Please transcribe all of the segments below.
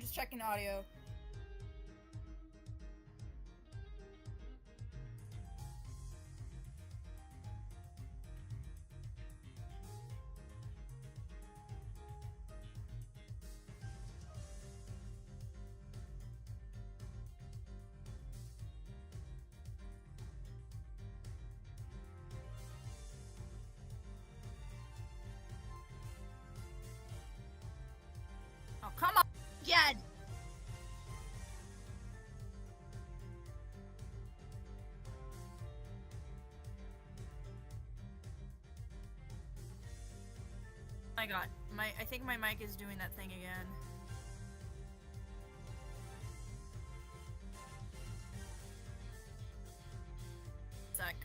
just checking audio. Oh, come on, Jed! My god, I think my mic is doing that thing again. Sec.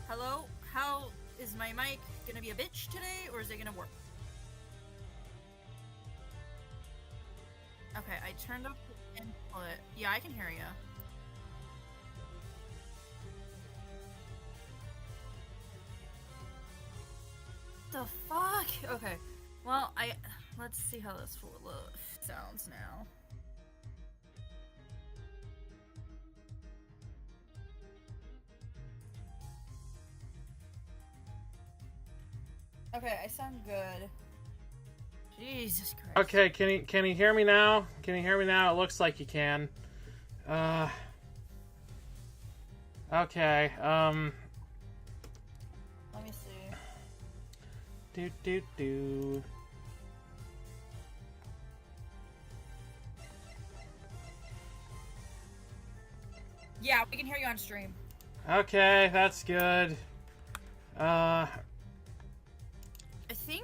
Hello? How is my mic gonna be a bitch today, or is it gonna work? Okay, I turned up the input. Yeah, I can hear you. The fuck? Okay. Well, let's see how this sounds now. Okay, I sound good. Jesus Christ. Okay, can you hear me now? Can you hear me now? It looks like you can. Okay, Let me see. Do. Yeah, we can hear you on stream. Okay, that's good. I think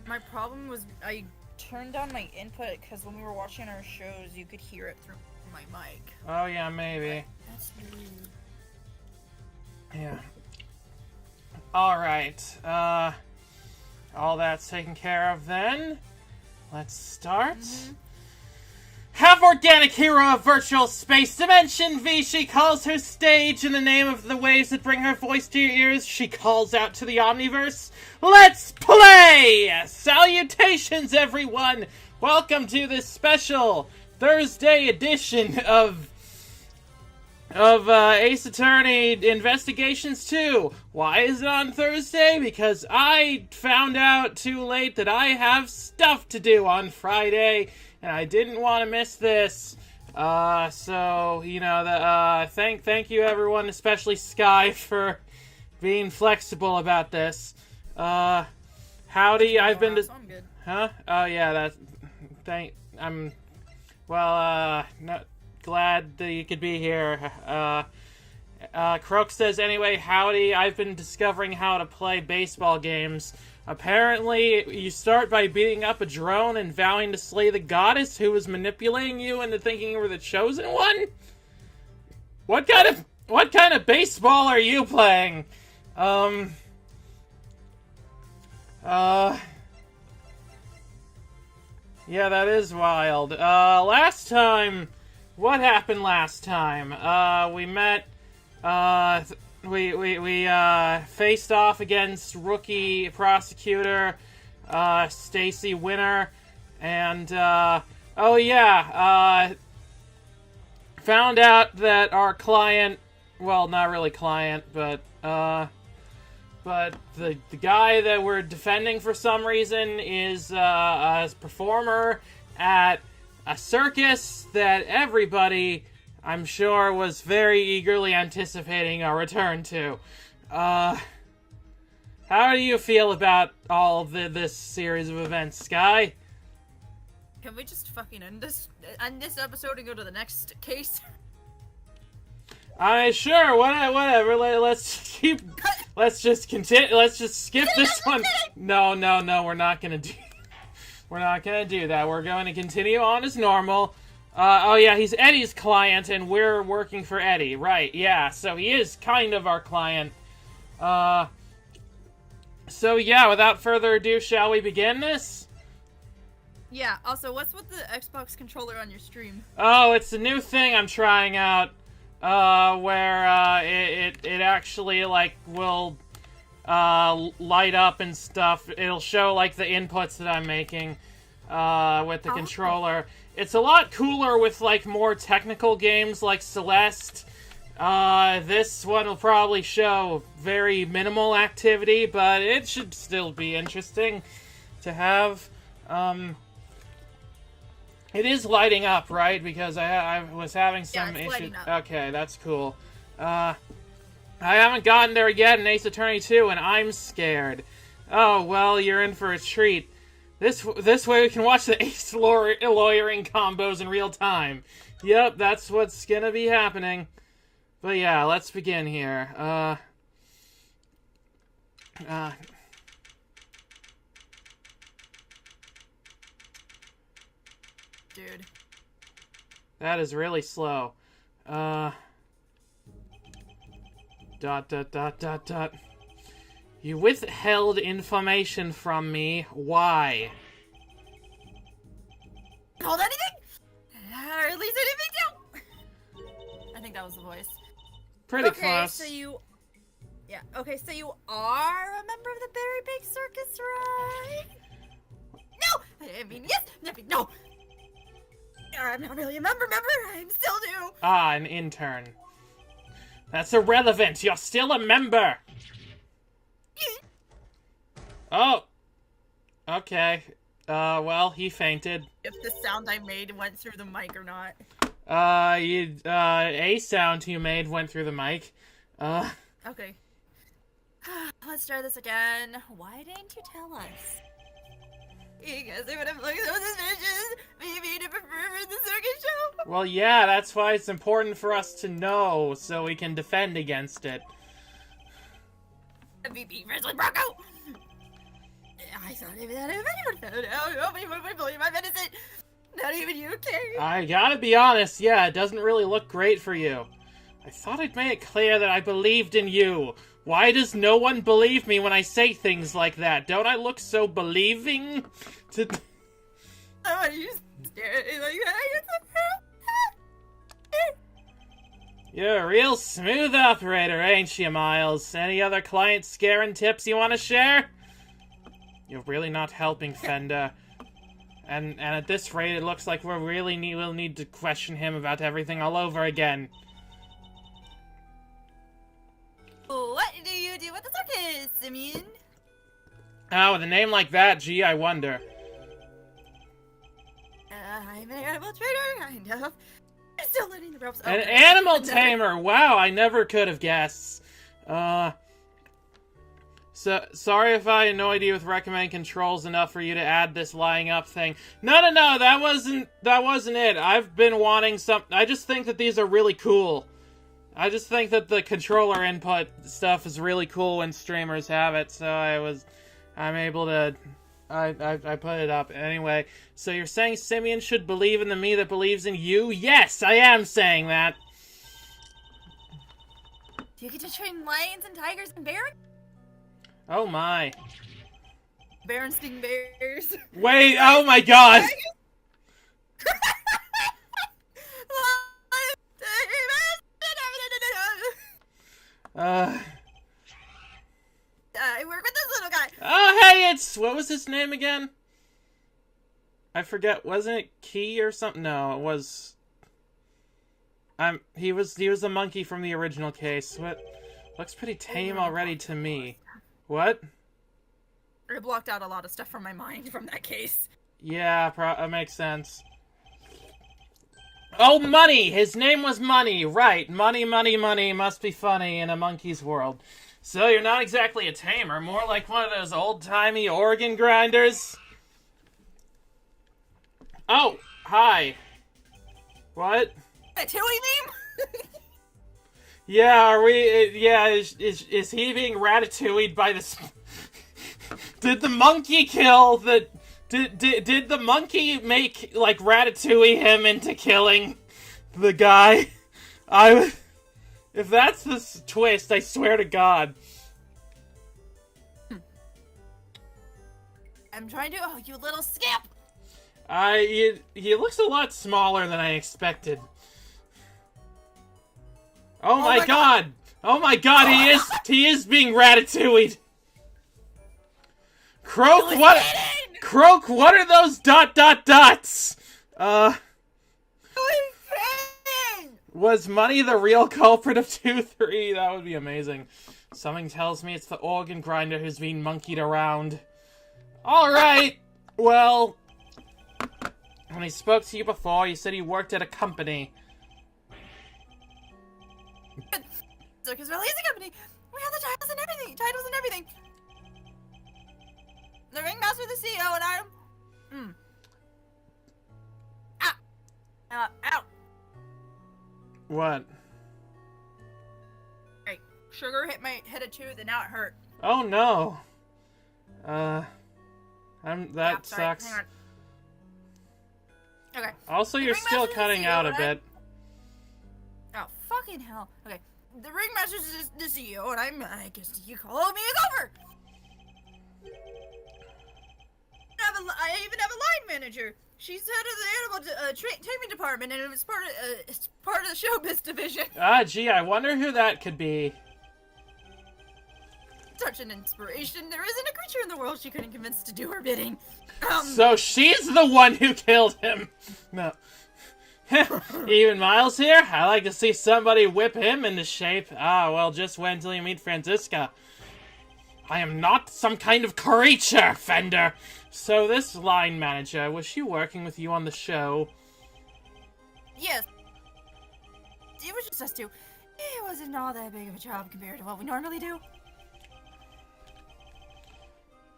my problem was I turned down my input because when we were watching our shows, you could hear it through my mic. Oh yeah, maybe. That's weird. Yeah. Alright, all that's taken care of then. Let's start. Have organic hero of virtual space dimension V. She calls her stage in the name of the waves that bring her voice to your ears. She calls out to the Omniverse. Let's play! Salutations, everyone! Welcome to this special Thursday edition of Ace Attorney Investigations 2. Why is it on Thursday? Because I found out too late that I have stuff to do on Friday, and I didn't want to miss this. So, you know, thank you everyone, especially Sky, for being flexible about this. Howdy, I've been to... I'm good. Huh? Oh, yeah, glad that you could be here. Croak says, anyway, howdy, I've been discovering how to play baseball games. Apparently, you start by beating up a drone and vowing to slay the goddess who was manipulating you into thinking you were the chosen one? What kind of baseball are you playing? Yeah, that is wild. Last time... What happened last time? We met, we faced off against rookie prosecutor, Stacy Winner, and, oh yeah, found out that our client, well, not really client, but the guy that we're defending for some reason is, a performer at a circus that everybody, I'm sure, was very eagerly anticipating our return to. How do you feel about all of this series of events, Sky? Can we just fucking end this episode and go to the next case? Sure, whatever, let's just continue, let's just skip this one. No, we're not gonna do that. We're going to continue on as normal. Oh yeah, he's Eddie's client, and we're working for Eddie. Right, yeah, so he is kind of our client. So yeah, without further ado, shall we begin this? Yeah, also, what's with the Xbox controller on your stream? Oh, it's a new thing I'm trying out. where it actually like will light up and stuff. It'll show like the inputs that I'm making with the controller. It's a lot cooler with like more technical games like Celeste. This one will probably show very minimal activity, but it should still be interesting to have. It is lighting up, right? Because I was having some issues. Okay, that's cool. I haven't gotten there yet in Ace Attorney 2, and I'm scared. Oh, well, you're in for a treat. This way we can watch the Ace lawyering combos in real time. Yep, that's what's gonna be happening. But yeah, let's begin here. Dude. That is really slow. You withheld information from me. Why? Hold anything? Or at least anything too. I think that was the voice. Pretty okay, close. So you... Yeah, okay, so you are a member of the Very Big Circus, right? No! I mean, yes! No! I'm not really a member, I'm still new! Ah, an intern. That's irrelevant, you're still a member! Oh! Okay. Well, he fainted. If the sound I made went through the mic or not. A sound you made went through the mic. Okay. Let's try this again. Why didn't you tell us? Because they would have looked so suspicious. Maybe to perform in the circus show. Well, yeah, that's why it's important for us to know, so we can defend against it. The VP Grizzly Bronco! I thought if anyone found out, nobody would believe I'm innocent. Not even you, King. I gotta be honest, yeah, it doesn't really look great for you. I thought I'd made it clear that I believed in you. Why does no one believe me when I say things like that? Don't I look so believing? Why are you staring at me like that? You're a real smooth operator, ain't you, Miles? Any other client scaring tips you want to share? You're really not helping, Fender. And at this rate, it looks like we'll need to question him about everything all over again. What do you do with the circus, Simeon? Oh, with a name like that, gee, I wonder. I'm an animal trainer, kind of. I'm still learning the ropes. An animal tamer! Wow, I never could have guessed. So, sorry if I annoyed you with recommending controls enough for you to add this lying up thing. No, that wasn't it. I've been wanting I just think that these are really cool. I just think that the controller input stuff is really cool when streamers have it, so I'm able to, I put it up. Anyway, so you're saying Simeon should believe in the me that believes in you? Yes, I am saying that. Do you get to train lions and tigers and bears? Oh my. Berenstain Bears. Wait, oh my god! I work with this little guy. Oh, hey, what was his name again? I forget. Wasn't it Key or something? No, it was. He was the monkey from the original case. What? Looks pretty tame already to me. What? I blocked out a lot of stuff from my mind from that case. Yeah, that makes sense. Oh, Money! His name was Money, right. Money must be funny in a monkey's world. So you're not exactly a tamer, more like one of those old-timey organ grinders? Oh, hi. What? A Tui meme? Yeah, is he being ratatouille'd by the... Did the monkey kill the... Did the monkey make, like, Ratatouille him into killing the guy? If that's the twist, I swear to God. I'm trying to... Oh, you little scamp! He looks a lot smaller than I expected. Oh my god! Oh my god, he is being ratatouilleed! Croak, what? Croak, what are those ... dots? Was money the real culprit of 2-3? That would be amazing. Something tells me it's the organ grinder who's being monkeyed around. Alright, well... When I spoke to you before, you said you worked at a company. Circus really is a company. We have the titles and everything. The ringmaster, the CEO, and I'm... Ow. What? Hey, sugar hit a tooth and now it hurt. Oh no. That Sorry, sucks. hang on. Okay. Also, you're still cutting out a bit. Oh, fucking hell. Okay. The ringmaster's the CEO, and I guess you call me as over. I even have a line manager. She's head of the animal training department, and it's part of the showbiz division. Ah, gee, I wonder who that could be. Such an inspiration. There isn't a creature in the world she couldn't convince to do her bidding. So she's the one who killed him. No. Even Miles here? I like to see somebody whip him into shape. Ah, well, just wait until you meet Franziska. I am not some kind of creature, Fender. So this line manager, was she working with you on the show? Yes. It was just us two. It wasn't all that big of a job compared to what we normally do.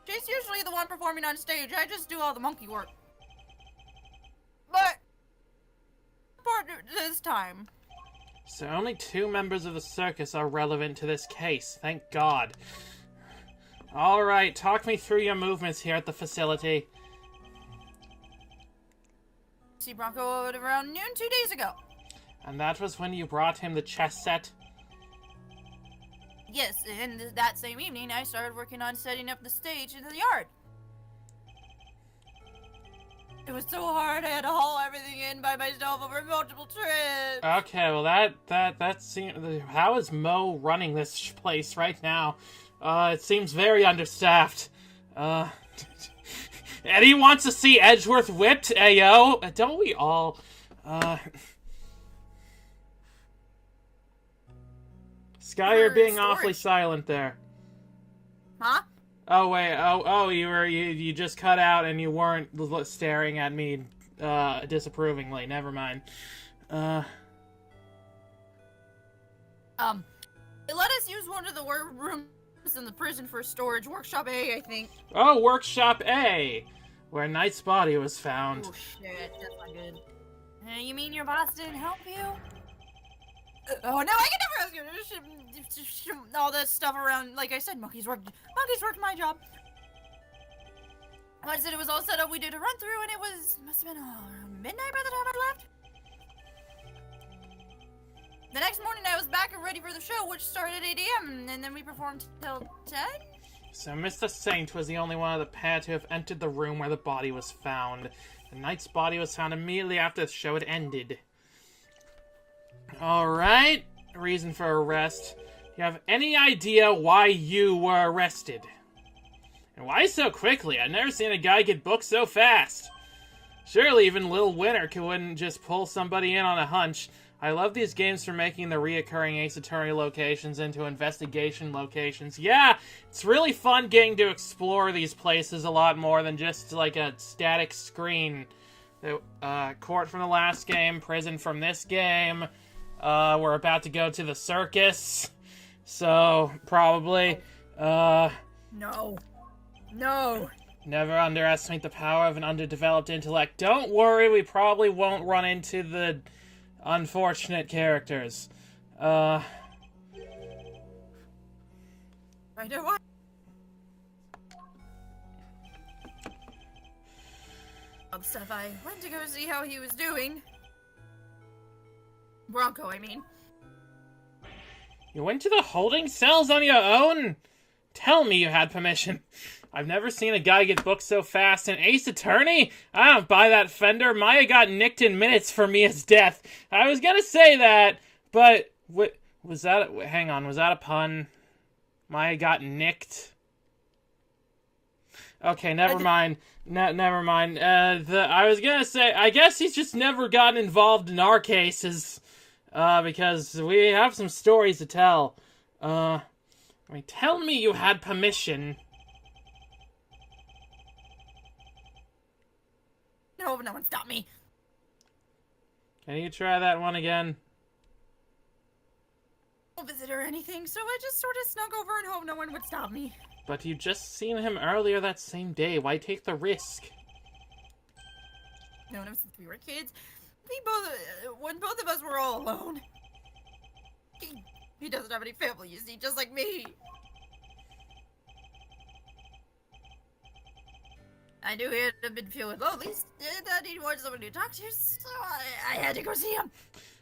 She's usually the one performing on stage. I just do all the monkey work. But this time. So only 2 members of the circus are relevant to this case. Thank God. Alright, talk me through your movements here at the facility. See Bronco at around noon 2 days ago. And that was when you brought him the chess set? Yes, and that same evening I started working on setting up the stage in the yard. It was so hard, I had to haul everything in by myself over multiple trips. Okay, well that seems... How is Mo running this place right now? It seems very understaffed. Eddie wants to see Edgeworth whipped, ayo. Don't we all? Sky, you're being awfully silent there. Huh? Oh wait, you just cut out and you weren't staring at me disapprovingly. Never mind. They let us use one of the rooms in the prison for storage. Workshop A, I think. Oh, Workshop A, where Knight's body was found. Oh shit, that's not good. You mean your boss didn't help you? Oh no, I can never ask you all that stuff around. Like I said, monkeys worked my job. I said it was all set up. We did a run through, and it must have been around midnight by the time I left. The next morning, I was back and ready for the show, which started at 8 a.m. and then we performed till 10. So Mr. Saint was the only one of the pair to have entered the room where the body was found. The Knight's body was found immediately after the show had ended. Alright, reason for arrest. You have any idea why you were arrested? And why so quickly? I've never seen a guy get booked so fast. Surely even Lil Winter wouldn't just pull somebody in on a hunch. I love these games for making the reoccurring Ace Attorney locations into investigation locations. Yeah, it's really fun getting to explore these places a lot more than just like a static screen. Court from the last game, prison from this game. We're about to go to the circus. So, probably, No. No. Never underestimate the power of an underdeveloped intellect. Don't worry, we probably won't run into the unfortunate characters. I know what. Stuff I went to go see how he was doing. Bronco, I mean. You went to the holding cells on your own? Tell me you had permission. I've never seen a guy get booked so fast. An Ace Attorney? I don't buy that, Fender. Maya got nicked in minutes for Mia's death. I was gonna say that, but Was that... Hang on, was that a pun? Maya got nicked? Okay, never mind. Never mind. I was gonna say, I guess he's just never gotten involved in our cases. Because we have some stories to tell. Tell me you had permission. No one stopped me. Can you try that one again? No visit or anything, so I just sort of snuck over and hoped no one would stop me. But you just seen him earlier that same day. Why take the risk? Known him since we were kids. When both of us were all alone. He doesn't have any family, you see, just like me. I knew he had been feeling lonely, that he wanted someone to talk to, so I had to go see him.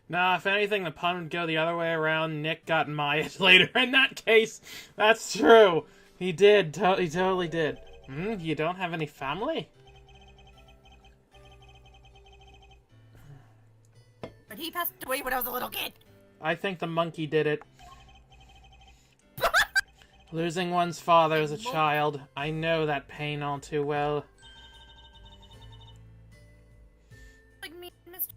Nah, if anything, the pun would go the other way around. Nick got Maya later. In that case, that's true. He did. He totally did. You don't have any family? But he passed away when I was a little kid. I think the monkey did it. Losing one's father as a child. I know that pain all too well. Like me, Mr.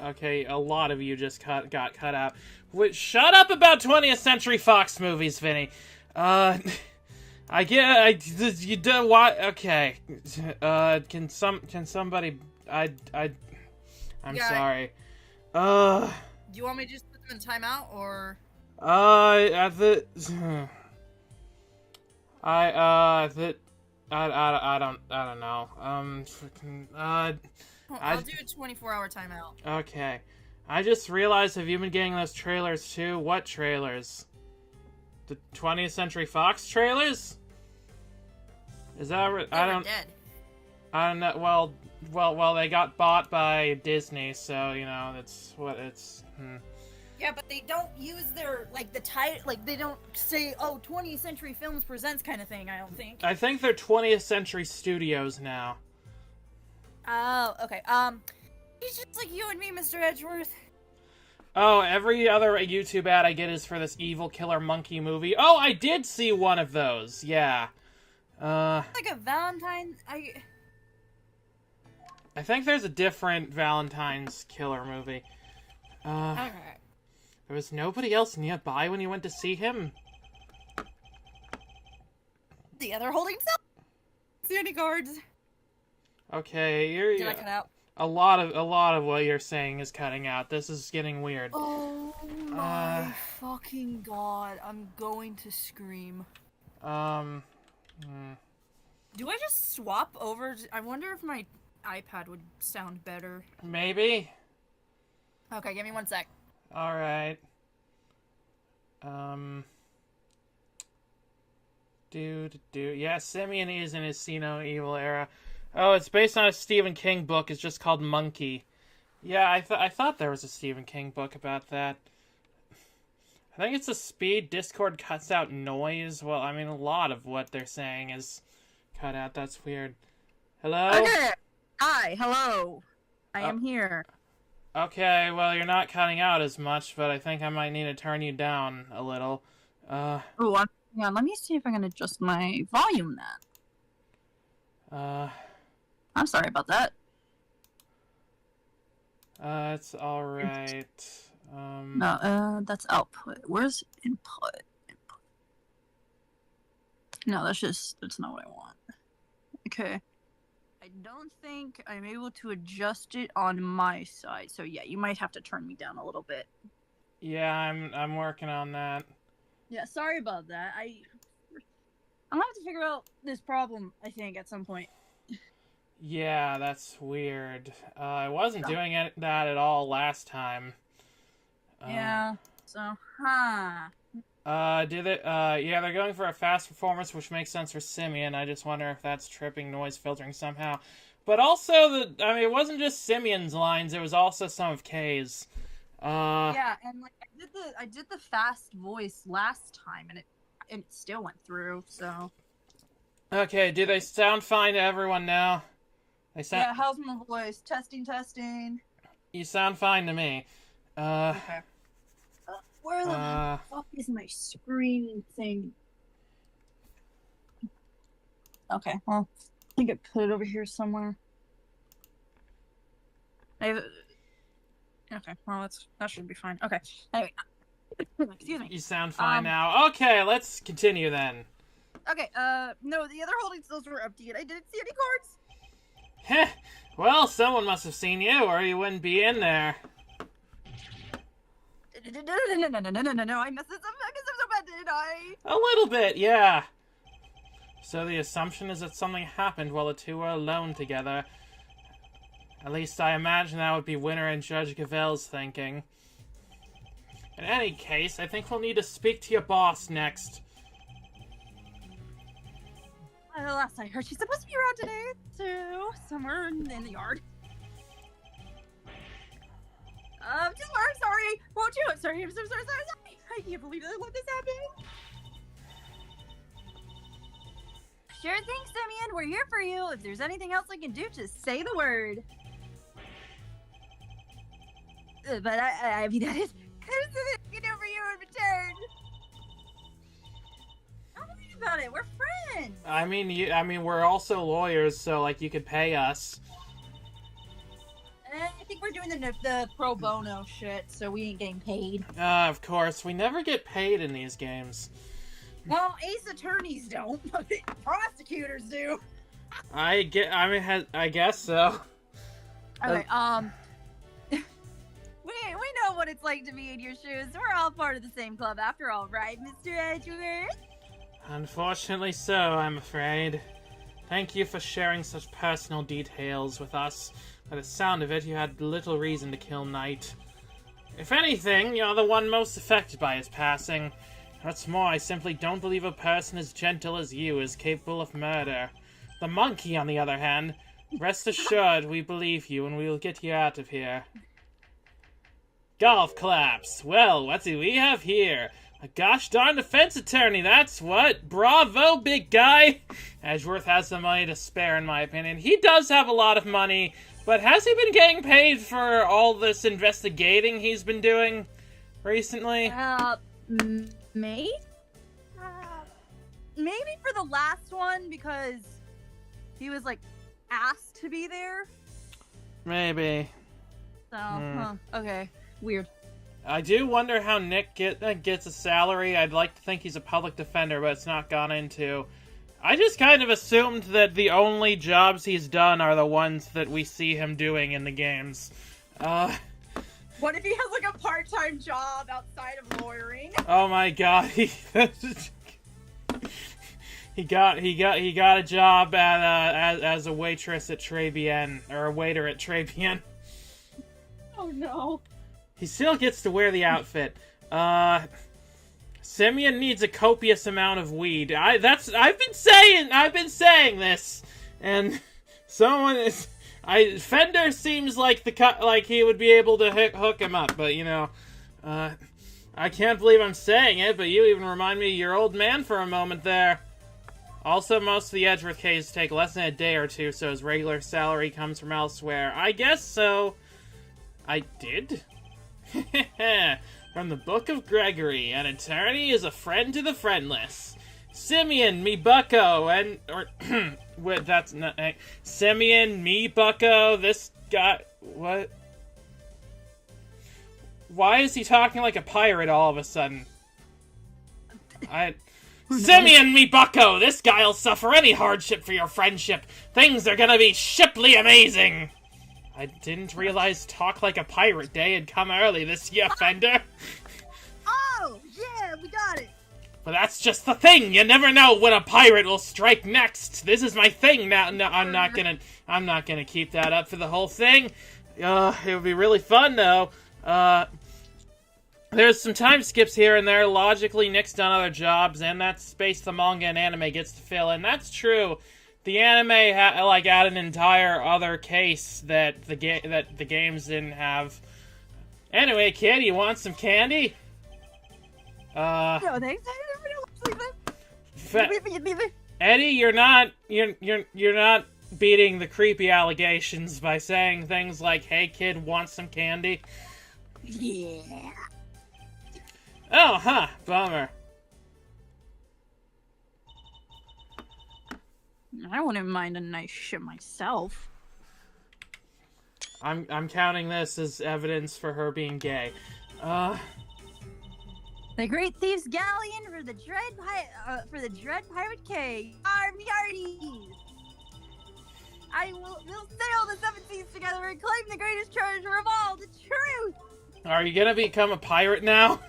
Okay, a lot of you just got cut out. Shut up about 20th Century Fox movies, Vinny. You do what? Okay. Can somebody? I'm Yeah. sorry. Do you want me to just put them in timeout, or? I don't know. I'll do a 24-hour timeout. Okay. I just realized, have you been getting those trailers too? What trailers? The 20th Century Fox trailers? Is that They I were don't dead. I don't know. Well, they got bought by Disney, so you know that's what it's. Yeah, but they don't use their, like, the title, like, they don't say, oh, 20th Century Films presents kind of thing, I don't think. I think they're 20th Century Studios now. Oh, okay. He's just like you and me, Mr. Edgeworth. Oh, every other YouTube ad I get is for this evil killer monkey movie. Oh, I did see one of those. Yeah. Like a Valentine's, I think there's a different Valentine's killer movie. Okay. There was nobody else nearby when you went to see him. The other holding cell? See any guards? Okay, Did I cut out? a lot of what you're saying is cutting out. This is getting weird. Oh my fucking god, I'm going to scream. Do I just swap over? I wonder if my iPad would sound better. Maybe. Okay, give me 1 sec. Alright. Yeah, Simeon is in his See No Evil era. Oh, it's based on a Stephen King book. It's just called Monkey. Yeah, I thought there was a Stephen King book about that. I think it's the speed Discord cuts out noise. Well, I mean, a lot of what they're saying is cut out. That's weird. Hello? Okay. Hi, hello. I am here. Okay, well, you're not cutting out as much, but I think I might need to turn you down a little. Oh, hang on, let me see if I can adjust my volume then. I'm sorry about that. It's alright. No, that's output. Where's input? No, that's not what I want. Okay. I don't think I'm able to adjust it on my side, so yeah, you might have to turn me down a little bit. Yeah, I'm working on that. Yeah, sorry about that. I'm gonna have to figure out this problem, I think, at some point. Yeah, that's weird. I wasn't doing that at all last time. Yeah, so, yeah, they're going for a fast performance, which makes sense for Simeon. I just wonder if that's tripping noise filtering somehow. But also, it wasn't just Simeon's lines, it was also some of Kay's. Yeah, and, like, I did the fast voice last time, and it still went through, so... Okay, do they sound fine to everyone now? Yeah, how's my voice? Testing. You sound fine to me. Okay. Where the fuck is my screen thing? Okay, well, I think I put it over here somewhere. Okay, well, that should be fine. Okay, anyway. Excuse me. You sound fine now. Okay, let's continue then. Okay, no, the other holding cells were empty and I didn't see any cards. Heh. Well, someone must have seen you, or you wouldn't be in there. No, I messed this up so bad, didn't I? A little bit, yeah. So the assumption is that something happened while the two were alone together. At least I imagine that would be Winner and Judge Gavèlle's thinking. In any case, I think we'll need to speak to your boss next. Last I heard, she's supposed to be around today, too. Somewhere in the yard. Just sorry. Won't you? Sorry, I'm so sorry. I can't believe I let this happen. Sure thing, Simeon. We're here for you. If there's anything else I can do, just say the word. But I mean, that is something I can do for you in return. Don't worry about it. We're friends. I mean, we're also lawyers, so like you could pay us. I think we're doing the pro bono shit, so we ain't getting paid. Of course, we never get paid in these games. Well, ace attorneys don't, but prosecutors do. I guess so. Okay, we know what it's like to be in your shoes. We're all part of the same club after all, right, Mr. Edgeworth? Unfortunately so, I'm afraid. Thank you for sharing such personal details with us. By the sound of it, you had little reason to kill Knight. If anything, you're the one most affected by his passing. What's more, I simply don't believe a person as gentle as you is capable of murder. The monkey, on the other hand, rest assured we believe you and we will get you out of here. Golf claps. Well, what do we have here? A gosh darn defense attorney, that's what. Bravo, big guy. Edgeworth has the money to spare, in my opinion. He does have a lot of money, but has he been getting paid for all this investigating he's been doing recently? Maybe? Maybe for the last one, because he was, like, asked to be there. Maybe. So, okay. Weird. I do wonder how Nick gets a salary. I'd like to think he's a public defender, but it's not gone into. I just kind of assumed that the only jobs he's done are the ones that we see him doing in the games. What if he has like a part-time job outside of lawyering? Oh my god, he got a job at as a waitress at Trebian, or a waiter at Trebian. Oh no. He still gets to wear the outfit. Simeon needs a copious amount of weed. I've been saying this, and Fender seems like he would be able to hook him up, but you know, I can't believe I'm saying it, but you even remind me of your old man for a moment there. Also, most of the Edgeworth cases take less than a day or two, so his regular salary comes from elsewhere. I guess so. I did? From the Book of Gregory, an attorney is a friend to the friendless. Simeon, me bucko, wait, that's not... Simeon, me bucko, this guy... What? Why is he talking like a pirate all of a sudden? Simeon, me bucko, this guy'll suffer any hardship for your friendship. Things are gonna be shiply amazing. I didn't realize Talk Like a Pirate Day had come early this year, Fender. Oh, yeah, we got it. But that's just the thing. You never know when a pirate will strike next. This is my thing now. No, I'm not gonna keep that up for the whole thing. It would be really fun though. There's some time skips here and there. Logically, Nick's done other jobs, and that space the manga and anime gets to fill in. That's true. The anime had an entire other case that the games didn't have. Anyway, kid, you want some candy? No, thanks. Eddie, you're not beating the creepy allegations by saying things like, "Hey, kid, want some candy?" Yeah. Oh, huh. Bummer. I wouldn't mind a nice ship myself. I'm counting this as evidence for her being gay. The Great Thieves Galleon for the Dread Pirate K. Army Yardies! We'll sail the seven seas together and claim the greatest treasure of all, the truth! Are you gonna become a pirate now?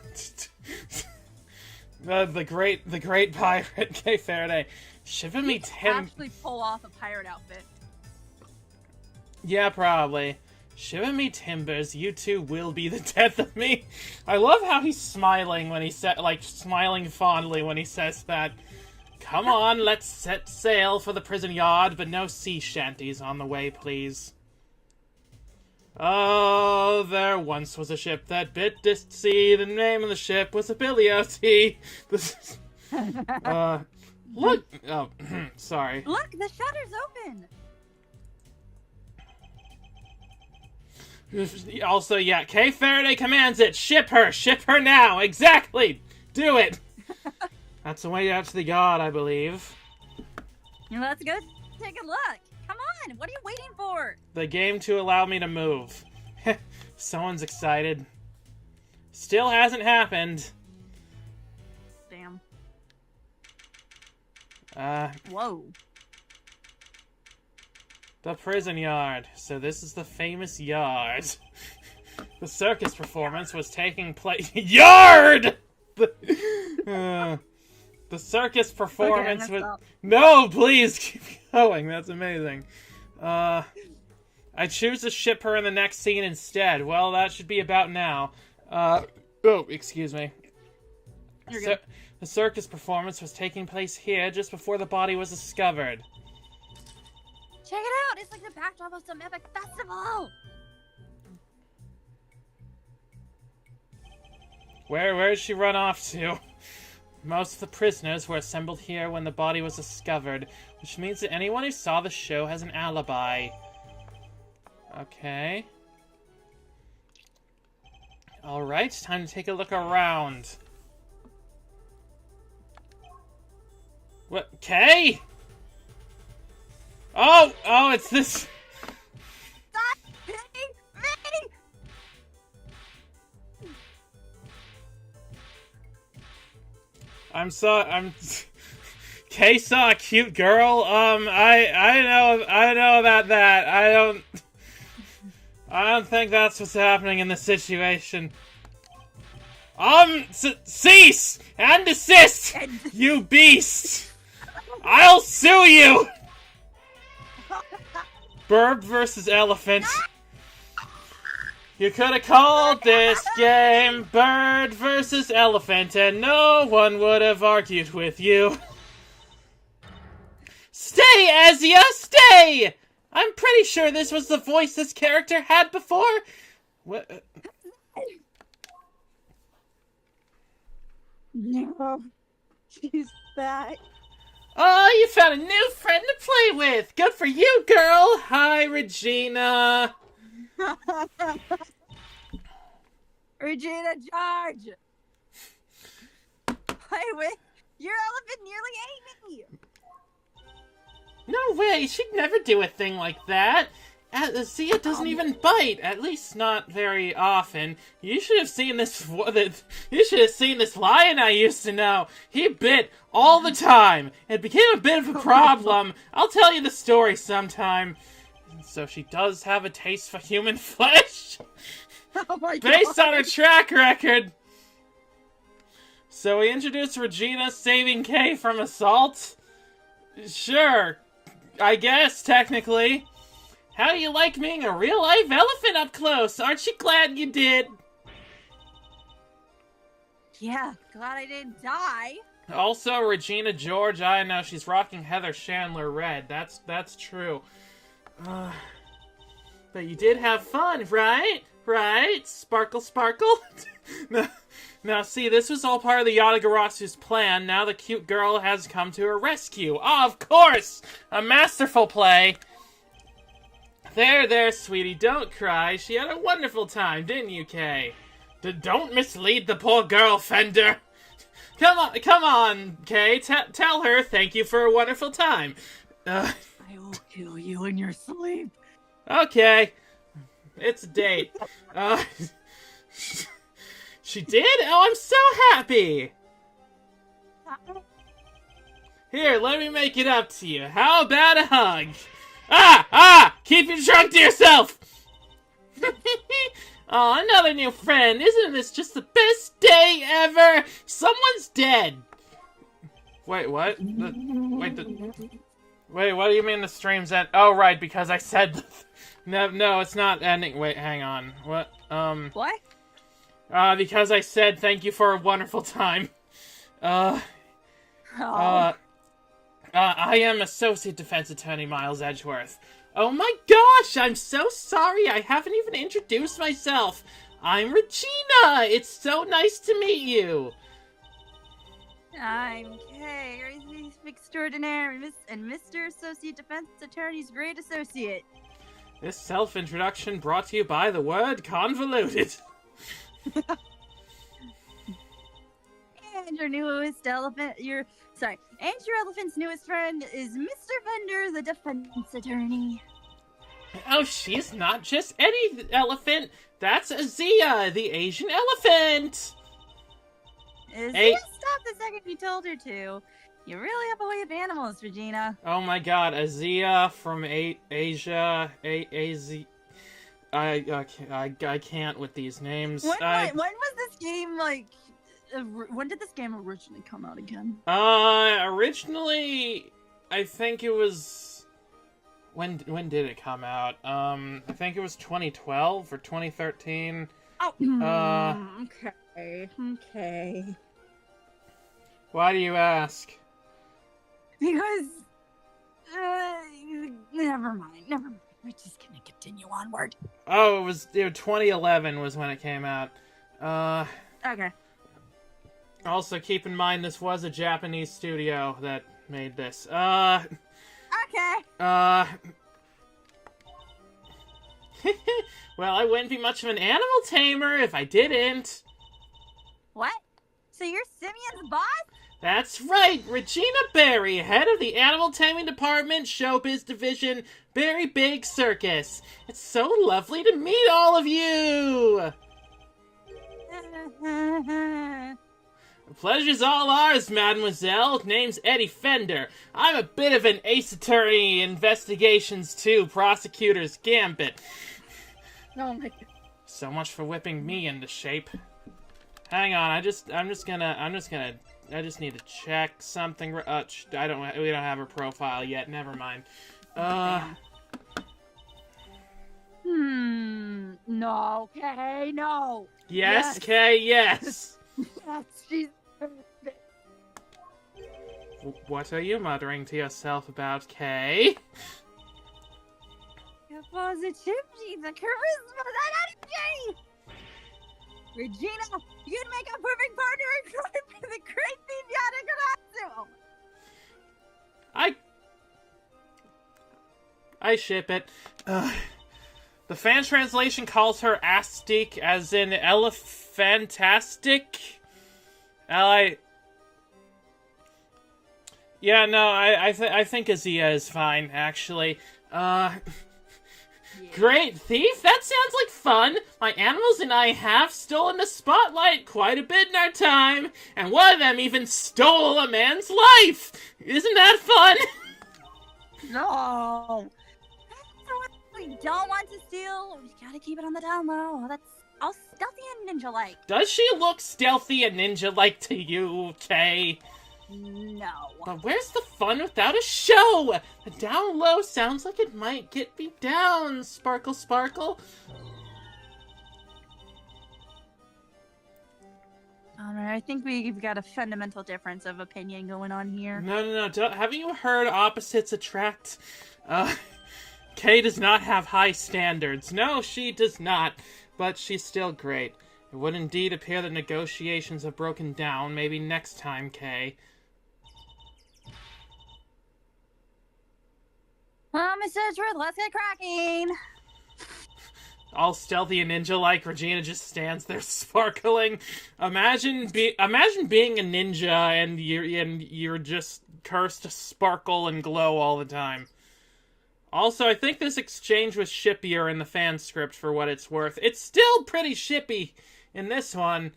the great pirate K. Faraday. Shipping me actually pull off a pirate outfit. Yeah, probably. Shiver me timbers, you two will be the death of me. I love how he's smiling when he smiling fondly when he says that. Come on, let's set sail for the prison yard, but no sea shanties on the way, please. Oh, there once was a ship that bit to sea. The name of the ship was a Billy O.T. Look. Oh, sorry. Look, the shutter's open. Also, yeah, Kay Faraday commands it. Ship her now. Exactly. Do it. That's the way out to the god, I believe. Let's go take a look. Come on, what are you waiting for? The game to allow me to move. Someone's excited. Still hasn't happened. Damn. Whoa. The prison yard. So this is the famous yard. The circus performance was taking place. Yard! The circus performance was. No, please keep going. That's amazing. I choose to ship her in the next scene instead. Well, that should be about now. Oh, excuse me. You're good. The circus performance was taking place here just before the body was discovered. Check it out! It's like the backdrop of some epic festival! Where did she run off to? Most of the prisoners were assembled here when the body was discovered, which means that anyone who saw the show has an alibi. Okay. Alright, time to take a look around. What? Kay? Oh, it's this. Stop hitting me! Kay saw a cute girl. I know about that. I don't think that's what's happening in this situation. Cease and desist, you beast! I'll sue you! Bird versus elephant. You could have called this game Bird versus Elephant, and no one would have argued with you. Stay, Azia, stay! I'm pretty sure this was the voice this character had before. What? No, she's back. Oh, you found a new friend to play with! Good for you, girl! Hi, Regina! Regina, charge! Play with? Your elephant nearly ate me! No way, she'd never do a thing like that! Zia doesn't even bite, at least not very often. You should have seen this. You should have seen this lion I used to know. He bit all the time. It became a bit of a problem. I'll tell you the story sometime. So she does have a taste for human flesh, Oh my god! based on her track record. So we introduced Regina saving Kay from assault. Sure, I guess technically. How do you like being a real-life elephant up close? Aren't you glad you did? Yeah, glad I didn't die. Also, Regina George, I know she's rocking Heather Chandler red. That's true. But you did have fun, right? Right? Sparkle, sparkle? Now, see, this was all part of the Yatagarasu's plan. Now the cute girl has come to her rescue. Oh, of course! A masterful play. There, sweetie, don't cry. She had a wonderful time, didn't you, Kay? Don't mislead the poor girl, Fender. Come on, Kay. Tell her thank you for a wonderful time. I will kill you in your sleep. Okay. It's a date. She did? Oh, I'm so happy. Here, let me make it up to you. How about a hug? Keep your trunk to yourself. Oh, another new friend. Isn't this just the best day ever? Someone's dead. Wait, what? Wait, what do you mean the stream's end? Oh, right, because I said... No, it's not ending. Wait, hang on. What? What? Because I said thank you for a wonderful time. I am Associate Defense Attorney Miles Edgeworth. Oh my gosh, I'm so sorry, I haven't even introduced myself. I'm Regina! It's so nice to meet you. I'm Kay, Raising Extraordinaire, and Mr. Associate Defense Attorney's Great Associate. This self-introduction brought to you by the word convoluted. And your newest elephant, and your elephant's newest friend is Mr. Fender, the defense attorney. Oh, she's not just any elephant. That's Azia, the Asian elephant. Azia stopped the second you told her to. You really have a way of animals, Regina. Oh my god, Azia from Asia, I can't with these names. When was this game, like... when did this game originally come out again? Originally, I think it was... When did it come out? I think it was 2012 or 2013. Oh, okay. Why do you ask? Because... never mind. We're just gonna continue onward. Oh, it was 2011 was when it came out. Okay. Also, keep in mind this was a Japanese studio that made this. Okay. Well, I wouldn't be much of an animal tamer if I didn't. What? So you're Simeon's boss? That's right, Regina Berry, head of the Animal Taming Department, Showbiz Division, Berry Big Circus. It's so lovely to meet all of you! The pleasure's all ours, mademoiselle. Name's Eddie Fender. I'm a bit of an ace attorney, investigations too, prosecutor's Gambit. Oh my god. So much for whipping me into shape. Hang on, I just need to check something. We don't have her profile yet. Never mind. No, Kay, no. Yes, Kay, yes. Yes, she's perfect. What are you muttering to yourself about, Kay? The positivity, the charisma, that energy! Regina, you'd make a perfect partner in crime for the great thief Yada Garatsu! I ship it. The fan translation calls her Astique, as in elephantastic. Yeah, no, I think Azia is fine, actually. Yeah. Great thief? That sounds like fun! My animals and I have stolen the spotlight quite a bit in our time, and one of them even stole a man's life! Isn't that fun? No! We don't want to steal. We gotta keep it on the down low. That's all stealthy and ninja-like. Does she look stealthy and ninja-like to you, Kay? No. But where's the fun without a show? The down low sounds like it might get me down, Sparkle Sparkle. Alright, I think we've got a fundamental difference of opinion going on here. No. Haven't you heard opposites attract? Kay does not have high standards. No, she does not. But she's still great. It would indeed appear that negotiations have broken down. Maybe next time, Kay. Mr. Truth, let's get cracking! all stealthy and ninja-like. Regina just stands there sparkling. Imagine being a ninja and you're just cursed to sparkle and glow all the time. Also, I think this exchange was shippier in the fan script for what it's worth. It's still pretty shippy in this one.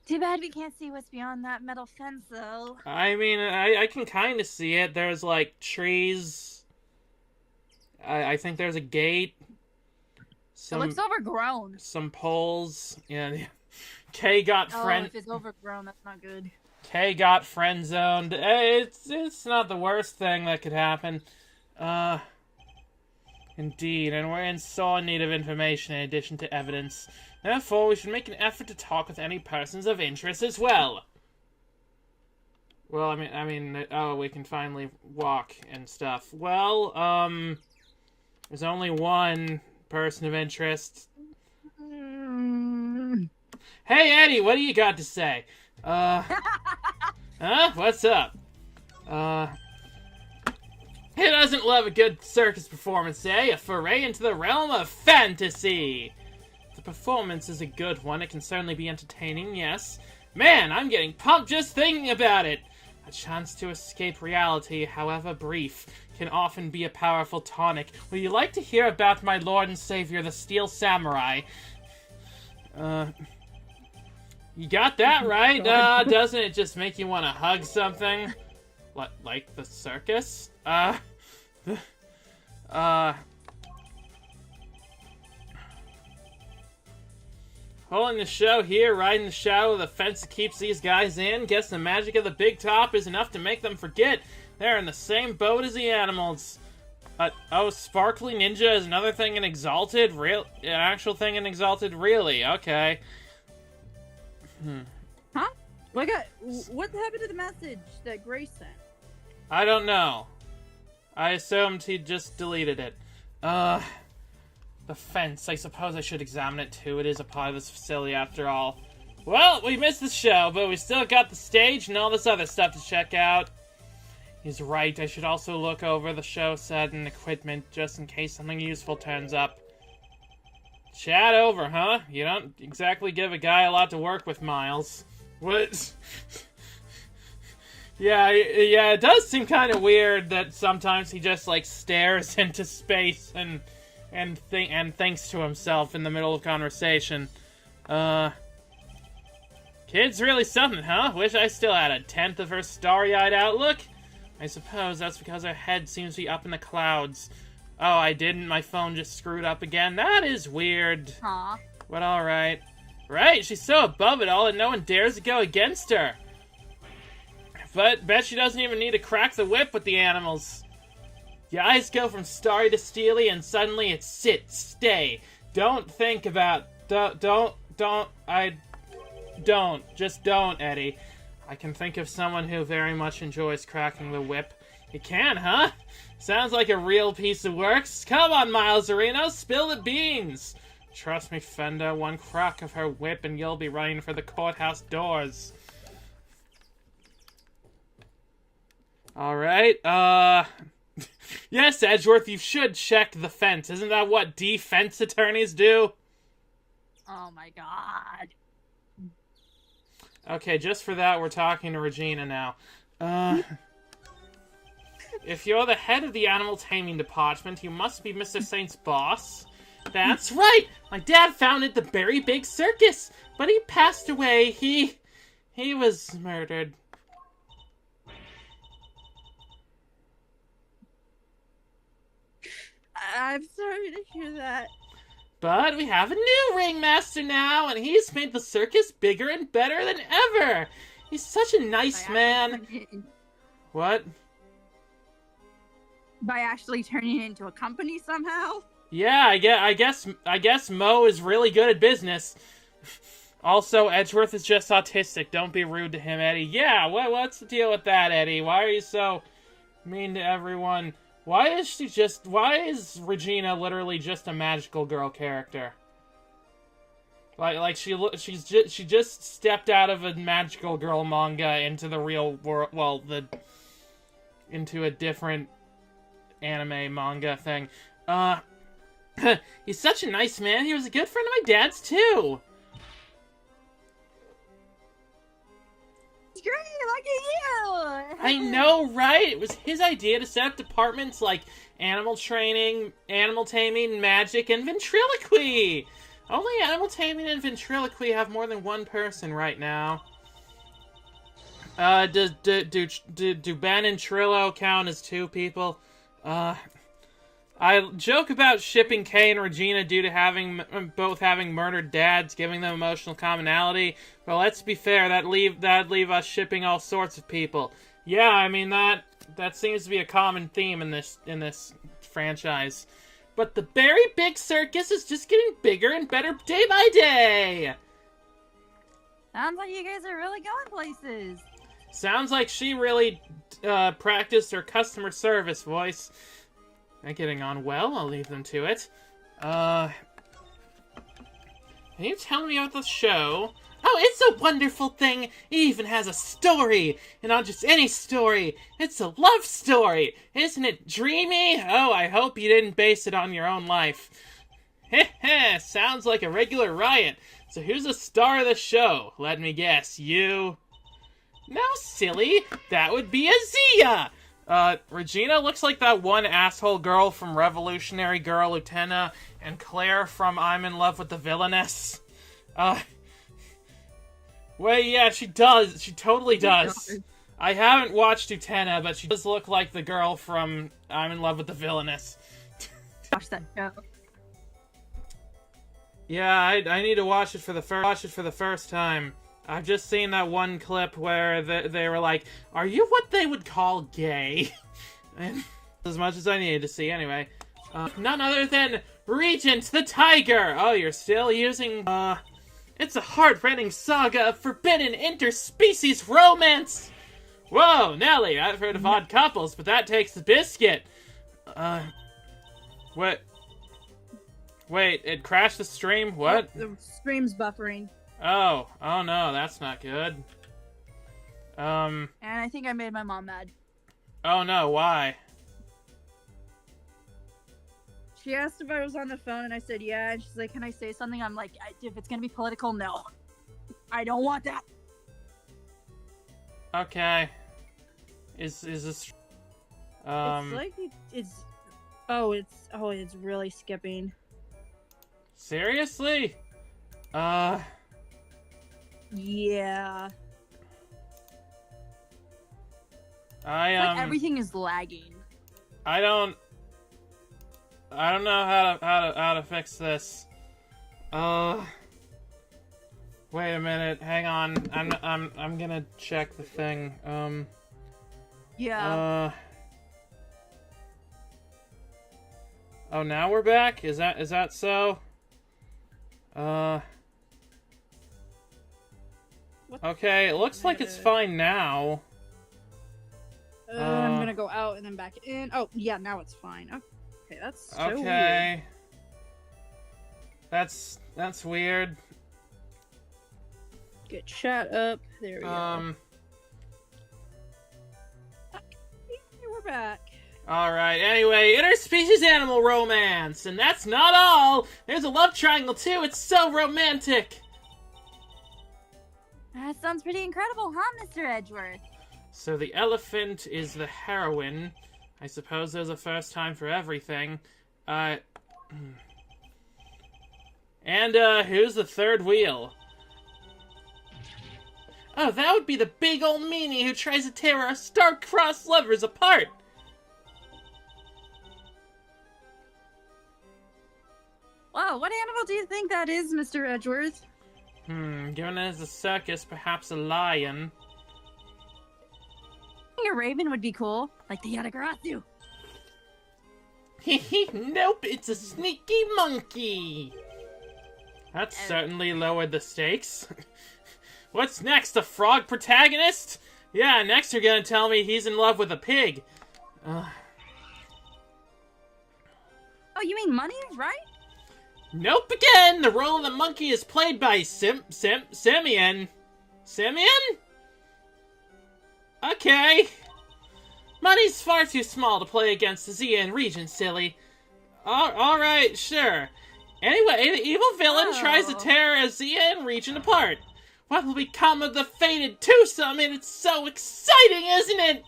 Too bad we can't see what's beyond that metal fence, though. I mean, I can kind of see it. There's, like, trees. I think there's a gate. It looks overgrown. Some poles. Yeah. Kay got Oh, if it's overgrown, that's not good. Kay got friend zoned. It's not the worst thing that could happen. Indeed, and we're in sore need of information in addition to evidence. Therefore, we should make an effort to talk with any persons of interest as well. Well, I mean, oh, we can finally walk and stuff. Well, there's only one person of interest. Hey, Eddie, what do you got to say? Huh? What's up? Who doesn't love a good circus performance, eh? A foray into the realm of fantasy! The performance is a good one. It can certainly be entertaining, yes. Man, I'm getting pumped just thinking about it! A chance to escape reality, however brief, can often be a powerful tonic. Would you like to hear about my lord and savior, the Steel Samurai? You got that right. Doesn't it just make you want to hug something? What, like the circus? Holding the show here, riding the shadow of the fence that keeps these guys in. Guess the magic of the big top is enough to make them forget they're in the same boat as the animals. Oh, Sparkly Ninja is another thing in Exalted? An actual thing in Exalted? Really? Okay. Huh? What happened to the message that Grace sent? I don't know. I assumed he just deleted it. The fence. I suppose I should examine it too. It is a part of this facility after all. Well, we missed the show, but we still got the stage and all this other stuff to check out. He's right. I should also look over the show set and equipment just in case something useful turns up. Chat over, huh? You don't exactly give a guy a lot to work with, Miles. What? Yeah, it does seem kind of weird that sometimes he just, like, stares into space and thinks to himself in the middle of conversation. Kid's really something, huh? Wish I still had a tenth of her starry-eyed outlook. I suppose that's because her head seems to be up in the clouds. Oh, I didn't. My phone just screwed up again. That is weird. Huh? But alright. Right, she's so above it all that no one dares to go against her. But bet she doesn't even need to crack the whip with the animals. Your eyes go from starry to steely and suddenly it's sit, stay. Don't think about... Don't, Just don't, Eddie. I can think of someone who very much enjoys cracking the whip. You can, huh? Sounds like a real piece of works. Come on, Miles Areno, spill the beans. Trust me, Fender, one crack of her whip and you'll be running for the courthouse doors. Alright, yes, Edgeworth, you should check the fence. Isn't that what defense attorneys do? Oh my god. Okay, just for that, we're talking to Regina now. If you're the head of the animal taming department, you must be Mr. Saint's boss. That's right! My dad founded the Very Big Circus, but he passed away. He was murdered. I'm sorry to hear that. But we have a new ringmaster now, and he's made the circus bigger and better than ever. He's such a nice man. What? By actually turning it into a company somehow? Yeah, I guess Mo is really good at business. Also, Edgeworth is just autistic. Don't be rude to him, Eddie. Yeah, what's the deal with that, Eddie? Why are you so mean to everyone? Why is Regina literally just a magical girl character? Like she just stepped out of a magical girl manga into the real world, into a different anime manga thing. He's such a nice man. He was a good friend of my dad's, too. It's great, look at you! I know, right? It was his idea to set up departments like animal training, animal taming, magic, and ventriloquy. Only animal taming and ventriloquy have more than one person right now. Do Ben and Trillo count as 2 people? I joke about shipping Kay and Regina due to both having murdered dads, giving them emotional commonality. But let's be fair, that'd leave us shipping all sorts of people. Yeah, I mean that seems to be a common theme in this franchise. But the very big circus is just getting bigger and better day by day. Sounds like you guys are really going places. Sounds like she really practiced her customer service voice. They're getting on well, I'll leave them to it. Can you tell me about the show? Oh, it's a wonderful thing! It even has a story! And not just any story, it's a love story! Isn't it dreamy? Oh, I hope you didn't base it on your own life. Heh heh, sounds like a regular riot. So who's the star of the show? Let me guess, you? No, silly, that would be Azia! Regina looks like that one asshole girl from Revolutionary Girl Utena, and Claire from I'm in Love with the Villainess. Wait, yeah, she does. She totally does. I haven't watched Utena, but she does look like the girl from I'm in Love with the Villainess. Watch that show. Yeah, I need to watch it for the first time. I've just seen that one clip where they were like, "Are you what they would call gay?" And as much as I needed to see, anyway. None other than Regent the Tiger. Oh, you're still using. It's a heart-rending saga of forbidden interspecies romance. Whoa, Nelly, I've heard of odd couples, but that takes the biscuit. What? Wait, it crashed the stream? What? The stream's buffering. Oh no, that's not good. And I think I made my mom mad. Oh no, why? She asked if I was on the phone, and I said yeah, and she's like, can I say something? I'm like, if it's gonna be political, no. I don't want that. Okay. Is this... It's like, it's really skipping. Seriously? Yeah. Like everything is lagging. I don't know how to fix this. Wait a minute. Hang on. I'm gonna check the thing. Yeah. Oh, now we're back? Is that so? Okay, it looks like it's fine now. I'm gonna go out and then back in. Oh, yeah, now it's fine. Okay, that's so okay. weird. That's weird. Get chat up. There we go. Okay, we're back. Alright, anyway, interspecies animal romance! And that's not all! There's a love triangle too, it's so romantic! That sounds pretty incredible, huh, Mr. Edgeworth? So the elephant is the heroine. I suppose there's a first time for everything. And, who's the third wheel? Oh, that would be the big old meanie who tries to tear our star-crossed lovers apart! Wow, what animal do you think that is, Mr. Edgeworth? Given it as a circus, perhaps a lion. I think a raven would be cool, like the Yatagarasu. Nope, it's a sneaky monkey! That certainly lowered the stakes. What's next, a frog protagonist? Yeah, next you're gonna tell me he's in love with a pig. Oh, you mean money, right? Nope again! The role of the monkey is played by Simeon. Simeon? Okay. Money's far too small to play against the ZN region, silly. Alright, sure. Anyway, the evil villain tries to tear a ZN region apart. What will become of the fated 2 Summit? It's so exciting, isn't it?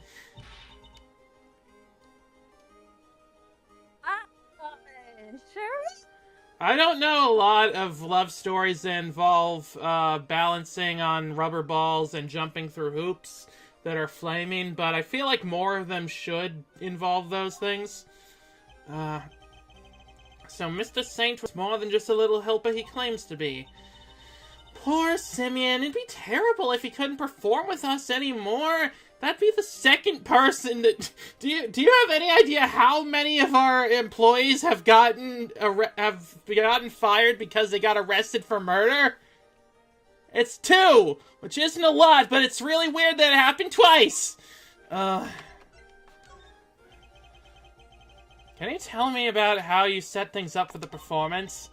Sure. I don't know a lot of love stories that involve balancing on rubber balls and jumping through hoops that are flaming, but I feel like more of them should involve those things. So Mr. Saint was more than just a little helper he claims to be. Poor Simeon, it'd be terrible if he couldn't perform with us anymore. That'd be the second person that... Do you have any idea how many of our employees have gotten fired because they got arrested for murder? It's 2, which isn't a lot, but it's really weird that it happened twice. Can you tell me about how you set things up for the performance?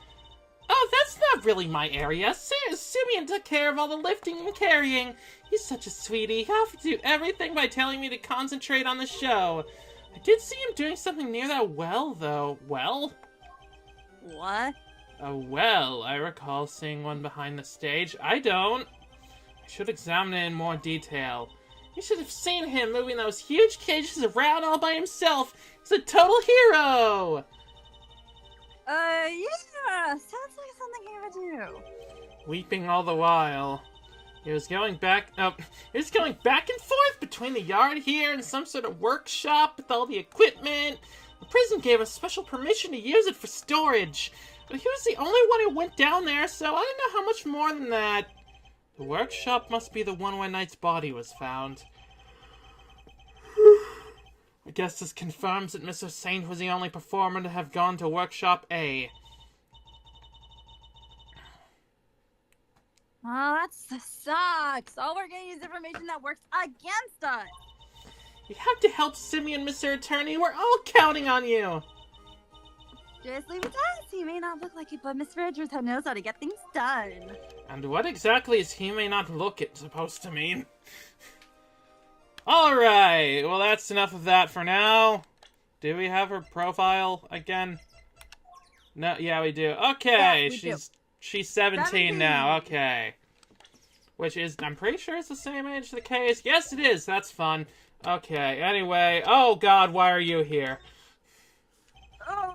Oh, that's not really my area. Simeon took care of all the lifting and carrying. He's such a sweetie. He offered to do everything by telling me to concentrate on the show. I did see him doing something near that well, though. Well? What? A well. I recall seeing one behind the stage. I don't. I should examine it in more detail. You should have seen him moving those huge cages around all by himself. He's a total hero! Yeah, sounds like something he would do. Weeping all the while. He was going back and forth between the yard here and some sort of workshop with all the equipment. The prison gave us special permission to use it for storage. But he was the only one who went down there, so I don't know how much more than that. The workshop must be the one where Knight's body was found. I guess this confirms that Mr. Saint was the only performer to have gone to Workshop A. Well, that sucks. All we're getting is information that works against us. You have to help Simeon, Mr. Attorney. We're all counting on you. Just leave it to us. He may not look like it, but Miss Richards knows how to get things done. And what exactly is he may not look it supposed to mean? Alright, well that's enough of that for now. Do we have her profile again? No, yeah we do. Okay, yeah, she's 17 now, okay. Which is, I'm pretty sure it's the same age as the case. Yes it is, that's fun. Okay, anyway, oh god, why are you here? Oh,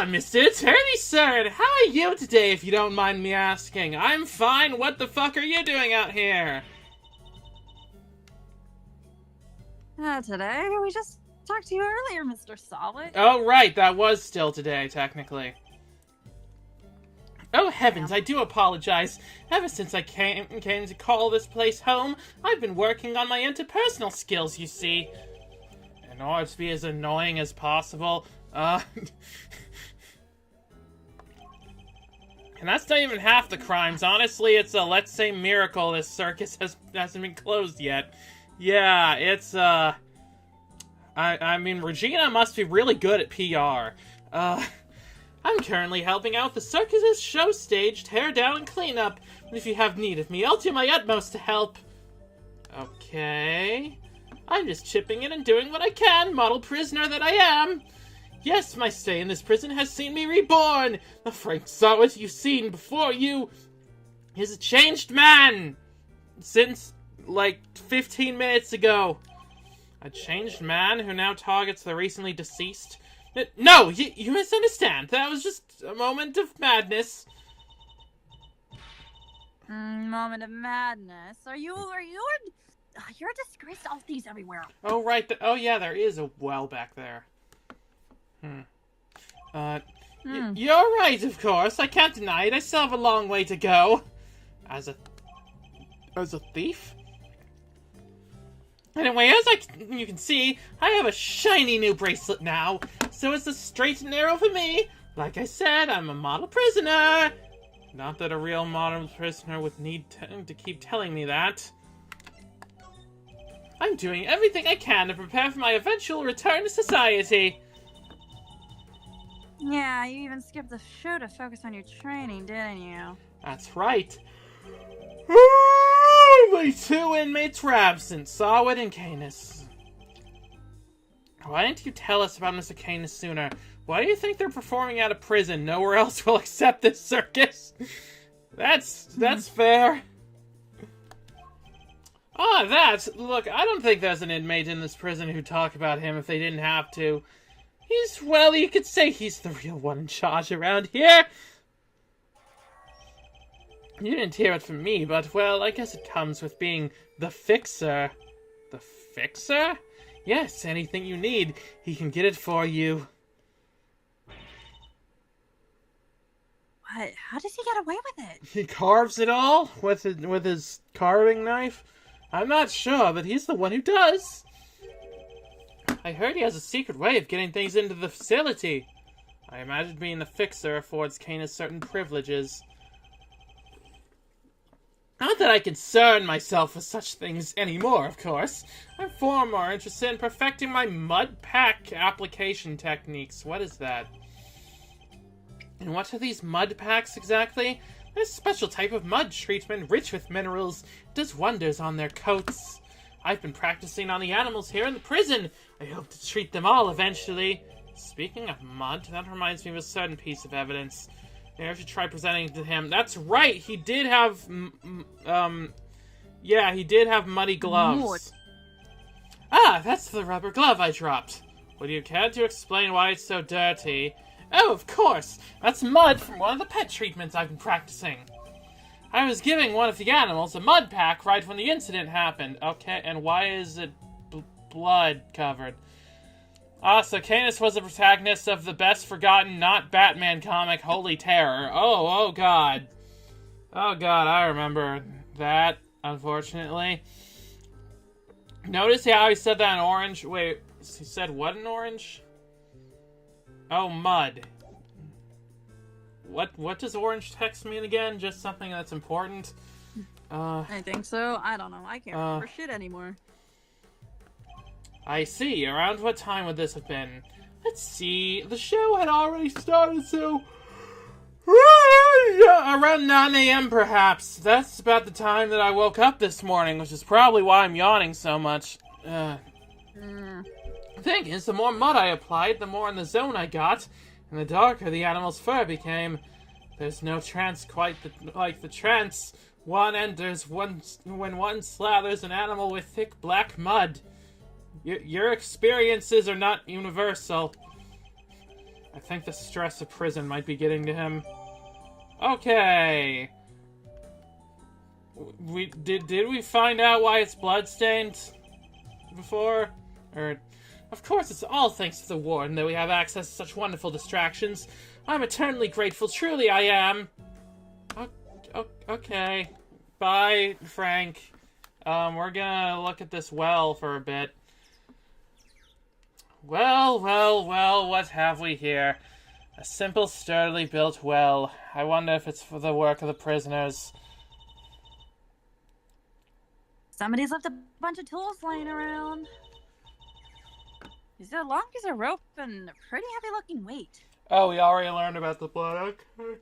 Mr. Attorney, sir, how are you today, if you don't mind me asking? I'm fine, what the fuck are you doing out here? Today? We just talked to you earlier, Mr. Solid. Oh, right, that was still today, technically. Oh, heavens, I do apologize. Ever since I came to call this place home, I've been working on my interpersonal skills, you see. In order to be as annoying as possible, and that's not even half the crimes. Honestly, it's a, let's say, miracle this circus hasn't been closed yet. Yeah, it's, I mean, Regina must be really good at PR. I'm currently helping out the circus's show stage, tear down and clean up. And if you have need of me, I'll do my utmost to help. Okay. I'm just chipping in and doing what I can, model prisoner that I am. Yes, my stay in this prison has seen me reborn. The Frank saw what you've seen before you is a changed man. Since, like, 15 minutes ago. A changed man who now targets the recently deceased? No, you misunderstand. That was just a moment of madness. Moment of madness. You're a disgrace to all thieves everywhere. Oh, right. Oh, yeah, there is a well back there. You're right, of course. I can't deny it. I still have a long way to go. As a thief? Anyway, as you can see, I have a shiny new bracelet now, so it's a straight and narrow for me. Like I said, I'm a model prisoner. Not that a real model prisoner would need to keep telling me that. I'm doing everything I can to prepare for my eventual return to society. Yeah, you even skipped the show to focus on your training, didn't you? That's right. My 2 inmates were absent, Sawit and Kanis. Why didn't you tell us about Mr. Kanis sooner? Why do you think they're performing out of prison? Nowhere else will accept this circus. That's fair. Look, I don't think there's an inmate in this prison who'd talk about him if they didn't have to. Well, you could say he's the real one in charge around here. You didn't hear it from me, but, well, I guess it comes with being the fixer. The fixer? Yes, anything you need, he can get it for you. What? How does he get away with it? He carves it all with his carving knife? I'm not sure, but he's the one who does. I heard he has a secret way of getting things into the facility. I imagine being the fixer affords Kanis certain privileges. Not that I concern myself with such things anymore, of course. I'm far more interested in perfecting my mud pack application techniques. What is that? And what are these mud packs exactly? They're a special type of mud treatment rich with minerals. It does wonders on their coats. I've been practicing on the animals here in the prison. I hope to treat them all eventually. Speaking of mud, that reminds me of a certain piece of evidence. Maybe I should try presenting it to him. That's right, he did have, he did have muddy gloves. Ah, that's the rubber glove I dropped. Would you care to explain why it's so dirty? Oh, of course! That's mud from one of the pet treatments I've been practicing. I was giving one of the animals a mud pack right when the incident happened. Okay, and why is it blood covered? Ah, so Kanis was the protagonist of the best forgotten not Batman comic, Holy Terror. Oh god. Oh god, I remember that, unfortunately. Notice how he said that in orange? Wait, he said what in orange? Oh, mud. What does orange text mean again? Just something that's important? I think so. I don't know. I can't remember shit anymore. I see. Around what time would this have been? Let's see. The show had already started, so... around 9 a.m. perhaps. That's about the time that I woke up this morning, which is probably why I'm yawning so much. The thing is, the more mud I applied, the more in the zone I got, and the darker the animal's fur became. There's no trance quite like the trance one enters when one slathers an animal with thick black mud. Your experiences are not universal. I think the stress of prison might be getting to him. Okay. Did we find out why it's bloodstained before? Of course, it's all thanks to the warden that we have access to such wonderful distractions. I'm eternally grateful, truly I am. Okay. Bye, Frank. We're gonna look at this well for a bit. Well, what have we here? A simple, sturdily built well. I wonder if it's for the work of the prisoners. Somebody's left a bunch of tools laying around. Is it a long piece of rope and a pretty heavy-looking weight? Oh, we already learned about the blood. Okay.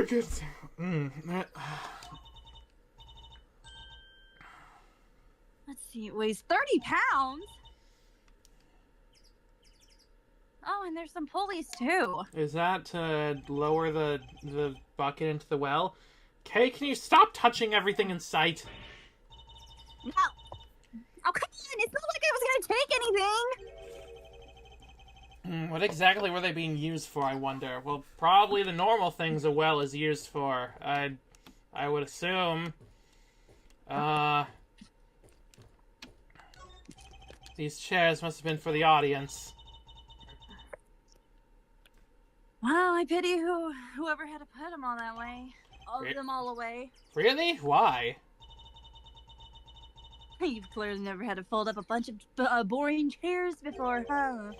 Good. Let's see, it weighs 30 pounds? Oh, and there's some pulleys, too. Is that to lower the bucket into the well? Kay, can you stop touching everything in sight? No. Oh, come on! It's not like I was gonna take anything! What exactly were they being used for, I wonder? Well, probably the normal things a well is used for. I would assume. These chairs must have been for the audience. Well, I pity whoever had to put them all that way. Them all away. Really? Why? You've clearly never had to fold up a bunch of boring chairs before, huh?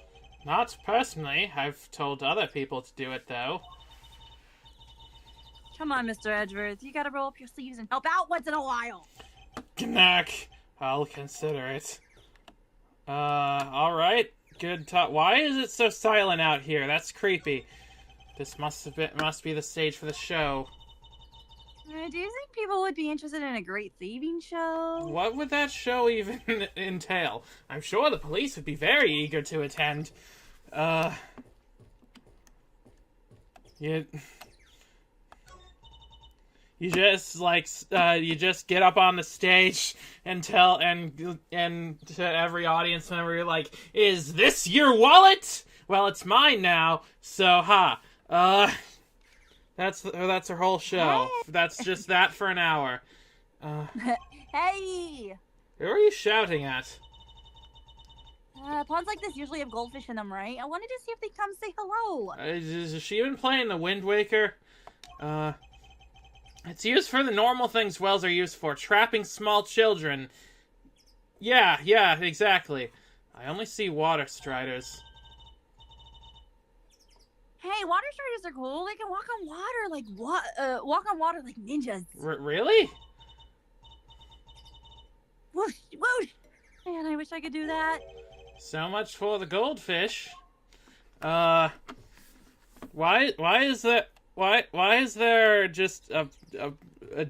Not personally. I've told other people to do it, though. Come on, Mr. Edgeworth. You gotta roll up your sleeves and help out once in a while. Knack. I'll consider it. Alright. Good talk. Why is it so silent out here? That's creepy. This must be the stage for the show. Do you think people would be interested in a great thieving show? What would that show even entail? I'm sure the police would be very eager to attend. You just you just get up on the stage and tell and to every audience member, you're like, "Is this your wallet? Well, it's mine now. So, that's her whole show. Hey. That's just that for an hour. Hey! Who are you shouting at? Ponds like this usually have goldfish in them, right? I wanted to see if they'd come say hello. Has she been playing the Wind Waker? It's used for the normal things wells are used for, trapping small children. Yeah, exactly. I only see water striders. Hey, water striders are cool. They can walk on water like ninjas. Really? Whoosh, whoosh. Man, I wish I could do that. So much for the goldfish. Why is there just a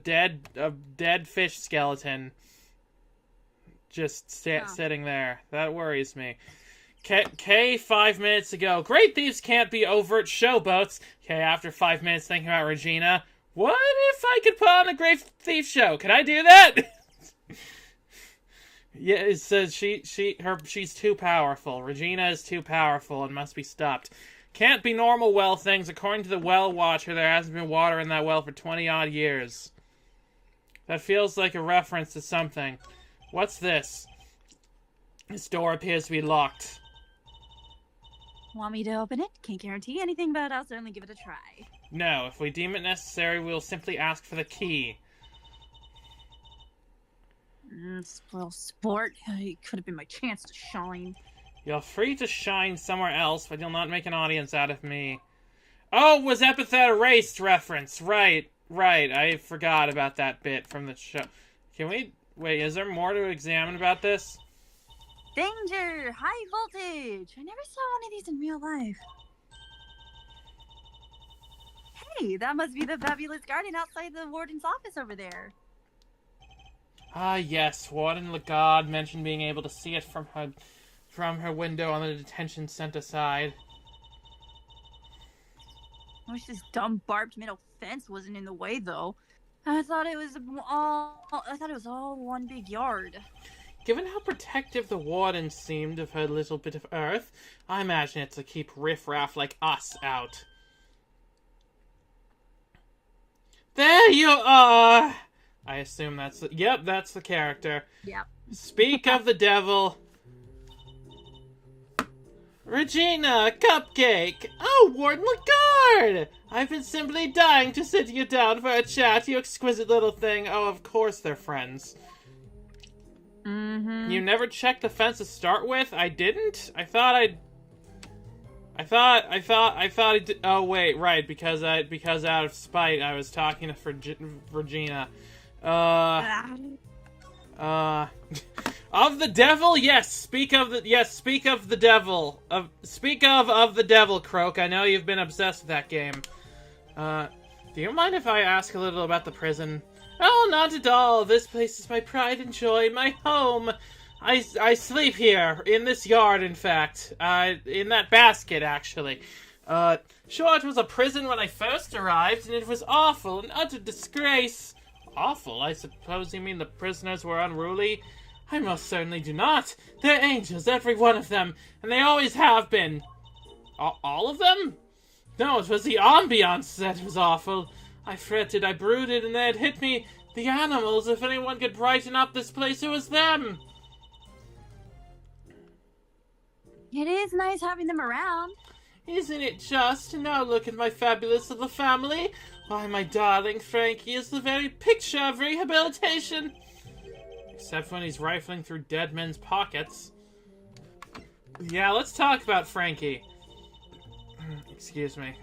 dead fish skeleton just sitting there? That worries me. K 5 minutes ago, great thieves can't be overt showboats. Okay, after 5 minutes thinking about Regina, what if I could put on a great thief show? Can I do that? Yeah, it says she's too powerful. Regina is too powerful and must be stopped. Can't be normal well things. According to the well watcher, there hasn't been water in that well for 20-odd years. That feels like a reference to something. What's this? This door appears to be locked. Want me to open it? Can't guarantee anything, but I'll certainly give it a try. No, if we deem it necessary, we'll simply ask for the key. Spoil sport. It could have been my chance to shine. You're free to shine somewhere else, but you'll not make an audience out of me. Oh, it was epithet erased reference. Right. I forgot about that bit from the show. Can we... Wait, is there more to examine about this? Danger! High voltage! I never saw one of these in real life. Hey, that must be the fabulous garden outside the warden's office over there. Ah, yes. Warden Lagarde mentioned being able to see it from her window on the detention center side. I wish this dumb barbed metal fence wasn't in the way, though. I thought it was all one big yard. Given how protective the warden seemed of her little bit of earth, I imagine it's to keep riffraff like us out. There you are! I assume that's the... Yep, that's the character. Yep. Speak of the devil. Regina, Cupcake! Oh, Warden Lagarde! I've been simply dying to sit you down for a chat, you exquisite little thing. Oh, of course they're friends. Mm-hmm. You never checked the fence to start with? I didn't? I thought I did. Oh, wait, right, because out of spite, I was talking to Regina. Of the devil? Yes, speak of the devil. Speak of the devil, Croak. I know you've been obsessed with that game. Do you mind if I ask a little about the prison? Oh, not at all. This place is my pride and joy, my home. I sleep here, in this yard, in fact. In that basket, actually. Sure, it was a prison when I first arrived, and it was awful, an utter disgrace. Awful? I suppose you mean the prisoners were unruly? I most certainly do not. They're angels, every one of them, and they always have been. All of them? No, it was the ambiance that was awful. I fretted, I brooded, and they'd hit me. The animals, if anyone could brighten up this place, it was them. It is nice having them around. Isn't it just? Now look at my fabulous little family. Why, my darling Frankie is the very picture of rehabilitation. Except when he's rifling through dead men's pockets. Yeah, let's talk about Frankie. Excuse me.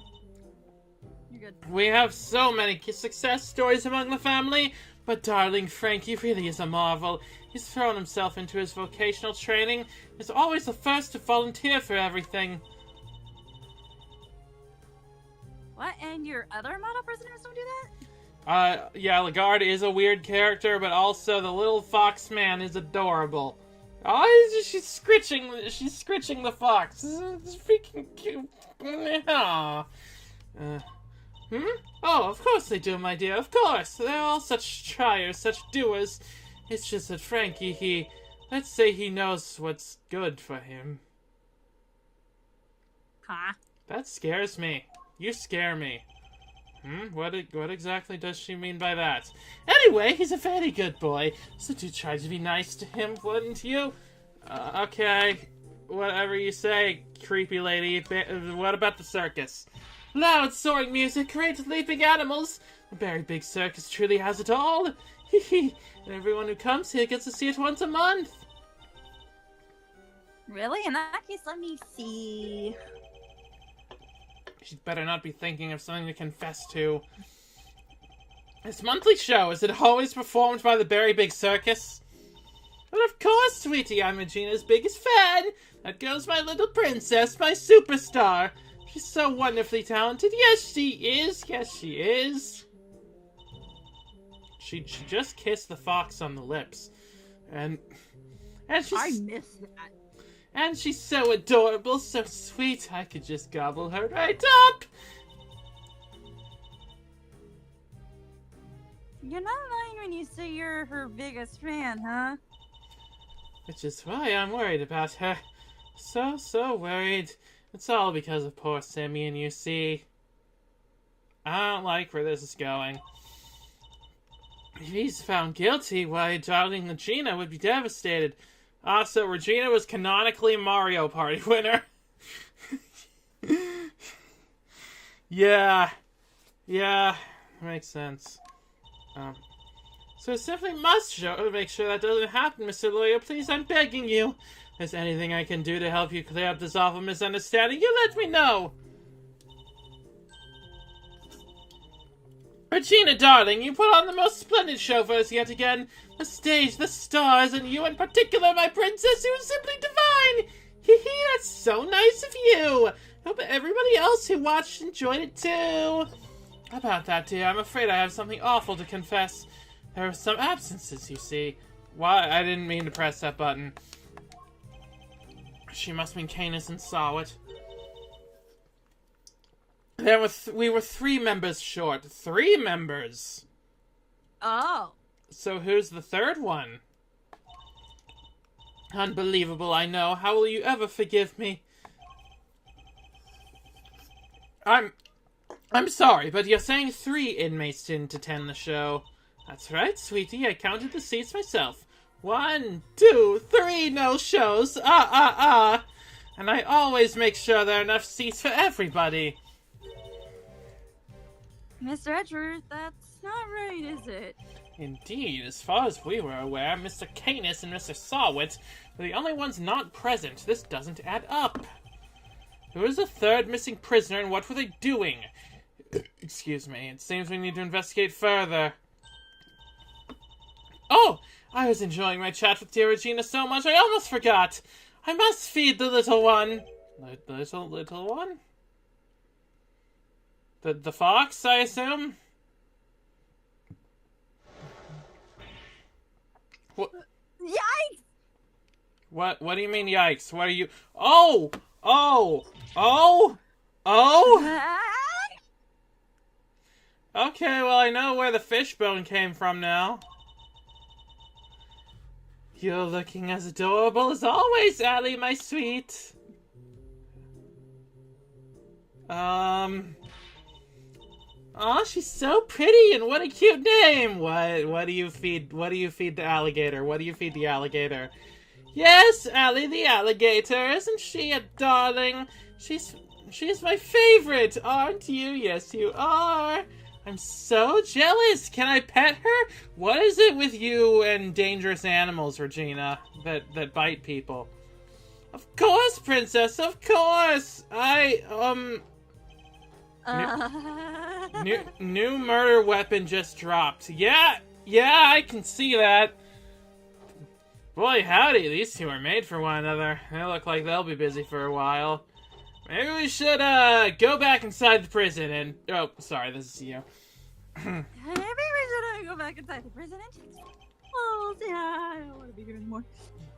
You're good. We have so many success stories among the family, but darling Frankie really is a marvel. He's thrown himself into his vocational training. He's always the first to volunteer for everything. What? And your other model prisoners don't do that? Yeah, Lagarde is a weird character, but also the little fox man is adorable. Oh, she's scritching the fox. It's freaking cute. Oh. Oh, of course they do, my dear, of course. They're all such triers, such doers. It's just that Frankie, let's say he knows what's good for him. Huh? That scares me. You scare me. What exactly does she mean by that? Anyway, he's a very good boy, so do try to be nice to him, wouldn't you? Okay. Whatever you say, creepy lady. What about the circus? Loud soaring music, great leaping animals. The very big circus truly has it all. And everyone who comes here gets to see it once a month. Really? In that case, let me see. She'd better not be thinking of something to confess to. This monthly show, is it always performed by the Very Big Circus? Well, of course, sweetie, I'm Regina's biggest fan. That goes my little princess, my superstar. She's so wonderfully talented. Yes, she is. Yes, she is. She just kissed the fox on the lips. And she's... I missed that. And she's so adorable, so sweet, I could just gobble her right up! You're not lying when you say you're her biggest fan, huh? Which is why I'm worried about her. So worried. It's all because of poor Simeon, you see. I don't like where this is going. If he's found guilty, why, darling Regina would be devastated. Also, Regina was canonically a Mario Party winner. Yeah, makes sense. So simply must make sure that doesn't happen, Mr. Lawyer. Please, I'm begging you. If there's anything I can do to help you clear up this awful misunderstanding, you let me know. Regina, darling, you put on the most splendid show for us yet again. The stage, the stars, and you in particular, my princess, who is simply divine! Hee, that's so nice of you! Hope everybody else who watched enjoyed it too. About that, dear, I'm afraid I have something awful to confess. There are some absences, you see. Why? I didn't mean to press that button. She must mean Kanis and Sawit. We were 3 members short. 3 members! Oh. So who's the 3rd one? Unbelievable, I know. How will you ever forgive me? I'm sorry, but you're saying 3 inmates didn't attend the show. That's right, sweetie. I counted the seats myself. 1, 2, 3 no-shows. And I always make sure there are enough seats for everybody. Mr. Edgeworth, that's not right, is it? Indeed, as far as we were aware, Mr. Kanis and Mr. Sawit were the only ones not present. This doesn't add up. Who is the 3rd missing prisoner, and what were they doing? Excuse me, it seems we need to investigate further. Oh! I was enjoying my chat with dear Regina so much I almost forgot! I must feed the little one. Little one? The fox, I assume? What? Yikes! What do you mean, yikes? What are you... Oh! Okay, well, I know where the fishbone came from now. You're looking as adorable as always, Allie, my sweet. Oh, she's so pretty, and what a cute name! What do you feed the alligator? What do you feed the alligator? Yes, Allie the alligator, isn't she a darling? She's my favorite, aren't you? Yes, you are. I'm so jealous. Can I pet her? What is it with you and dangerous animals, Regina, that bite people? Of course, princess, of course. New murder weapon just dropped. Yeah, I can see that. Boy, howdy, these two are made for one another. They look like they'll be busy for a while. Maybe we should, go back inside the prison and... Oh, sorry, this is you. Maybe we should go back inside the prison and check. Oh, yeah, I don't want to be here anymore.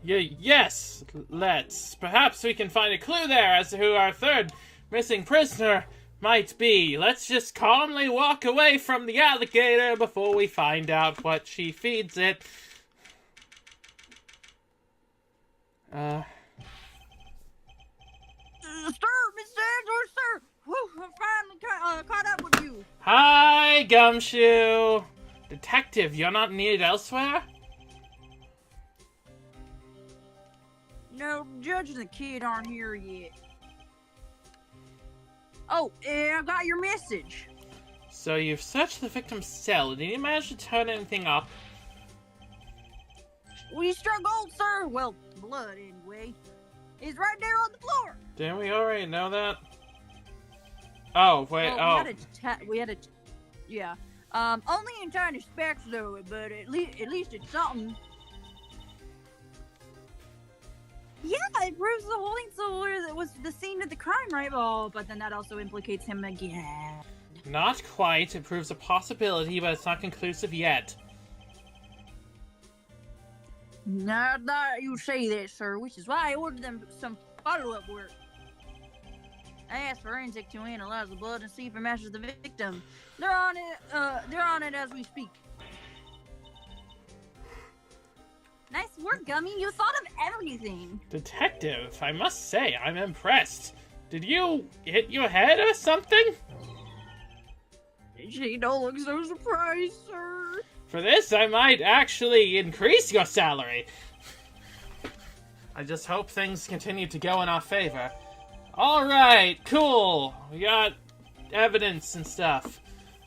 Yes, let's. Perhaps we can find a clue there as to who our third missing prisoner might be. Let's just calmly walk away from the alligator before we find out what she feeds it. Sir, Mr. Andrews, sir! Whew, I'm finally caught up with you. Hi, Gumshoe. Detective, you're not needed elsewhere? No, Judge and the kid aren't here yet. Oh, I got your message. So you've searched the victim's cell. Did you manage to turn anything up? We struck gold, sir. Well, blood, anyway. It's right there on the floor. Didn't we already know that? Oh, wait, Well, we had a yeah. Only in tiny specks, though, but at least it's something. Yeah, it proves the holding silver was the scene of the crime, right? Oh, but then that also implicates him again. Not quite. It proves a possibility, but it's not conclusive yet. Now that you say that, sir, which is why I ordered them some follow-up work. I asked Forensic to analyze the blood and see if it matches the victim. They're on it as we speak. Nice work, Gummy. You thought of everything. Detective, I must say, I'm impressed. Did you hit your head or something? She don't look so surprised, sir. For this, I might actually increase your salary. I just hope things continue to go in our favor. Alright, cool. We got evidence and stuff.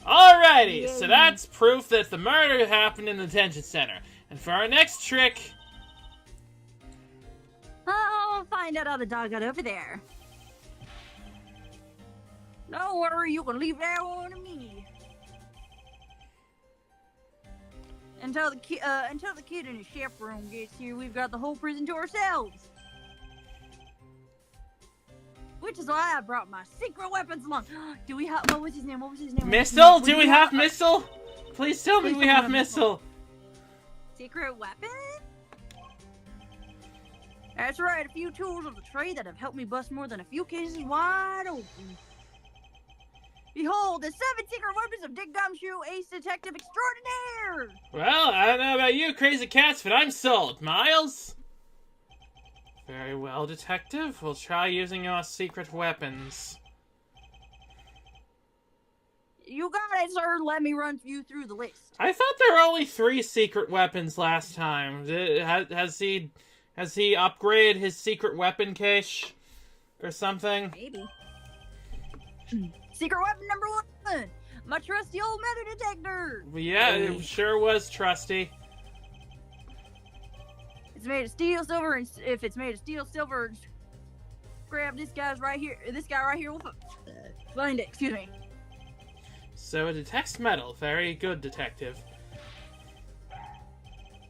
Alrighty, Yay. so that's proof that the murder happened in the detention center. And for our next trick... I'll find out how the dog got over there. Don't worry, you can leave that one to me. Until the kid in the chef room gets here, we've got the whole prison to ourselves. Which is why I brought my secret weapons along. Do we have... What was his name? Missile? Do we have Missile? Please tell me we have Missile. Secret weapon? That's right, a few tools of the trade that have helped me bust more than a few cases wide open. Behold, the 7 secret weapons of Dick Gumshoe, Ace Detective Extraordinaire! Well, I don't know about you crazy cats, but I'm sold. Miles? Very well, Detective. We'll try using your secret weapons. You got it, sir. Let me run you through the list. I thought there were only 3 secret weapons last time. Has he upgraded his secret weapon cache? Or something? Maybe. Secret weapon number 1. My trusty old metal detector. Yeah, it sure was trusty. It's made of steel, silver, and if it's made of steel, silver, grab this guy right here. This guy right here will find it. Excuse me. So it detects metal. Very good, Detective.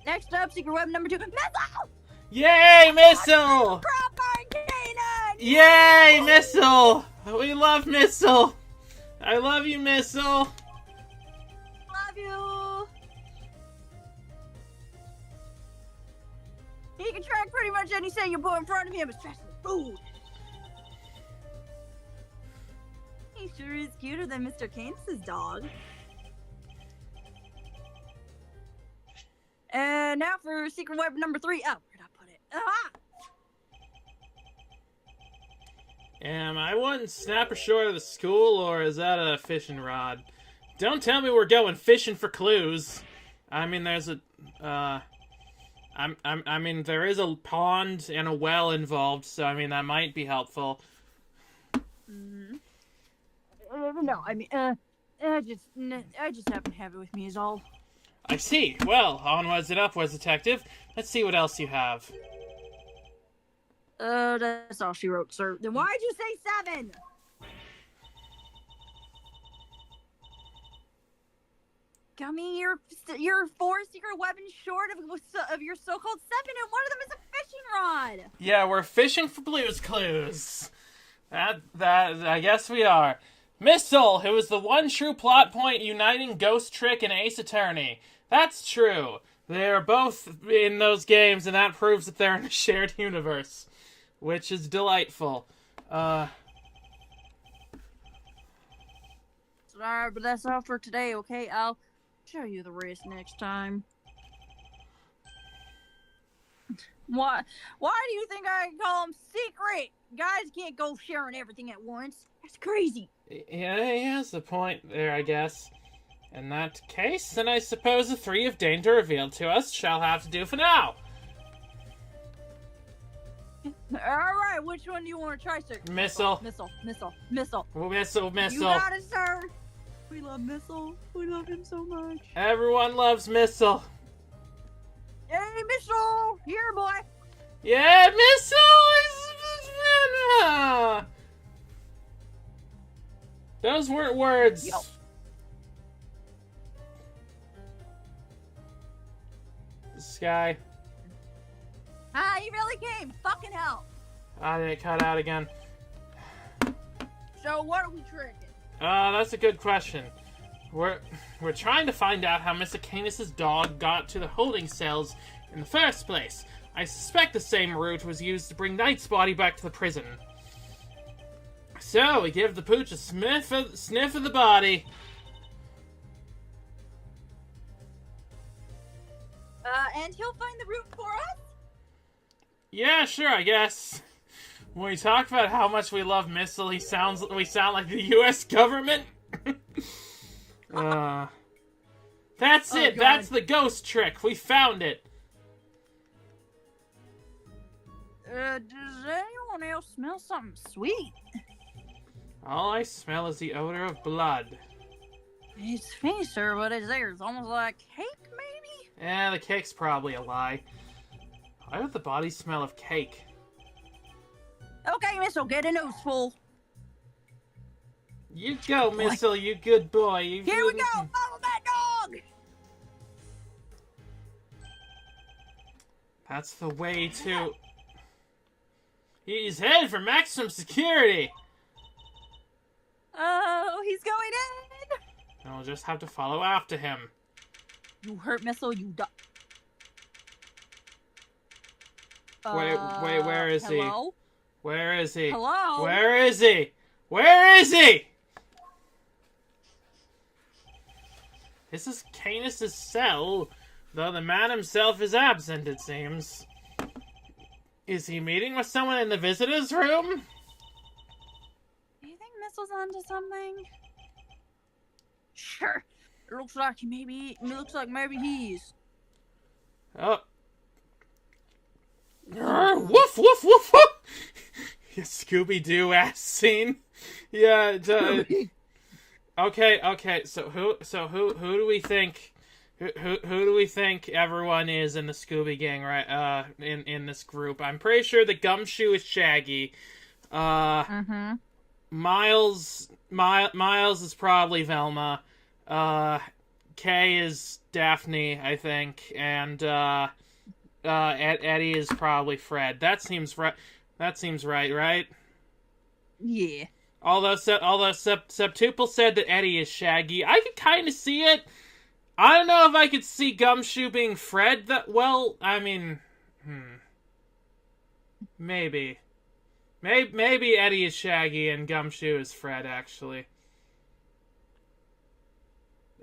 Next up, secret weapon number 2. Missile! Yay, Missile! Crossfire cannon! Yay, Missile! We love Missile! I love you, Missile! Love you! He can track pretty much anything you put in front of him, especially food. He sure is cuter than Mr. Kanis' dog. And now for secret weapon number 3. Oh, where'd I put it? Ah! Am I one snapper short of the school, or is that a fishing rod? Don't tell me we're going fishing for clues. I mean, there's a, I mean, there is a pond and a well involved, so I mean, that might be helpful. Mm-hmm. No, I mean, I just happen to have it with me is all. I see. Well, onwards and upwards, Detective. Let's see what else you have. That's all she wrote, sir. Then why'd you say 7? Gummy, you're 4 secret weapons short of your so-called 7, and one of them is a fishing rod. Yeah, we're fishing for Blue's Clues. That I guess we are. Missile, who was the one true plot point uniting Ghost Trick and Ace Attorney. That's true. They're both in those games, and that proves that they're in a shared universe, which is delightful. Sorry, but that's all for today, okay? I'll show you the rest next time. Why do you think I call them secret? Guys can't go sharing everything at once. That's crazy. Yeah, he has a point there, I guess. In that case, then I suppose the 3 of danger revealed to us shall have to do for now. Alright, which one do you want to try, sir? Missile. Missile. Missile. You got it, sir. We love Missile. We love him so much. Everyone loves Missile. Hey, Missile! Here, boy! Yeah, Missile is... Those weren't words. Yo. This guy. Ah, he really came! Fucking hell! I didn't cut out again. So, what are we tricking? That's a good question. We're trying to find out how Mr. Kanis' dog got to the holding cells in the first place. I suspect the same route was used to bring Knight's body back to the prison. So, we give the pooch a sniff of the body. And he'll find the route for us? Yeah, sure, I guess. When we talk about how much we love Missile, we sound like the U.S. government. That's it. God. That's the ghost trick. We found it. Does anyone else smell something sweet? All I smell is the odor of blood. It's faint, sir, but it's there. It's almost like cake, maybe? Yeah, the cake's probably a lie. Why would the body smell of cake? Okay, Missile, get a nose full. You go, Missile, you good boy. Here we go! Follow that dog! That's the way to... He's headed for maximum security! Oh, he's going in! And we'll just have to follow after him. You hurt, Missile, you die. Wait, where is hello? he? Where is he? Hello? Where is he? Where is he? This is Kanis' cell, though the man himself is absent, it seems. Is he meeting with someone in the visitor's room? Do you think Missile's onto something? Sure. It looks like maybe he's. Oh. Woof, woof, woof, woof! Scooby-Doo ass scene. Yeah, Okay, so who do we think who do we think everyone is in the Scooby gang, right? In this group. I'm pretty sure the Gumshoe is Shaggy. Miles is probably Velma. Kay is Daphne, I think, and Eddie is probably Fred. That seems right. That seems right? Yeah. Although Septuple said that Eddie is Shaggy, I could kind of see it. I don't know if I could see Gumshoe being Fred that well. I mean, maybe Eddie is Shaggy and Gumshoe is Fred. Actually,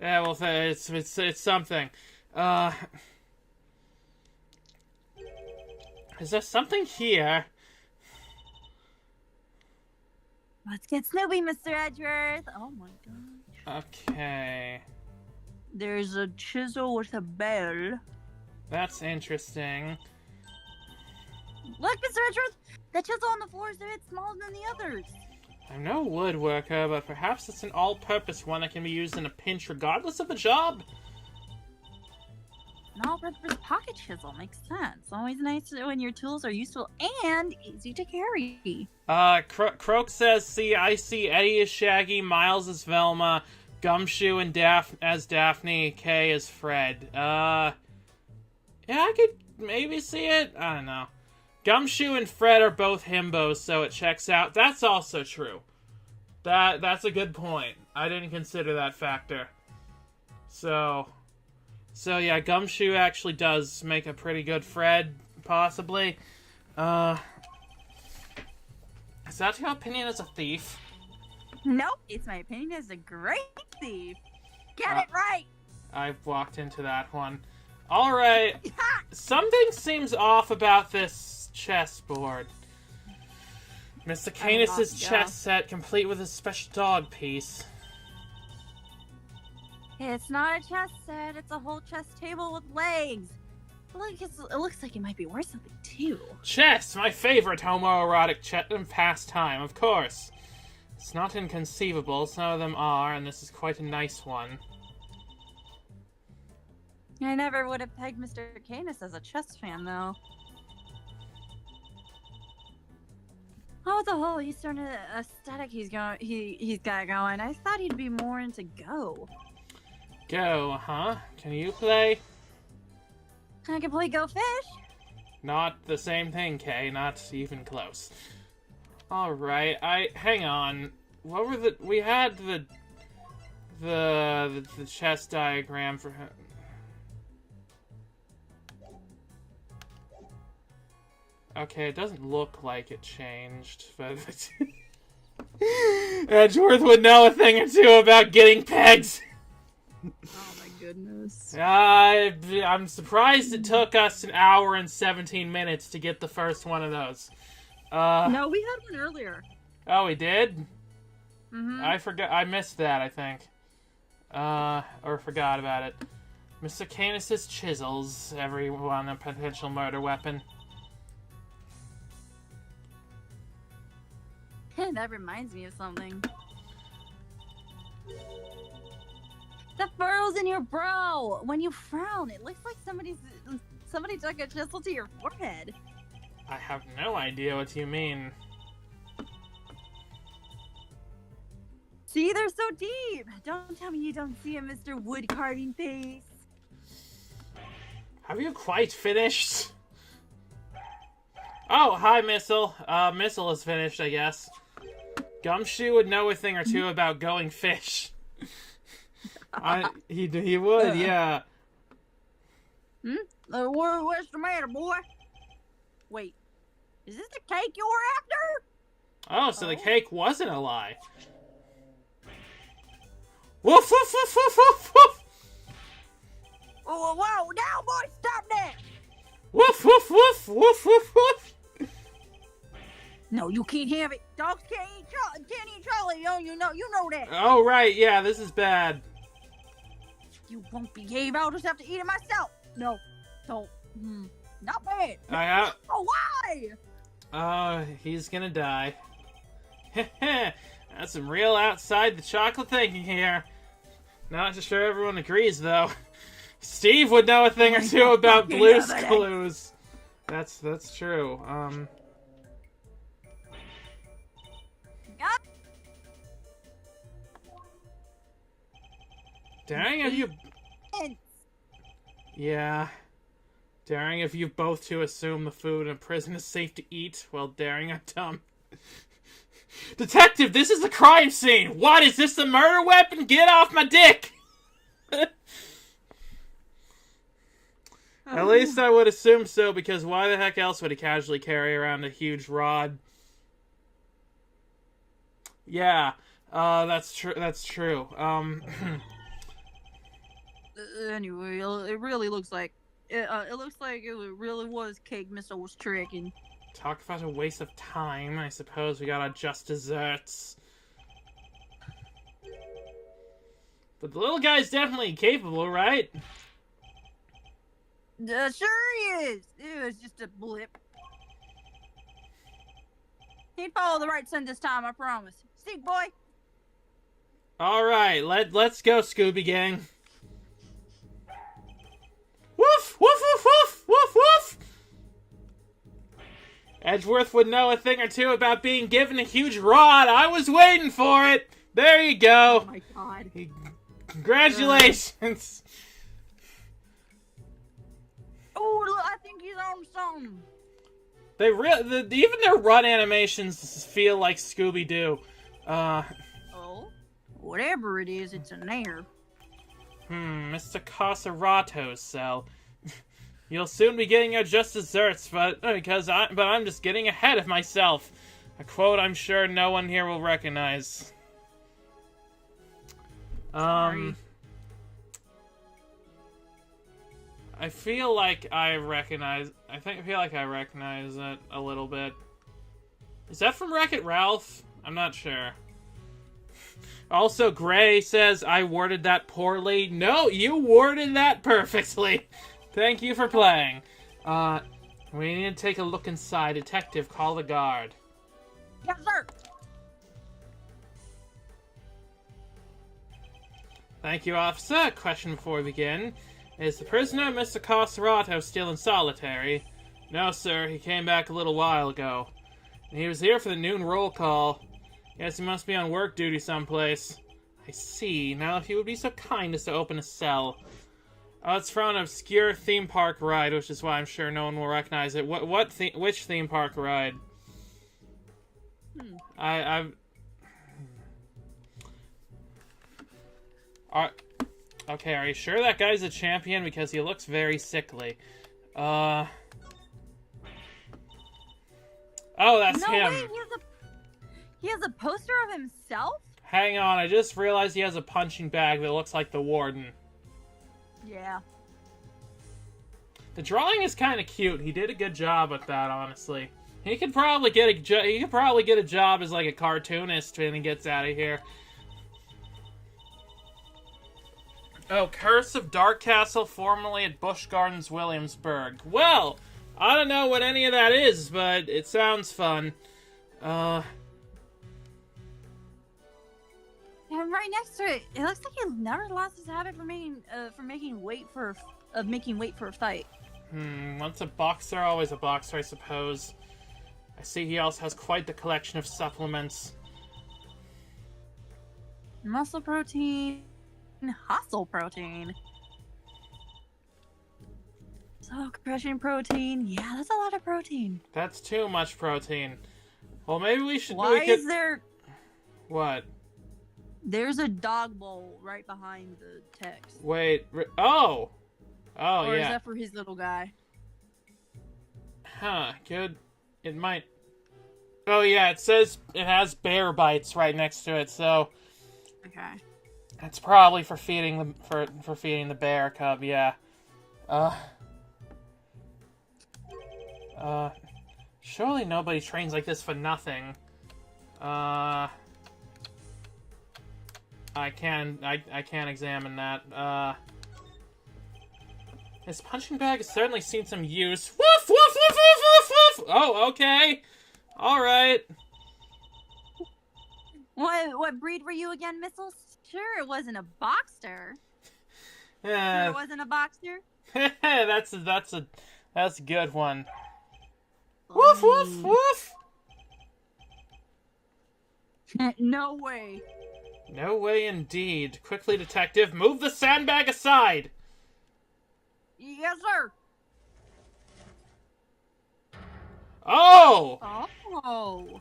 yeah. Well, it's something. Is there something here? Let's get Snoopy, Mr. Edgeworth. Oh my gosh. Okay. There's a chisel with a bell. That's interesting. Look, Mr. Edgeworth! The chisel on the floor is a bit smaller than the others. I'm no woodworker, but perhaps it's an all-purpose one that can be used in a pinch regardless of the job? An all-purpose pocket chisel makes sense. Always nice when your tools are useful and easy to carry. Croak says, I see Eddie as Shaggy, Miles as Velma, Gumshoe and as Daphne, Kay as Fred. Yeah, I could maybe see it. I don't know. Gumshoe and Fred are both himbos, so it checks out. That's also true. That's a good point. I didn't consider that factor. So yeah, Gumshoe actually does make a pretty good Fred, possibly. Is that your opinion as a thief? Nope, it's my opinion as a great thief. Get it right. I've walked into that one. Alright. Something seems off about this chessboard. Mr. Canis' chess set, complete with a special dog piece. It's not a chess set, it's a whole chess table with legs. It looks like it might be worth something, too. Chess, my favorite homoerotic pastime, of course. It's not inconceivable, some of them are, and this is quite a nice one. I never would have pegged Mr. Canis as a chess fan, though. Oh, the whole Eastern aesthetic he's got going. I thought he'd be more into Go. Go, huh? Can you play? I can play Go Fish. Not the same thing, Kay. Not even close. Alright, hang on. What were we had the chess diagram for him. Okay, it doesn't look like it changed, but Edgeworth would know a thing or two about getting pegs. Oh my goodness. I'm surprised it took us 1 hour and 17 minutes to get the first one of those. No, we had one earlier. Oh, we did? Mm-hmm. I missed that, I think. Or forgot about it. Mr. Canis' chisels, everyone a potential murder weapon. That reminds me of something. The furrows in your brow. When you frown, it looks like somebody took a chisel to your forehead. I have no idea what you mean. See, they're so deep. Don't tell me you don't see a Mr. Wood carving face. Have you quite finished? Oh, hi, Missile. Missile is finished, I guess. Gumshoe would know a thing or two about going fish. He would, yeah. What's the matter, boy? Wait, is this the cake you were after? Oh, so the cake wasn't a lie. Woof, woof, woof, woof, woof, woof. Whoa, now, boy, stop that! Woof, woof, woof, woof, woof, woof. No, you can't have it. Dogs can't eat Charlie. You know that. Oh, right, yeah, this is bad. You won't behave. I'll just have to eat it myself. No, don't. Not bad. Oh, why? He's gonna die. That's some real outside the chocolate thinking here. Not sure everyone agrees, though. Steve would know a thing or two about Blue's Clues. That's true. Dang, have you... Yeah. Daring if you both to assume the food in a prison is safe to eat, while daring I'm dumb. Detective, this is a crime scene! What, is this a murder weapon? Get off my dick! At least I would assume so, because why the heck else would he casually carry around a huge rod? Yeah, that's true. Anyway, it really looks like it really was cake Missile was tricking. Talk about a waste of time. I suppose we gotta adjust desserts. But the little guy's definitely capable, right? Sure he is. It was just a blip. He'd follow the right scent this time, I promise. See, boy. All right, let's go, Scooby Gang. Woof, woof, woof, woof, woof, woof. Edgeworth would know a thing or two about being given a huge rod. I was waiting for it. There you go. Oh my god. Congratulations. Oh, look, I think he's on something. Even their run animations feel like Scooby-Doo. Whatever it is, it's in there. Mr. Carcerato's cell. You'll soon be getting your just desserts, but I'm just getting ahead of myself. A quote I'm sure no one here will recognize. Sorry. I feel like I recognize it a little bit. Is that from Wreck-It Ralph? I'm not sure. Also, Gray says, I worded that poorly. No, you worded that perfectly. Thank you for playing. We need to take a look inside. Detective, call the guard. Yes, sir. Thank you, officer. Question before we begin. Is the prisoner, Mr. Carcerato, still in solitary? No, sir. He came back a little while ago. And he was here for the noon roll call. Guess he must be on work duty someplace. I see. Now, if you would be so kind as to open a cell. Oh, it's from an obscure theme park ride, which is why I'm sure no one will recognize it. Which theme park ride? Okay, are you sure that guy's a champion? Because he looks very sickly. Oh, that's him. Wait, he has a poster of himself? Hang on, I just realized he has a punching bag that looks like the warden. Yeah. The drawing is kind of cute. He did a good job with that, honestly. He could probably get a job as like a cartoonist when he gets out of here. Oh, Curse of Dark Castle, formerly at Busch Gardens, Williamsburg. Well, I don't know what any of that is, but it sounds fun. And right next to it, it looks like he never lost his habit for making weight for a fight. Once a boxer, always a boxer, I suppose. I see he also has quite the collection of supplements. Muscle protein, hustle protein, soul crushing protein. Yeah, that's a lot of protein. That's too much protein. Well, maybe we should. Is there? What? There's a dog bowl right behind the text. Wait. Oh, or yeah. Is that for his little guy? Huh. Good. It might. Oh yeah, it says it has bear bites right next to it, so. Okay. It's probably for feeding the bear cub. Yeah. Surely nobody trains like this for nothing. I can't examine that. His punching bag has certainly seen some use. Woof, woof, woof, woof, woof, woof! Oh, okay. Alright. What breed were you again, Missiles? Sure, it wasn't a boxer. Sure, it wasn't a boxer. that's a good one. Woof, woof, woof! No way. No way indeed. Quickly, detective, move the sandbag aside! Yes, sir. Oh! Oh.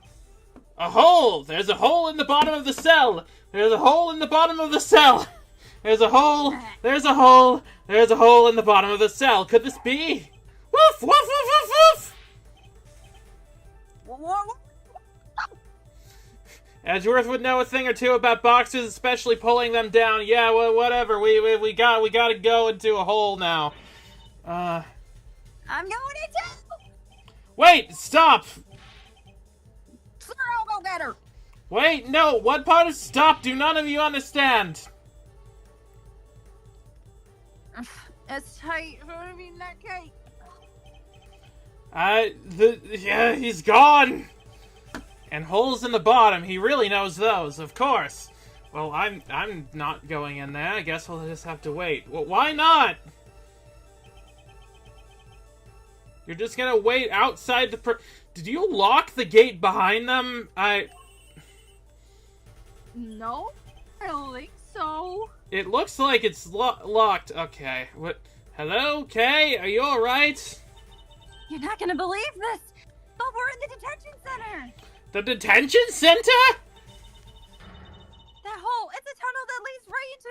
A hole! There's a hole in the bottom of the cell! There's a hole in the bottom of the cell! There's a hole! There's a hole! There's a hole in the bottom of the cell! Could this be? Woof! Woof! Woof! Woof! Woof! Edgeworth would know a thing or two about boxers, especially pulling them down. Yeah, well, whatever. We gotta go into a hole now. I'm going into. Wait! Stop! Sir, I'll go get her. Wait, no! What part of stop do none of you understand? It's tight. I mean, that cake. Yeah, he's gone! And holes in the bottom, he really knows those, of course. Well, I'm not going in there. I guess we'll just have to wait. Well, why not? You're just gonna wait outside the Did you lock the gate behind them? No, I don't think so. It looks like it's locked. Okay, what? Hello, Kay? Are you alright? You're not gonna believe this, but we're in the detention center. The detention center? That hole, it's a tunnel that leads right into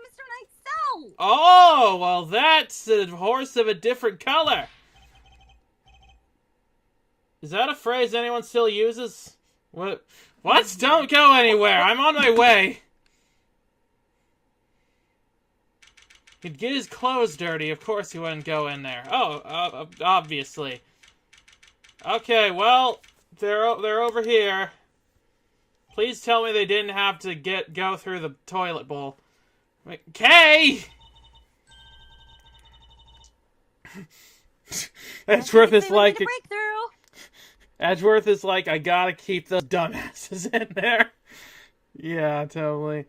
Mr. Knight's cell. Oh, well, that's a horse of a different color. Is that a phrase anyone still uses? What? Don't go anywhere. I'm on my way. He'd get his clothes dirty. Of course he wouldn't go in there. Oh, obviously. Okay, well, they're over here. Please tell me they didn't have to go through the toilet bowl. Kay! Edgeworth is like... Edgeworth is like, I gotta keep those dumbasses in there. Yeah, totally.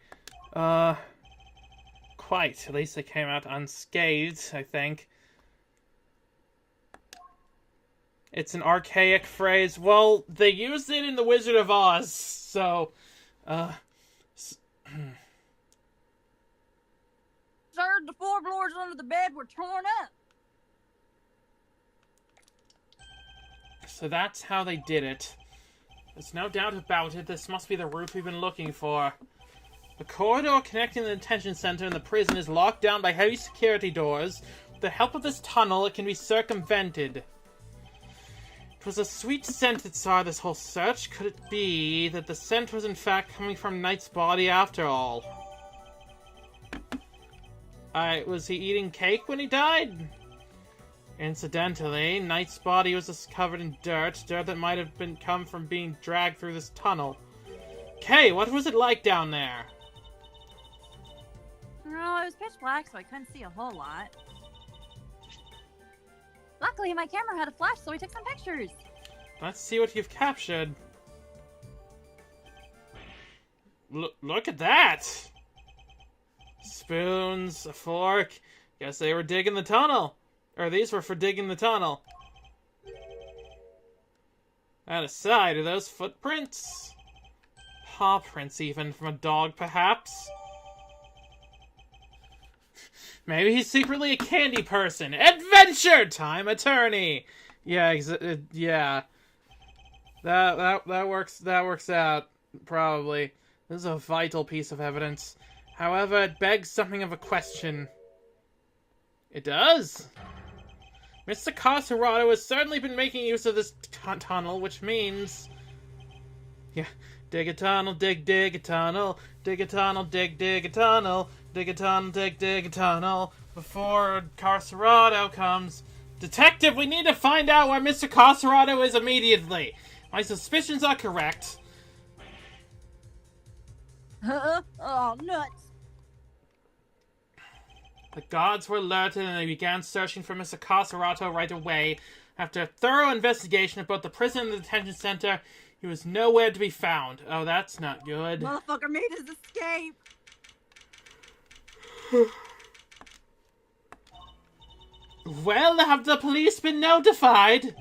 Quite. At least they came out unscathed, I think. It's an archaic phrase. Well, they used it in The Wizard of Oz, so... Sir, the floorboards under the bed were torn up. So that's how they did it. There's no doubt about it. This must be the route we've been looking for. The corridor connecting the detention center and the prison is locked down by heavy security doors. With the help of this tunnel, it can be circumvented. It was a sweet scent that saw this whole search. Could it be that the scent was in fact coming from Knight's body after all? Was he eating cake when he died? Incidentally, Knight's body was covered in dirt that might have come from being dragged through this tunnel. Kay, what was it like down there? Well, it was pitch black, so I couldn't see a whole lot. Luckily, my camera had a flash, so we took some pictures. Let's see what you've captured. Look at that! Spoons, a fork. Guess they were digging the tunnel. Or these were for digging the tunnel. That aside, are those footprints? Paw prints even, from a dog, perhaps? Maybe he's secretly a candy person. Adventure Time attorney! Yeah, yeah. That works out, probably. This is a vital piece of evidence. However, it begs something of a question. It does? Mr. Coserato has certainly been making use of this tunnel, which means... Yeah, dig a tunnel, dig a tunnel, dig a tunnel, dig a tunnel, dig a tunnel, dig a tunnel, before Coserato comes. Detective, we need to find out where Mr. Coserato is immediately. My suspicions are correct. Oh, nuts. The guards were alerted and they began searching for Mr. Coserato right away. After a thorough investigation of both the prison and the detention center, he was nowhere to be found. Oh, that's not good. Motherfucker made his escape. Well, have the police been notified?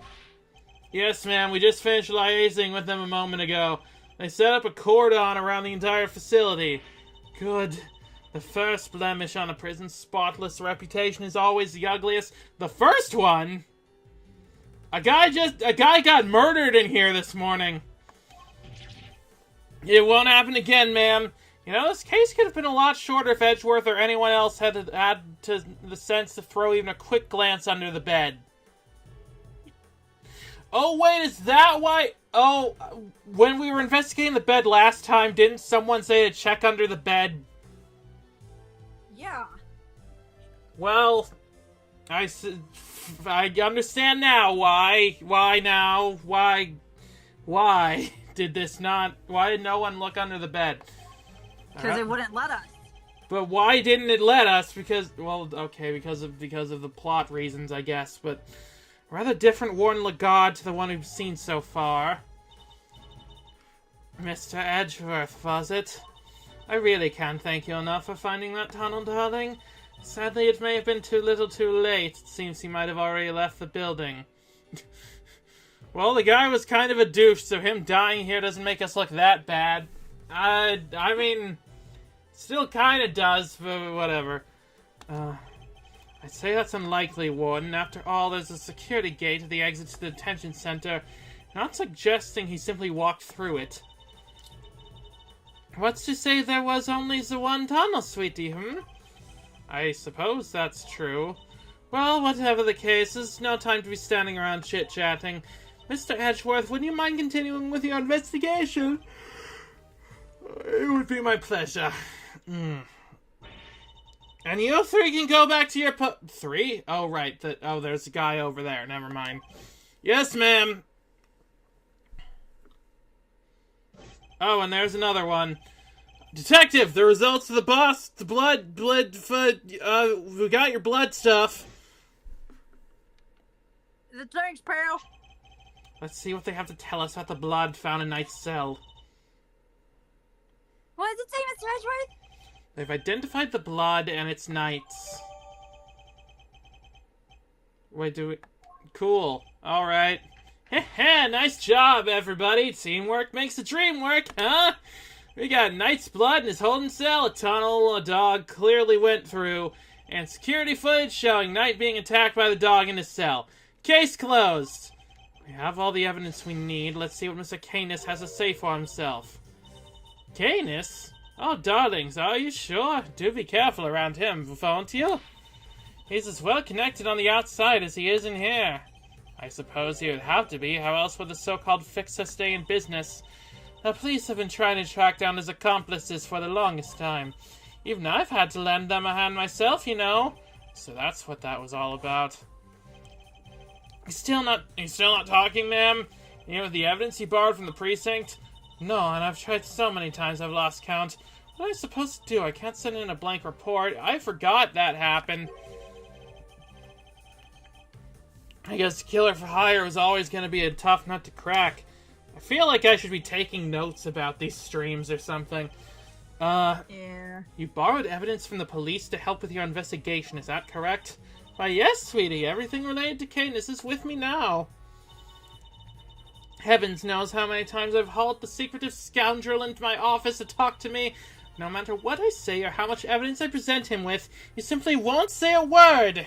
Yes, ma'am. We just finished liaising with them a moment ago. They set up a cordon around the entire facility. Good. The first blemish on a prison's spotless reputation is always the ugliest. The first one? A guy got murdered in here this morning. It won't happen again, ma'am. You know, this case could have been a lot shorter if Edgeworth or anyone else had to the sense to throw even a quick glance under the bed. Oh, wait, is that why? Oh, when we were investigating the bed last time, didn't someone say to check under the bed? Yeah. Well, I understand now why. Why now? Why did no one look under the bed? Because it wouldn't let us. But why didn't it let us? Because, well, okay, because of the plot reasons, I guess, but a rather different Warden Lagarde to the one we've seen so far. Mr. Edgeworth, was it? I really can't thank you enough for finding that tunnel, darling. Sadly, it may have been too little too late. It seems he might have already left the building. Well, the guy was kind of a douche, so him dying here doesn't make us look that bad. I mean, still kind of does, but whatever. I'd say that's unlikely, Warden. After all, there's a security gate at the exit to the detention center. Not suggesting he simply walked through it. What's to say there was only the one tunnel, sweetie, I suppose that's true. Well, whatever the case, there's no time to be standing around chit-chatting. Mr. Edgeworth, would you mind continuing with your investigation? It would be my pleasure. And you three can go back to your Three? Oh, right. There's a guy over there. Never mind. Yes, ma'am. Oh, and there's another one. Detective, the results of we got your blood stuff. Thanks, pal. Let's see what they have to tell us about the blood found in Knight's cell. What does it say, Mr. Edgeworth? They've identified the blood and it's Knight's. Wait, Cool. Alright. Heh, nice job, everybody. Teamwork makes the dream work, huh? We got Knight's blood in his holding cell, a tunnel a dog clearly went through, and security footage showing Knight being attacked by the dog in his cell. Case closed. We have all the evidence we need. Let's see what Mr. Kanis has to say for himself. Kanis? Oh, darlings, are you sure? Do be careful around him, won't you? He's as well connected on the outside as he is in here. I suppose he would have to be. How else would the so-called fixer stay in business? The police have been trying to track down his accomplices for the longest time. Even I've had to lend them a hand myself, you know. So that's what that was all about. He's still not talking, ma'am? You know, the evidence he borrowed from the precinct? No, and I've tried so many times I've lost count. What am I supposed to do? I can't send in a blank report. I forgot that happened. I guess killer for hire was always going to be a tough nut to crack. I feel like I should be taking notes about these streams or something. Yeah. You borrowed evidence from the police to help with your investigation, is that correct? Why, yes, sweetie. Everything related to Kanis is with me now. Heavens knows how many times I've hauled the secretive scoundrel into my office to talk to me. No matter what I say or how much evidence I present him with, he simply won't say a word.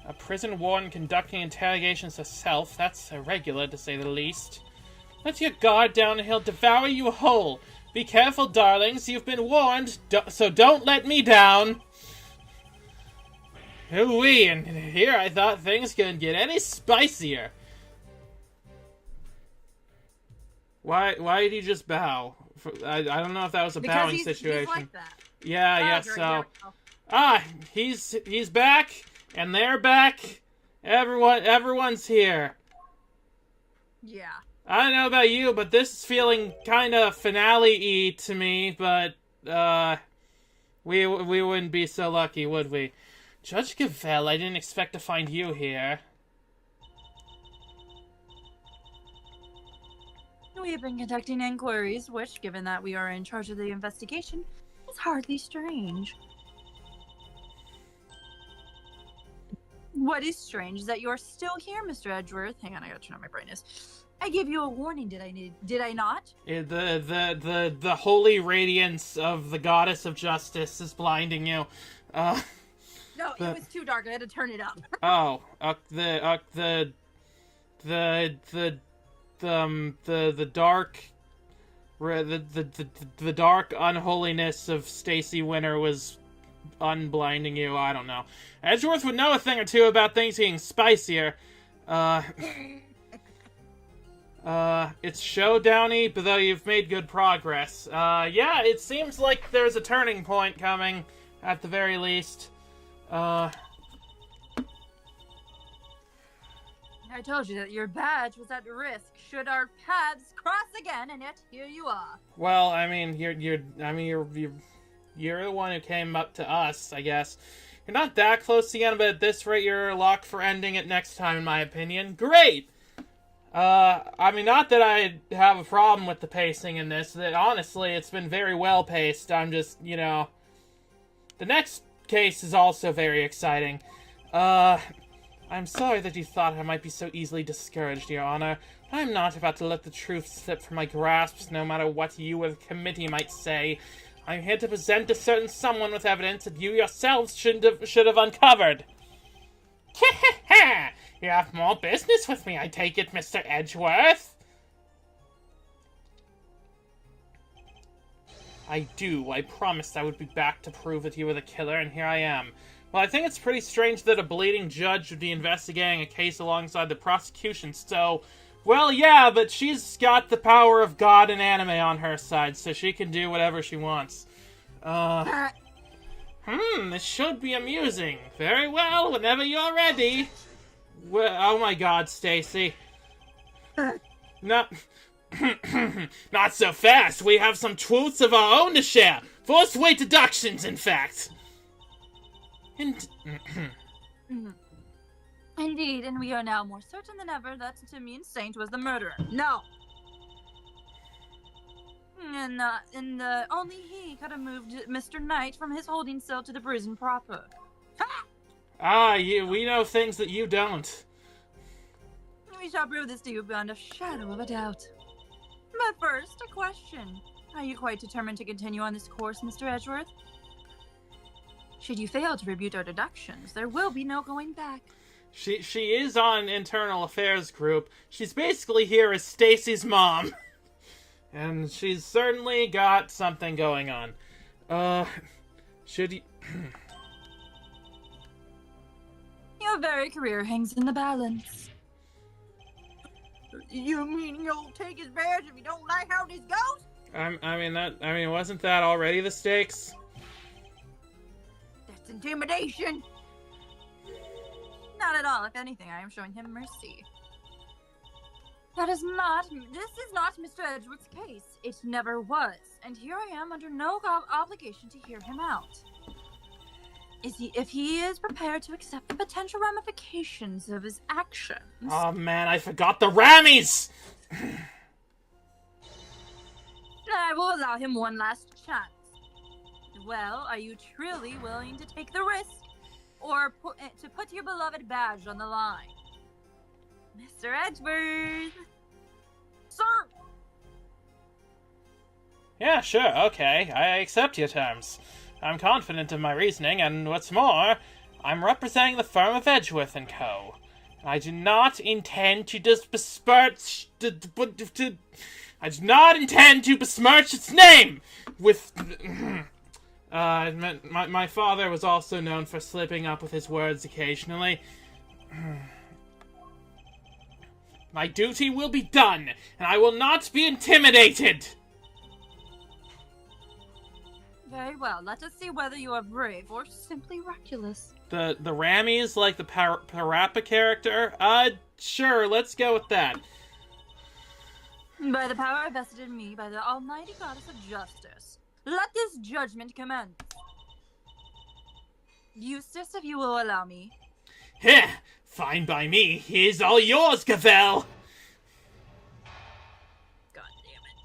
A prison warden conducting interrogations herself, that's irregular to say the least. Let your guard down and he'll devour you whole. Be careful, darlings, you've been warned, so don't let me down. Ooh-wee, and here I thought things couldn't get any spicier. Why did he just bow? I don't know if that was a bowing situation. He's like that. Yeah, I guess so. Ah, he's back, and they're back. Everyone's here. Yeah. I don't know about you, but this is feeling kind of finale-y to me, but, we wouldn't be so lucky, would we? Judge Gavèlle, I didn't expect to find you here. We have been conducting inquiries, which, given that we are in charge of the investigation, is hardly strange. What is strange is that you're still here, Mr. Edgeworth. Hang on, I gotta turn on my brightness. I gave you a warning, did I not? The holy radiance of the goddess of justice is blinding you. No, it was too dark. I had to turn it up. Oh, the dark unholiness of Stacy Winter was unblinding you. I don't know. Edgeworth would know a thing or two about things being spicier. It's showdowny, but though you've made good progress. Yeah, it seems like there's a turning point coming, at the very least. I told you that your badge was at risk should our paths cross again, and yet here you are. Well, I mean, you're the one who came up to us, I guess. You're not that close again, but at this rate, you're locked for ending it next time, in my opinion. Great! I mean, not that I have a problem with the pacing in this. That honestly, it's been very well paced. I'm just, you know... The next case is also very exciting. I'm sorry that you thought I might be so easily discouraged, Your Honor. I'm not about to let the truth slip from my grasp, no matter what you or the committee might say. I'm here to present a certain someone with evidence that you yourselves should have uncovered. You have more business with me, I take it, Mr. Edgeworth? I do. I promised I would be back to prove that you were the killer, and here I am. Well, I think it's pretty strange that a bleeding judge would be investigating a case alongside the prosecution, so... Well, yeah, but she's got the power of God and anime on her side, so she can do whatever she wants. This should be amusing. Very well, whenever you're ready. Well, oh my god, Stacy. Not... Not so fast. We have some truths of our own to share. Forced weight deductions, in fact. Indeed, and we are now more certain than ever that Timian Saint was the murderer. No! And only he could have moved Mr. Knight from his holding cell to the prison proper. Ha! Ah, we know things that you don't. We shall prove this to you beyond a shadow of a doubt. But first, a question. Are you quite determined to continue on this course, Mr. Edgeworth? Should you fail to rebut our deductions, there will be no going back. She is on Internal Affairs Group. She's basically here as Stacy's mom. And she's certainly got something going on. Should you... Your very career hangs in the balance. You mean you'll take his badge if you don't like how this goes? I mean, wasn't that already the stakes? That's intimidation. Not at all. If anything, I am showing him mercy. This is not Mr. Edgeworth's case. It never was. And here I am under no obligation to hear him out. If he is prepared to accept the potential ramifications of his actions... Oh man, I forgot the Rammies! I will allow him one last chance. Well, are you truly willing to take the risk? Or to put your beloved badge on the line? Mr. Edgeworth! Sir! Yeah, sure, okay. I accept your terms. I'm confident of my reasoning, and what's more, I'm representing the firm of Edgeworth & Co. I do not intend to besmirch its name with... my father was also known for slipping up with his words occasionally. My duty will be done, and I will not be intimidated! Very well, let us see whether you are brave or simply reckless. The Rammies, like the Parappa character? Sure, let's go with that. By the power vested in me by the almighty goddess of justice, let this judgment commence. Eustace, if you will allow me. Heh! Fine by me. Here's all yours, Gavèlle! God damn it.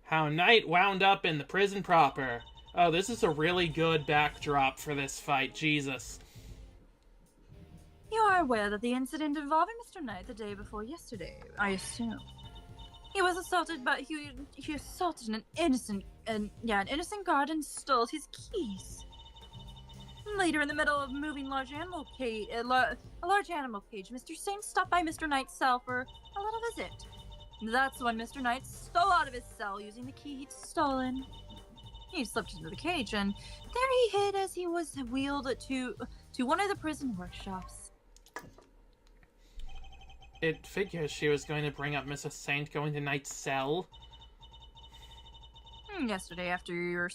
How Knight wound up in the prison proper. Oh, this is a really good backdrop for this fight, Jesus. You are aware that the incident involving Mr. Knight the day before yesterday, I assume. He was assaulted by he assaulted an innocent guard and stole his keys. Later, in the middle of moving a large animal cage, Mr. Saint stopped by Mr. Knight's cell for a little visit. That's when Mr. Knight stole out of his cell using the key he'd stolen. He slipped into the cage, and there he hid as he was wheeled to one of the prison workshops. It figures she was going to bring up Mrs. Saint going to Knight's cell. Yesterday, after you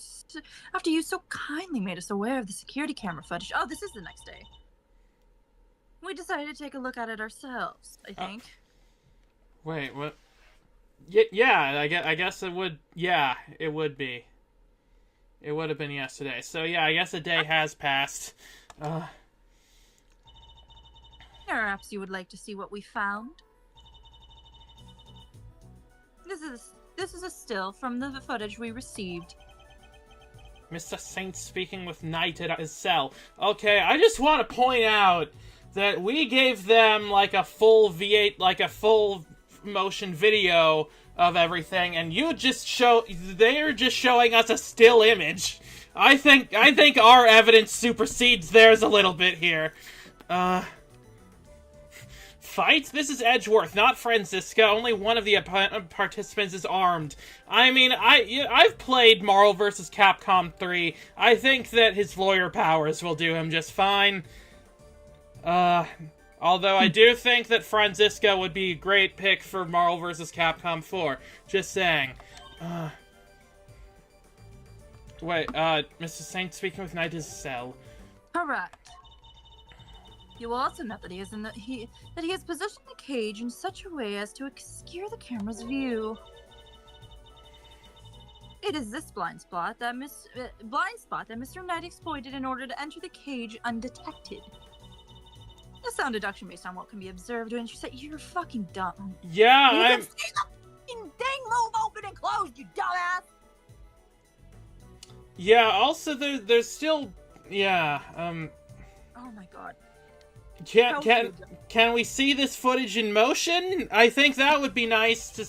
so kindly made us aware of the security camera footage. Oh, this is the next day. We decided to take a look at it ourselves, I think. Wait, what? Yeah, I guess it would. Yeah, it would be. It would have been yesterday. So yeah, I guess a day has passed. Perhaps you would like to see what we found. This is a still from the footage we received. Mr. Saint speaking with Knight at his cell. Okay, I just want to point out that we gave them like a full V8, like a full motion video of everything, and they're just showing us a still image. I think our evidence supersedes theirs a little bit here. fight? This is Edgeworth, not Francisca. Only one of the participants is armed. I mean, I've played Marvel vs. Capcom 3. I think that his lawyer powers will do him just fine. Although I do think that Francisca would be a great pick for Marvel vs. Capcom 4. Just saying. Wait, Mr. Saint speaking with Knight is cell. Correct. You will also note that he has positioned the cage in such a way as to obscure the camera's view. It is this blind spot that Mr. Knight exploited in order to enter the cage undetected. A sound deduction based on what can be observed when you say you're fucking dumb. Yeah, You can see the fucking thing move open and close, you dumbass. Yeah, also there's still Oh my god. Can we see this footage in motion? I think that would be nice to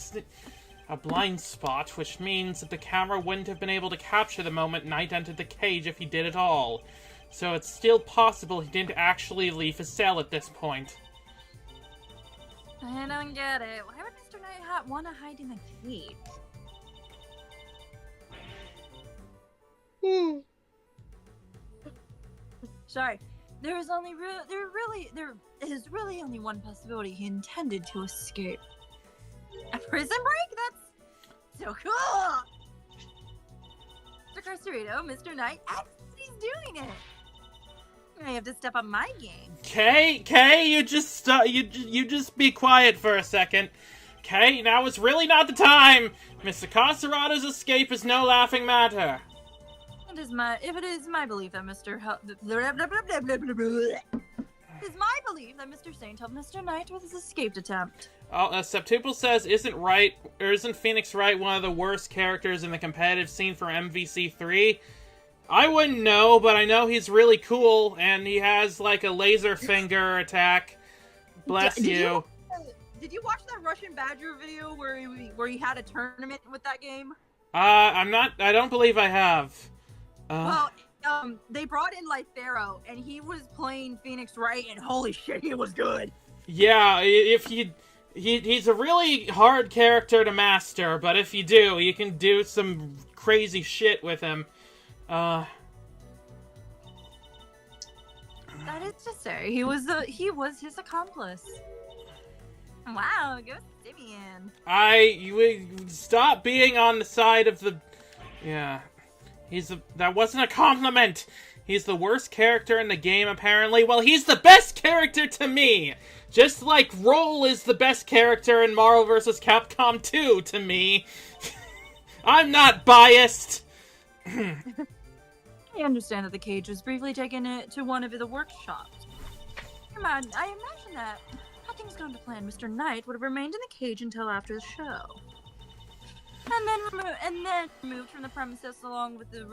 a blind spot, which means that the camera wouldn't have been able to capture the moment Knight entered the cage if he did at all. So it's still possible he didn't actually leave his cell at this point. I don't get it. Why would Mr. Knight want to hide in a cage? Sorry. There is really only one possibility. He intended to escape. A prison break? That's so cool! Mr. Carcerito, Mr. Knight, he's doing it! I have to step up my game. Kay, you just be quiet for a second. Kay, now is really not the time! Mr. Carcerato's escape is no laughing matter. If it is my belief that Mr. Saint helped Mr. Knight with his escape attempt. Oh, Septuple says, isn't Phoenix Wright one of the worst characters in the competitive scene for MVC3? I wouldn't know, but I know he's really cool, and he has, like, a laser finger attack. Bless you. Did you watch that Russian Badger video where he had a tournament with that game? I don't believe I have. Well, they brought in Lythero, and he was playing Phoenix Wright, and holy shit, he was good. Yeah, if he's a really hard character to master, but if you do, you can do some crazy shit with him. That is to say, he was his accomplice. Wow, go Simeon. You stop being on the side of the... Yeah. That wasn't a compliment! He's the worst character in the game, apparently. Well, he's the best character to me! Just like Roll is the best character in Marvel vs. Capcom 2 to me. I'm not biased! I understand that the cage was briefly taken to one of the workshops. I imagine that, had things gone to plan, Mr. Knight would have remained in the cage until after the show. And then removed from the premises along with the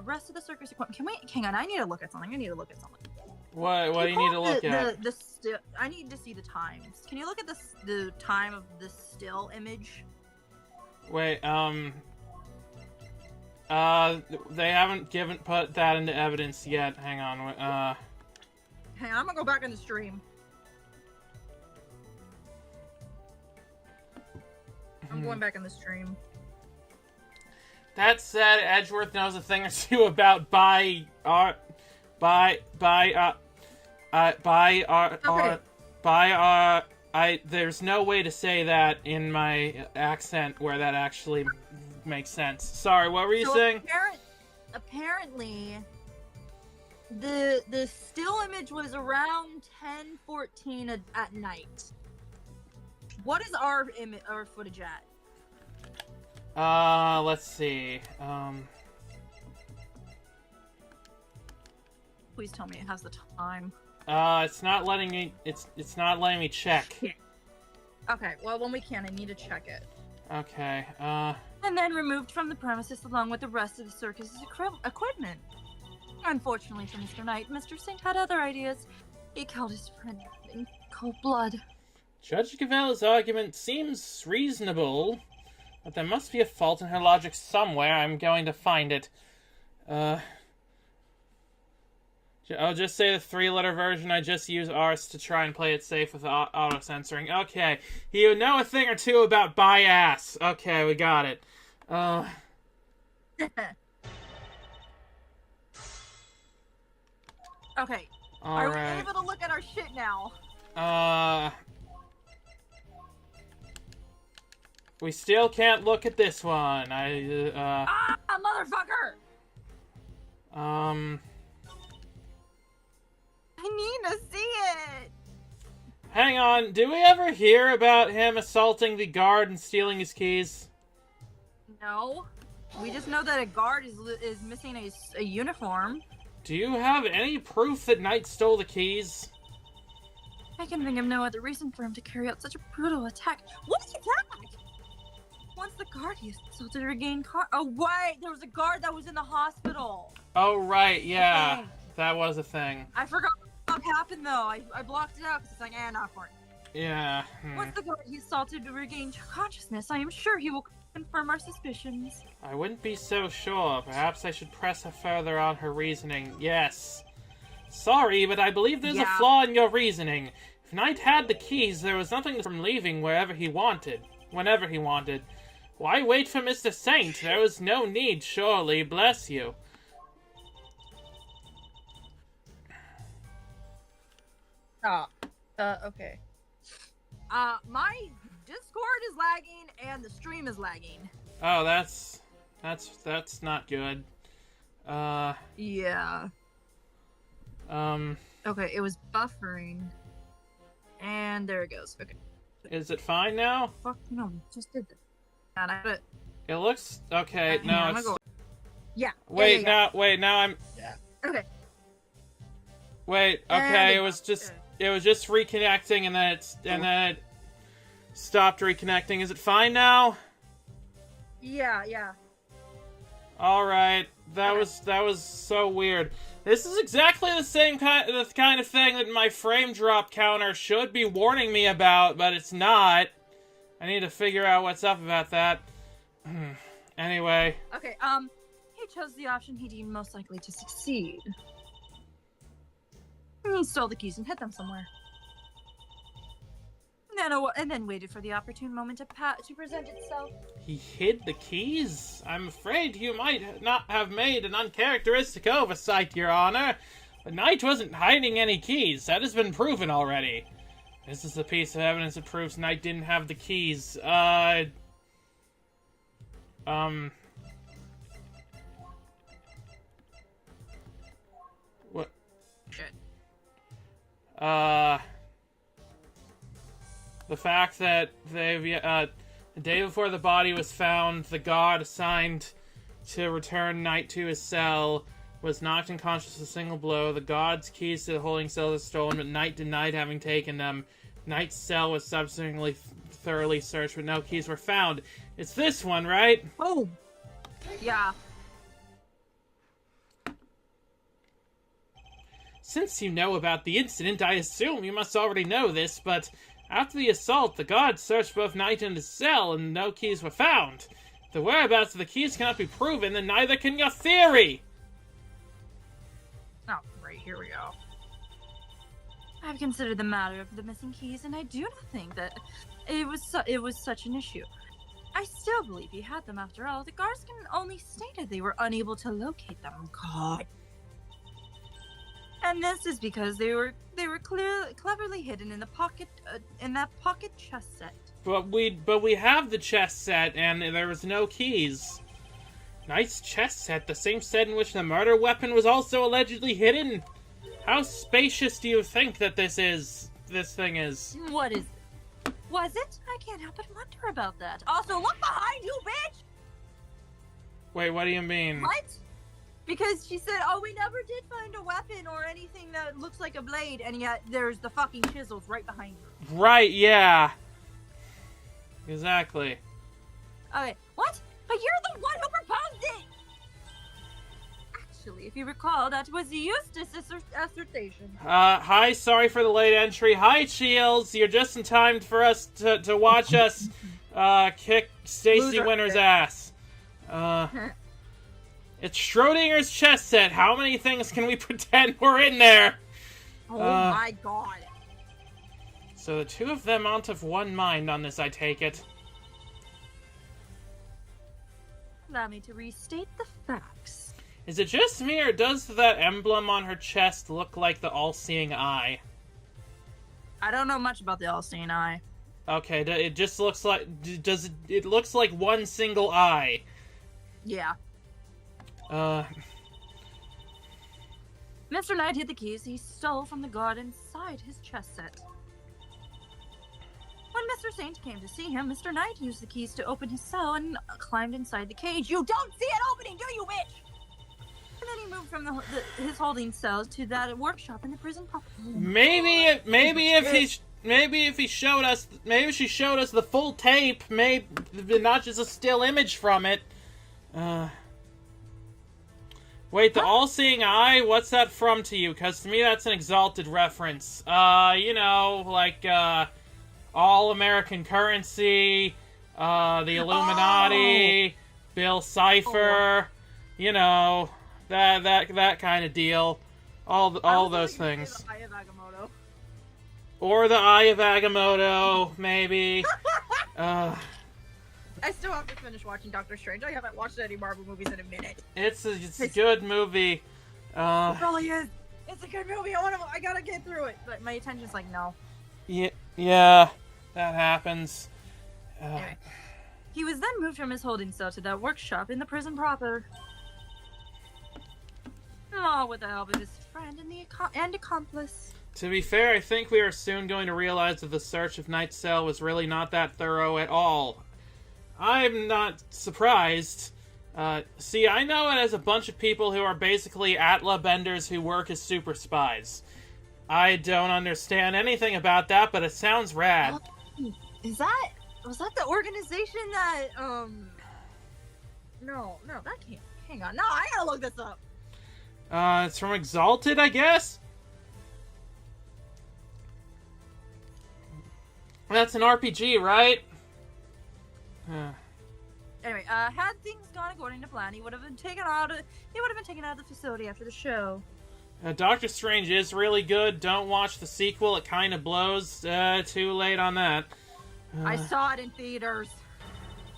rest of the circus equipment. Hang on, I need to look at something. What do you need to look at? I need to see the times. Can you look at the time of the still image? Wait, they haven't put that into evidence yet. Hang on, Hang on, I'm gonna go back in the stream. I'm going back in the stream. That said, Edgeworth knows a thing or two about there's no way to say that in my accent where that actually makes sense. Sorry, what were you saying? Apparently, the still image was around 10:14 at night. What is our footage at? Let's see. Please tell me it has the time. It's not letting me. It's not letting me check. Okay, well when we can, I need to check it. Okay. And then removed from the premises along with the rest of the circus's equipment. Unfortunately for Mr. Knight, Mr. Saint had other ideas. He killed his friend in cold blood. Judge Gavelle's argument seems reasonable, but there must be a fault in her logic somewhere. I'm going to find it. I'll just say the 3-letter version. I just use ours to try and play it safe with auto-censoring. Okay. You know a thing or two about bi-ass. Okay, we got it. Okay. Are we able to look at our shit now? We still can't look at this one. Motherfucker! I need to see it! Hang on. Did we ever hear about him assaulting the guard and stealing his keys? No. We just know that a guard is missing a uniform. Do you have any proof that Knight stole the keys? I can think of no other reason for him to carry out such a brutal attack. What attack? Once the guard he assaulted regained oh wait, there was a guard that was in the hospital. Oh right, yeah. Okay. That was a thing. I forgot what happened though. I blocked it out because it's like, not for it. Yeah. Once the guard he assaulted regained consciousness, I am sure he will confirm our suspicions. I wouldn't be so sure. Perhaps I should press her further on her reasoning. Yes. Sorry, but I believe there's a flaw in your reasoning. If Knight had the keys, there was nothing from leaving whenever he wanted. Why wait for Mr. Saint? There was no need, surely. Bless you. Okay. My Discord is lagging and the stream is lagging. Oh, that's not good. Yeah. Okay, it was buffering. And there it goes. Okay. Is it fine now? Fuck no, just did that. And I put It looks okay. No, it's. Yeah. Wait, now I'm. Yeah. Okay. Wait. Okay, it was just reconnecting, and then it stopped reconnecting. Is it fine now? Yeah. All right. That was so weird. This is exactly the kind of thing that my frame drop counter should be warning me about, but it's not. I need to figure out what's up about that. Anyway. Okay, he chose the option he deemed most likely to succeed. He stole the keys and hid them somewhere. And then waited for the opportune moment to present itself. He hid the keys? I'm afraid you might not have made an uncharacteristic oversight, Your Honor. But Knight wasn't hiding any keys. That has been proven already. This is the piece of evidence that proves Knight didn't have the keys. What? Shit. The fact that the day before the body was found, the guard assigned to return Knight to his cell was knocked unconscious with a single blow. The guard's keys to the holding cell were stolen, but Knight denied having taken them. Knight's cell was subsequently thoroughly searched, but no keys were found. It's this one, right? Oh! Yeah. Since you know about the incident, I assume you must already know this, but after the assault, the guards searched both Knight and his cell, and no keys were found. If the whereabouts of the keys cannot be proven, then neither can your theory! Oh, right, here we go. I've considered the matter of the missing keys, and I do not think that it was such an issue. I still believe he had them after all. The guards can only stated they were unable to locate them. God. And this is because they were cleverly hidden in the pocket in that pocket chest set. But we have the chest set, and there was no keys. Knight's chest set, the same set in which the murder weapon was also allegedly hidden. How spacious do you think that this thing is? What is it? Was it? I can't help but wonder about that. Also, look behind you, bitch! Wait, what do you mean? What? Because she said, oh, we never did find a weapon or anything that looks like a blade, and yet there's the fucking chisels right behind her. Right, yeah. Exactly. Okay, what? But you're the one who proposed it! Actually, if you recall, that was the Eustace assertion. Hi, sorry for the late entry. Hi, Shields. You're just in time for us to watch us, kick Stacy Winter's ass. It's Schrodinger's chess set. How many things can we pretend were in there? Oh my god. So the two of them aren't of one mind on this, I take it. Allow me to restate the facts. Is it just me, or does that emblem on her chest look like the all-seeing eye? I don't know much about the all-seeing eye. Okay, it just looks like... It looks like one single eye. Yeah. Mr. Knight hid the keys he stole from the guard inside his chess set. When Mr. Saint came to see him, Mr. Knight used the keys to open his cell and climbed inside the cage. You don't see it opening, do you, bitch? And then he moved from his holding cell to that workshop in the prison proper. Maybe if he showed us, maybe she showed us the full tape, maybe not just a still image from it. Wait, the all-seeing eye? What's that from to you? Because to me, that's an Exalted reference. You know, like, All-American Currency, the Illuminati, Bill Cipher, you know, that kind of deal. All those things. The Eye of Agamotto. Or the Eye of Agamotto, maybe. I still have to finish watching Doctor Strange. I haven't watched any Marvel movies in a minute. It's a good movie. It really is. It's a good movie. I gotta get through it. But my attention's like, no. Yeah, that happens. Anyway. He was then moved from his holding cell to that workshop in the prison proper. All with the help of his friend and accomplice. To be fair, I think we are soon going to realize that the search of Knight's cell was really not that thorough at all. I'm not surprised. See, I know it as a bunch of people who are basically Atla benders who work as super spies. I don't understand anything about that, but it sounds rad. Was that the organization that, No, that can't. Hang on. No, I gotta look this up. It's from Exalted, I guess? That's an RPG, right? Anyway, had things gone according to plan, he would have been taken out of the facility after the show. Doctor Strange is really good. Don't watch the sequel. It kind of blows. Too late on that. I saw it in theaters.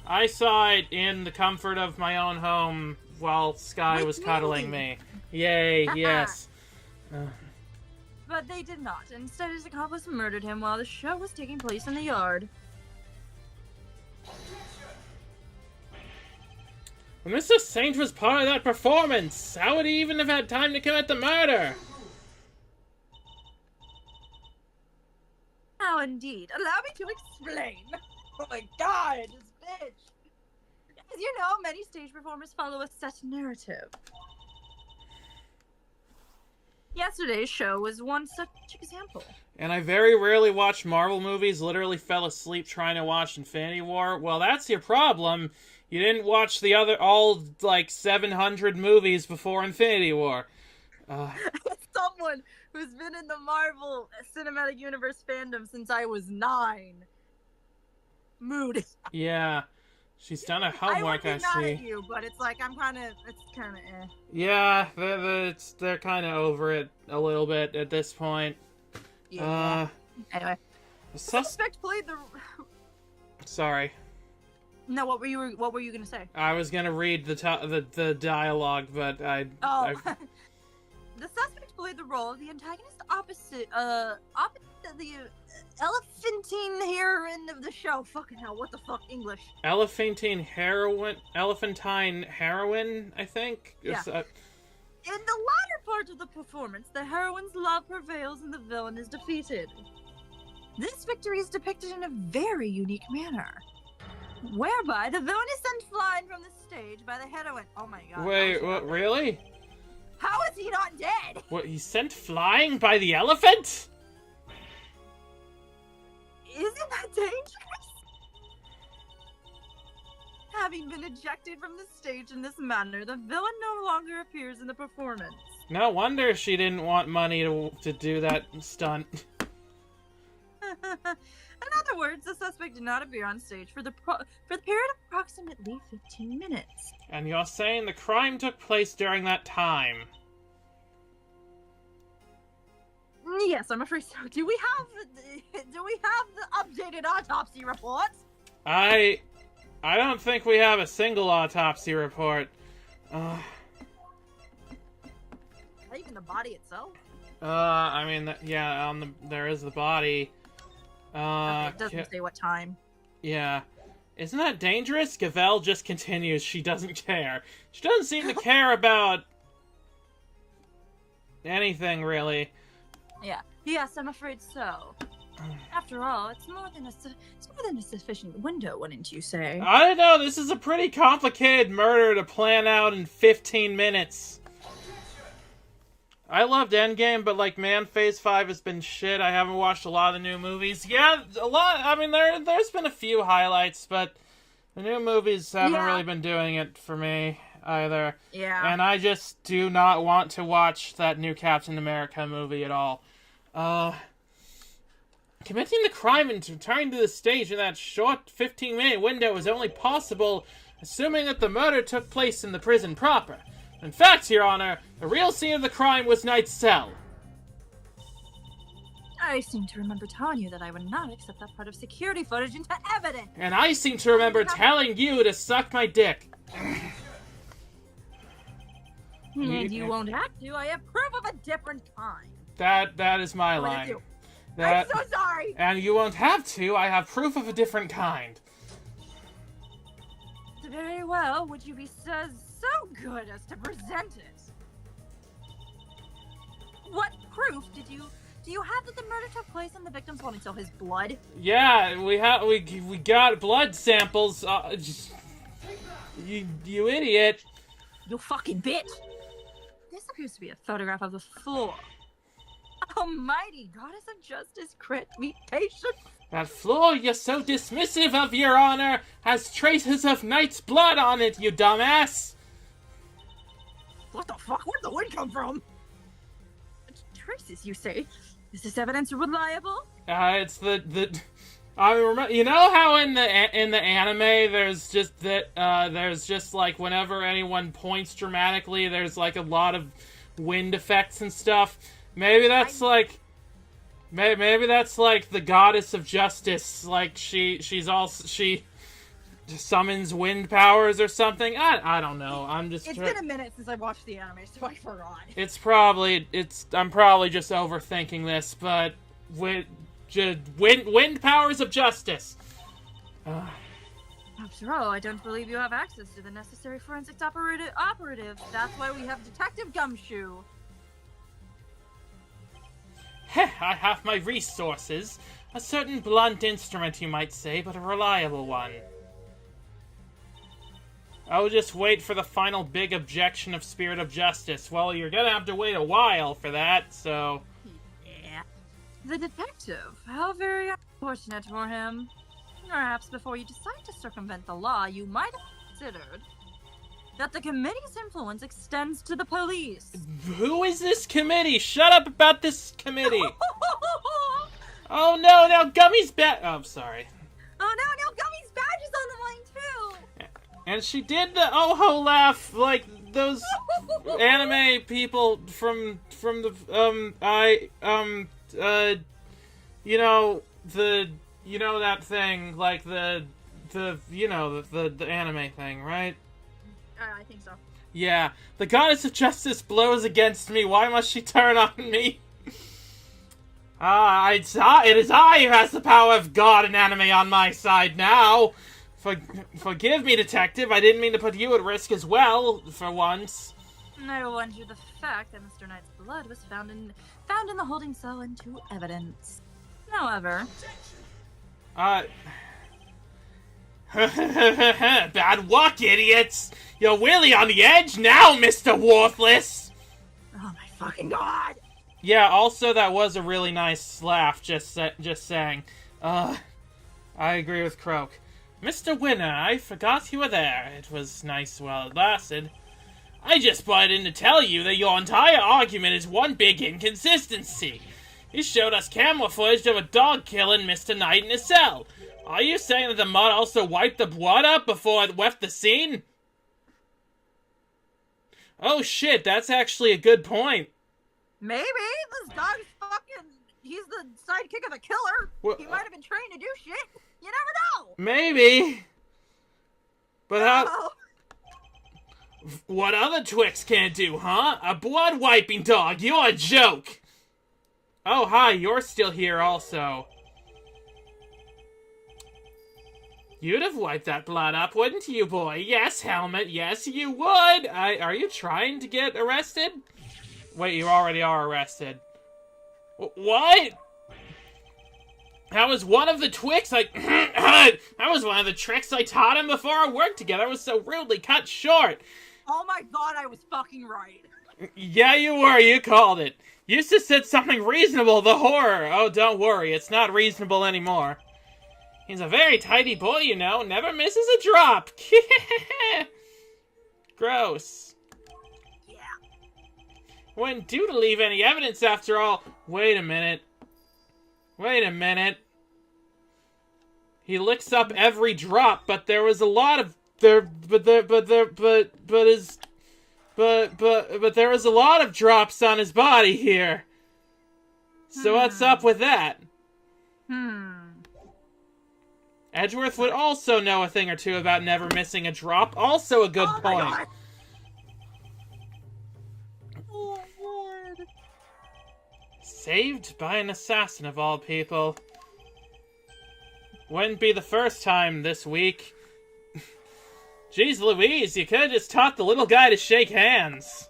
I saw it in the comfort of my own home while Sky was cuddling me. Yay, yes. But they did not. Instead, his accomplice murdered him while the show was taking place in the yard. When Mr. Saint was part of that performance, how would he even have had time to commit the murder? How indeed. Allow me to explain. Oh my god, this bitch. As you know, many stage performers follow a set narrative. Yesterday's show was one such example. And I very rarely watch Marvel movies, literally fell asleep trying to watch Infinity War. Well, that's your problem. You didn't watch the all 700 movies before Infinity War. Someone who's been in the Marvel Cinematic Universe fandom since I was 9. Mood. Yeah. She's done her homework, I see. I would be mad at you, but it's like, it's kind of eh. Yeah, they're kind of over it a little bit at this point. Yeah. Anyway. The suspect played the... Sorry. No, what were you gonna say? I was gonna read the dialogue, but I... Oh. The suspect played the role of the antagonist opposite the elephantine heroine of the show. Fucking hell, what the fuck, English? Elephantine heroine, I think? Yeah. In the latter part of the performance, the heroine's love prevails and the villain is defeated. This victory is depicted in a very unique manner, whereby the villain is sent flying from the stage by the heroine. Oh my god. Wait, what, really? How is he not dead? What, he's sent flying by the elephant? Isn't that dangerous? Having been ejected from the stage in this manner, the villain no longer appears in the performance. No wonder she didn't want money to do that stunt. In other words, the suspect did not appear on stage for the period of approximately 15 minutes. And you're saying the crime took place during that time? Yes, I'm afraid so. Do we have the updated autopsy report? I don't think we have a single autopsy report. Even the body itself? I mean, yeah, there is the body. Okay, it doesn't say what time. Yeah. Isn't that dangerous? Gavèlle just continues. She doesn't care. She doesn't seem to care about anything, really. Yeah. Yes, I'm afraid so. After all, it's more than a sufficient window, wouldn't you say? I don't know. This is a pretty complicated murder to plan out in 15 minutes. I loved Endgame, but, like, man, Phase 5 has been shit. I haven't watched a lot of the new movies. Yeah, a lot. I mean, there's been a few highlights, but the new movies haven't really been doing it for me either. Yeah. And I just do not want to watch that new Captain America movie at all. Committing the crime and returning to the stage in that short 15-minute window is only possible assuming that the murder took place in the prison proper. In fact, Your Honor, the real scene of the crime was Knight's cell. I seem to remember telling you that I would not accept that part of security footage into evidence. And I seem to remember telling you to suck my dick. And you won't have to. I have proof of a different kind. That is my line. I'm so sorry. And you won't have to. I have proof of a different kind. Very well. Would you be so good as to present it? What proof do you have that the murder took place and the victims wanted to sell his blood? Yeah, we got blood samples. You idiot. You fucking bitch. This appears to be a photograph of the floor. Almighty goddess of justice, grant me patience. That floor you're so dismissive of, Your Honor, has traces of Knight's blood on it, you dumbass. What the fuck? Where'd the wind come from? Traces, you say? Is this evidence reliable? It's I remember. You know how in the anime there's just like whenever anyone points dramatically, there's like a lot of wind effects and stuff. Maybe that's like the goddess of justice. Like she summons wind powers or something. I don't know. It's been a minute since I watched the anime, so I forgot. I'm probably just overthinking this, but wind powers of justice. After all, I don't believe you have access to the necessary forensics operatives. That's why we have Detective Gumshoe. I have my resources. A certain blunt instrument, you might say, but a reliable one. I'll just wait for the final big objection of Spirit of Justice. Well, you're gonna have to wait a while for that, so... Yeah. The detective. How very unfortunate for him. Perhaps before you decide to circumvent the law, you might have considered that the committee's influence extends to the police. Who is this committee? Shut up about this committee! Oh no, now Gummy's back! Oh, I'm sorry. Oh no, now Gummy's badge is on the line too! And she did the oh-ho laugh like those anime people from the, that thing, like the anime thing, right? I think so. Yeah, the goddess of justice blows against me. Why must she turn on me? It is I who has the power of God and anime on my side now. Forgive me, detective. I didn't mean to put you at risk as well, for once. I wonder the fact that Mr. Knight's blood was found in the holding cell into evidence. However... Bad luck, idiots! You're really on the edge now, Mr. Worthless! Oh my fucking god! Yeah, also that was a really nice laugh, just saying. I agree with Croak. Mr. Winner, I forgot you were there. It was nice while it lasted. I just brought in to tell you that your entire argument is one big inconsistency. He showed us camera footage of a dog killing Mr. Knight in his cell. Are you saying that the mud also wiped the blood up before it left the scene? Oh shit, that's actually a good point. Maybe this dog's fucking. He's the sidekick of the killer. What? He might have been trained to do shit. You never know. Maybe. But how... Oh. What other Twix can it do, huh? A blood-wiping dog, you're a joke! Oh, hi, you're still here also. You'd have wiped that blood up, wouldn't you, boy? Yes, Helmet, yes, you would! Are you trying to get arrested? Wait, you already are arrested. What? That was one of the Twix that was one of the tricks I taught him before our work together. I was so rudely cut short. Oh my god, I was fucking right. Yeah, you were. You called it. You used to said something reasonable, the horror. Oh, don't worry. It's not reasonable anymore. He's a very tidy boy, you know. Never misses a drop. Gross. Yeah. Wouldn't do to leave any evidence after all. Wait a minute. Wait a minute. He licks up every drop, but there was a lot of there was a lot of drops on his body here. So what's up with that? Edgeworth would also know a thing or two about never missing a drop. Also a good point. Oh, Lord. Saved by an assassin of all people. Wouldn't be the first time this week. Jeez Louise, you could have just taught the little guy to shake hands.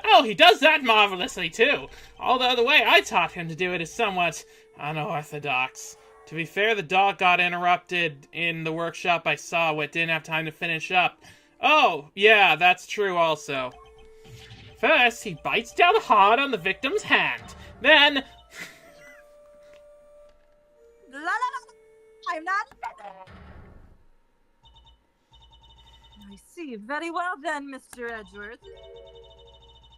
Oh, he does that marvelously too. Although the way I taught him to do it is somewhat unorthodox. To be fair, the dog got interrupted in the workshop I saw what didn't have time to finish up. Oh, yeah, that's true also. First, he bites down hard on the victim's hand. Then... La, la, la. I'm not... I see. Very well then, Mr. Edgeworth.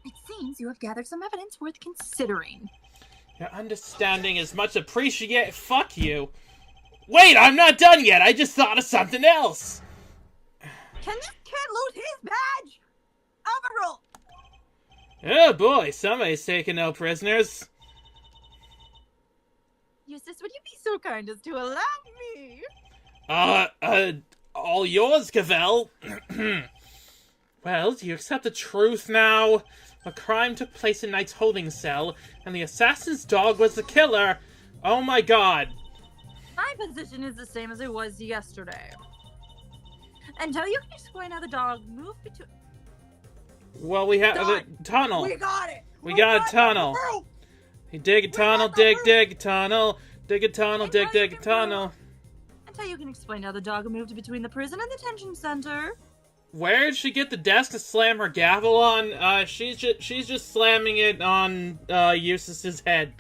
It seems you have gathered some evidence worth considering. Your understanding is much appreciated. Fuck you. Wait, I'm not done yet. I just thought of something else. Can this kid lose his badge? Overruled. Oh boy, somebody's taking no prisoners. Eustace, would you be so kind as to allow me? All yours, Gavèlle. Well, do you accept the truth now? A crime took place in Knight's holding cell, and the assassin's dog was the killer. Oh my god. My position is the same as it was yesterday. Until you can explain how the dog moved between... Well, we have the tunnel. We got it! We got a tunnel. You dig a tunnel, dig a tunnel. Dig a tunnel, dig a tunnel. Until you can explain how the dog moved between the prison and the detention center. Where did she get the desk to slam her gavel on? She's just slamming it on Eustace's head.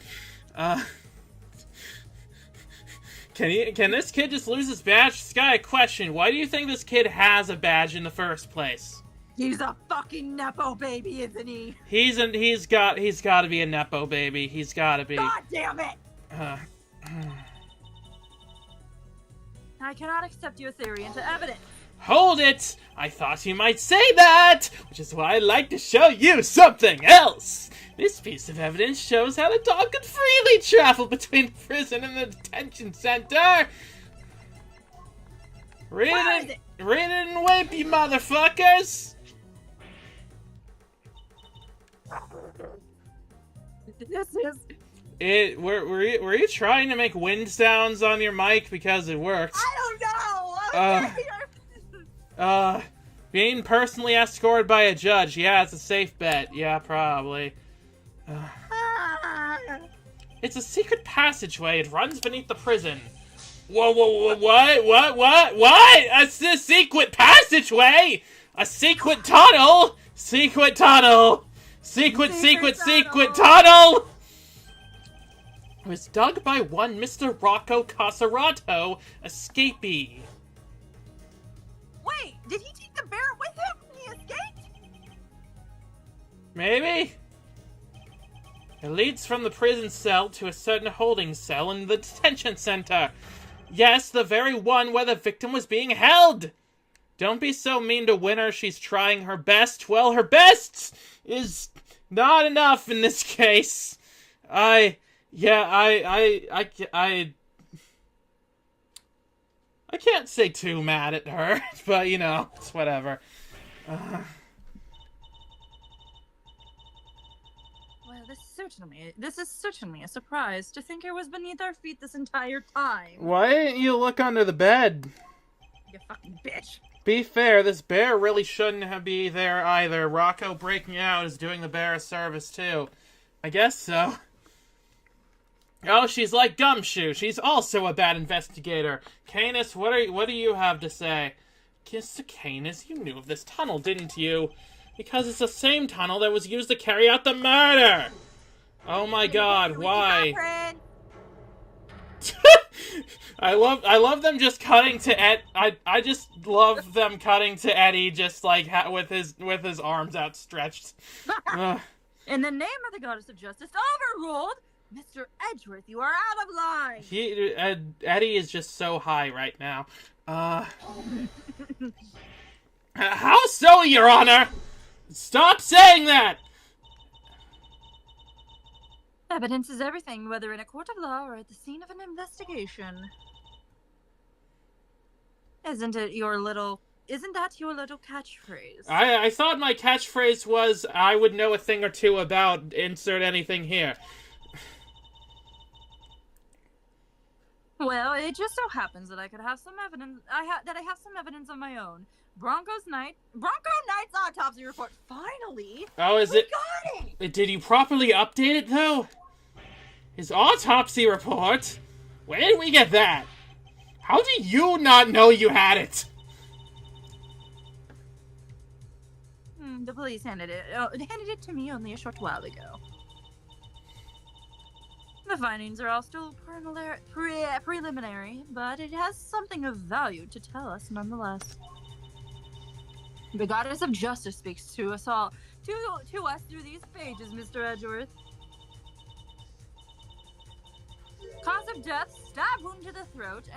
Can this kid just lose his badge? Sky, question. Why do you think this kid has a badge in the first place? He's a fucking Nepo baby, isn't he? He's got to be a Nepo baby. He's got to be. God damn it! I cannot accept your theory into evidence. Hold it! I thought you might say that! Which is why I'd like to show you something else! This piece of evidence shows how the dog could freely travel between the prison and the detention center! Read it and whip, you motherfuckers! This is... Were you trying to make wind sounds on your mic? Because it worked. I don't know! Being personally escorted by a judge. Yeah, it's a safe bet. Yeah, probably. It's a secret passageway. It runs beneath the prison. Whoa, what? A secret passageway? A secret tunnel? Secret tunnel! Secret tunnel! It was dug by one Mr. Rocco Casarato, escapee. Wait, did he take the bear with him when he escaped? Maybe? It leads from the prison cell to a certain holding cell in the detention center. Yes, the very one where the victim was being held. Don't be so mean to Winner. She's trying her best. Well, her best is not enough in this case. I can't say too mad at her, but you know, it's whatever. Well, this is certainly a surprise. To think it was beneath our feet this entire time. Why didn't you look under the bed? You fucking bitch. Be fair, this bear really shouldn't be there either. Rocco breaking out is doing the bear a service too. I guess so. Oh, she's like Gumshoe. She's also a bad investigator. Kanis, what do you have to say? Mr. Kanis, you knew of this tunnel, didn't you? Because it's the same tunnel that was used to carry out the murder! Oh my god, why? I love them just cutting to Ed. I just love them cutting to Eddie just like with his arms outstretched. In the name of the goddess of justice, overruled! Mr. Edgeworth, you are out of line! Eddie is just so high right now. How so, Your Honor? Stop saying that! Evidence is everything, whether in a court of law or at the scene of an investigation. Isn't that your little catchphrase? I thought my catchphrase was, I would know a thing or two about insert anything here. Well, it just so happens that I could have some evidence. I have some evidence of my own. Bronco Knight's autopsy report. Finally. Oh, is it? Got it. Did you properly update it though? His autopsy report? Where did we get that? How do you not know you had it? The police handed it to me only a short while ago. The findings are all still preliminary, but it has something of value to tell us nonetheless. The goddess of justice speaks to us all, to us through these pages, Mr. Edgeworth. Cause of death, stab wound to the throat,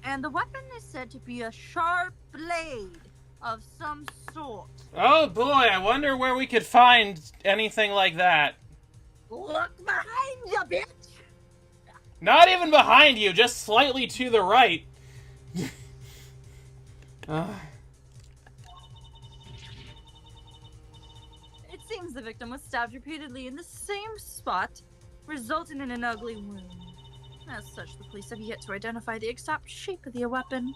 and the weapon is said to be a sharp blade of some sort. Oh boy, I wonder where we could find anything like that. Look behind you, bitch! Not even behind you, just slightly to the right. It seems the victim was stabbed repeatedly in the same spot, resulting in an ugly wound. As such, the police have yet to identify the exact shape of the weapon.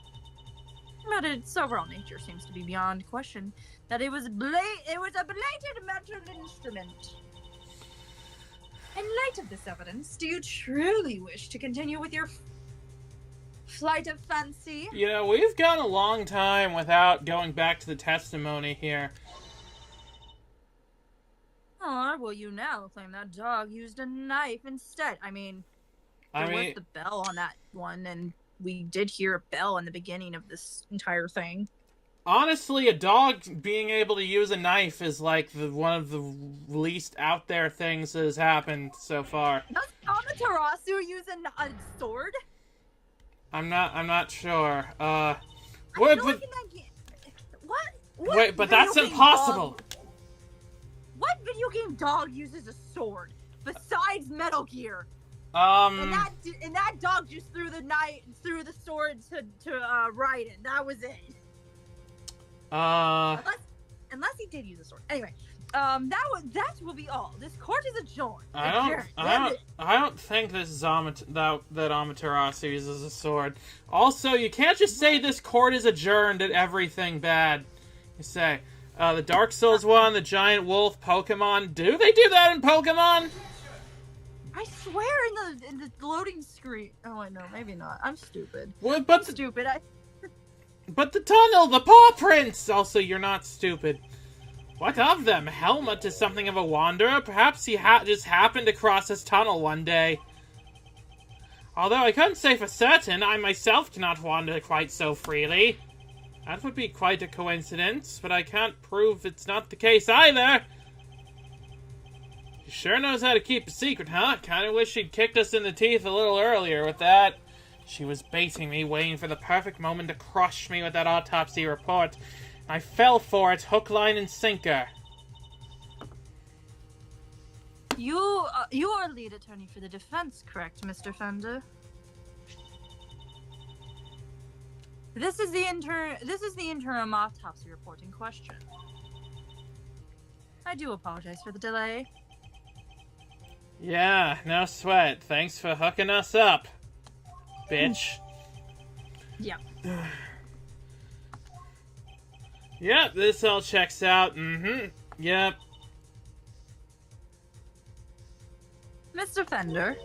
But its overall nature seems to be beyond question that it was a belated metal instrument. In light of this evidence, do you truly wish to continue with your flight of fancy? You know, we've gone a long time without going back to the testimony here. Or will you now claim that dog used a knife instead? I mean, there was the bell on that one, and we did hear a bell in the beginning of this entire thing. Honestly, a dog being able to use a knife is like one of the least out there things that has happened so far. Does Amaterasu use a sword? I'm not sure. What? Wait, but that's impossible. What video game dog uses a sword besides Metal Gear? And that dog just threw the sword to Raiden. That was it. Unless he did use a sword. Anyway, that will be all. This court is adjourned. I don't think this is that Amaterasu uses a sword. Also, you can't just say this court is adjourned at everything bad. You say, the Dark Souls one, the Giant Wolf, Pokemon. Do they do that in Pokemon? I swear in the loading screen. Oh, I know, maybe not. I'm stupid. But the tunnel, the paw prints! Also, you're not stupid. What of them? Helmut is something of a wanderer. Perhaps he just happened to cross this tunnel one day. Although I couldn't say for certain, I myself cannot wander quite so freely. That would be quite a coincidence, but I can't prove it's not the case either. She sure knows how to keep a secret, huh? Kinda wish she'd kicked us in the teeth a little earlier with that. She was baiting me, waiting for the perfect moment to crush me with that autopsy report. I fell for it, hook, line, and sinker. You are lead attorney for the defense, correct, Mr. Fender? This is the interim autopsy report in question. I do apologize for the delay. Yeah, no sweat. Thanks for hooking us up, bitch. Yeah. Yep, this all checks out. Yep. Mr. Fender,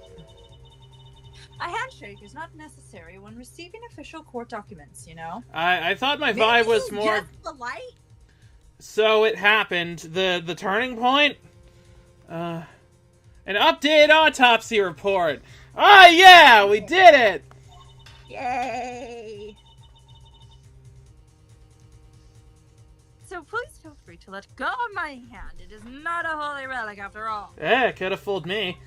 a handshake is not necessary when receiving official court documents, you know? I thought my vibe was more... Just the light? So it happened. The turning point? An updated autopsy report. Ah, yeah! We did it! Yay! So please feel free to let go of my hand. It is not a holy relic after all. Eh, could have fooled me.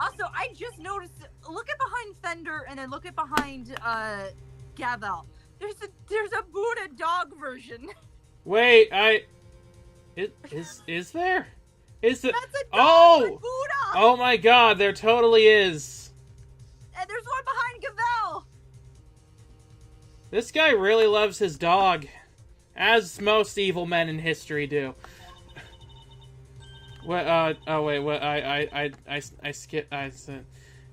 Also, I just noticed, look at behind Fender and then look at behind, Gavèlle. There's a Buddha dog version. Wait, is there? Is it? That's a dog Oh! with Buddha! Oh my god, there totally is. And there's one behind Gavèlle. This guy really loves his dog. As most evil men in history do. What, oh wait, what, I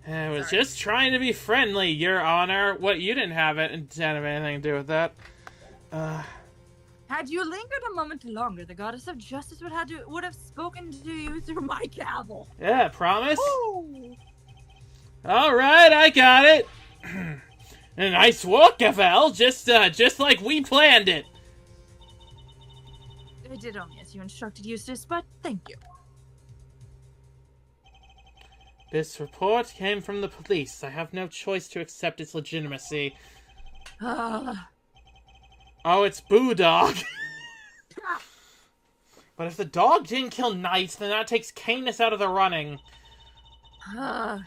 was just trying to be friendly, Your Honor. What, you didn't have anything to do with that. Had you lingered a moment longer, the goddess of justice would have spoken to you through my gavel. Yeah, promise? Ooh. Alright, I got it. Nice work, Gavèlle. Just like we planned it. I did only as you instructed, Eustace, but thank you. This report came from the police. I have no choice to accept its legitimacy. Oh, it's Boo Dog. But if the dog didn't kill Knight, then that takes Kanis out of the running. The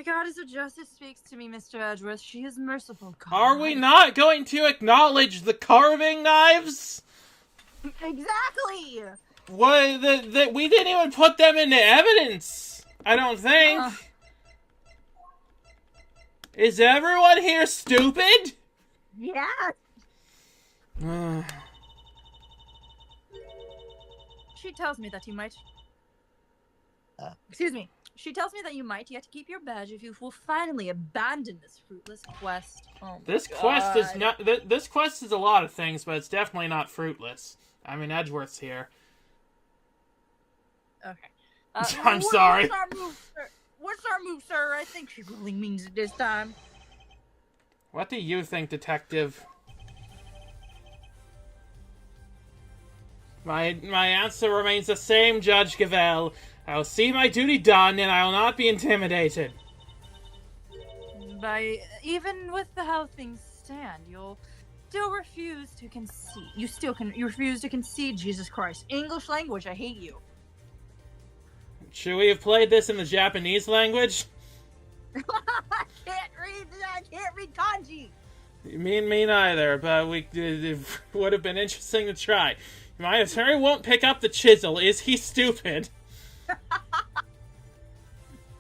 goddess of justice speaks to me, Mr. Edgeworth. She is merciful. God. Are we not going to acknowledge the carving knives? Exactly! What? We didn't even put them into evidence. I don't think. Is everyone here stupid? Yes! She tells me that you might... excuse me. She tells me that you might yet keep your badge if you will finally abandon this fruitless quest. Oh this God. quest is not... This quest is a lot of things, but it's definitely not fruitless. I mean, Edgeworth's here. Okay. I'm sorry. What's our move, sir? I think she really means it this time. What do you think, Detective? My answer remains the same, Judge Gavèlle. I will see my duty done, and I will not be intimidated. Even with how things stand, you'll still refuse to concede. You refuse to concede, Jesus Christ. English language, I hate you. Should we have played this in the Japanese language? I can't read kanji. Me neither, but it would have been interesting to try. My attorney won't pick up the chisel. Is he stupid?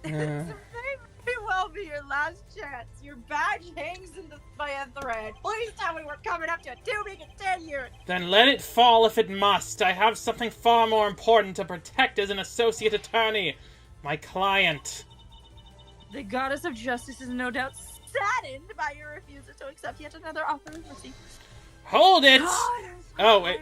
This may well be your last chance. Your badge hangs by a thread. Please tell me we're coming up to a to-be continued. Then let it fall if it must. I have something far more important to protect as an associate attorney. My client. The goddess of justice is no doubt saddened by your refusal to accept yet another offer of mercy. Hold it! God, oh, wait.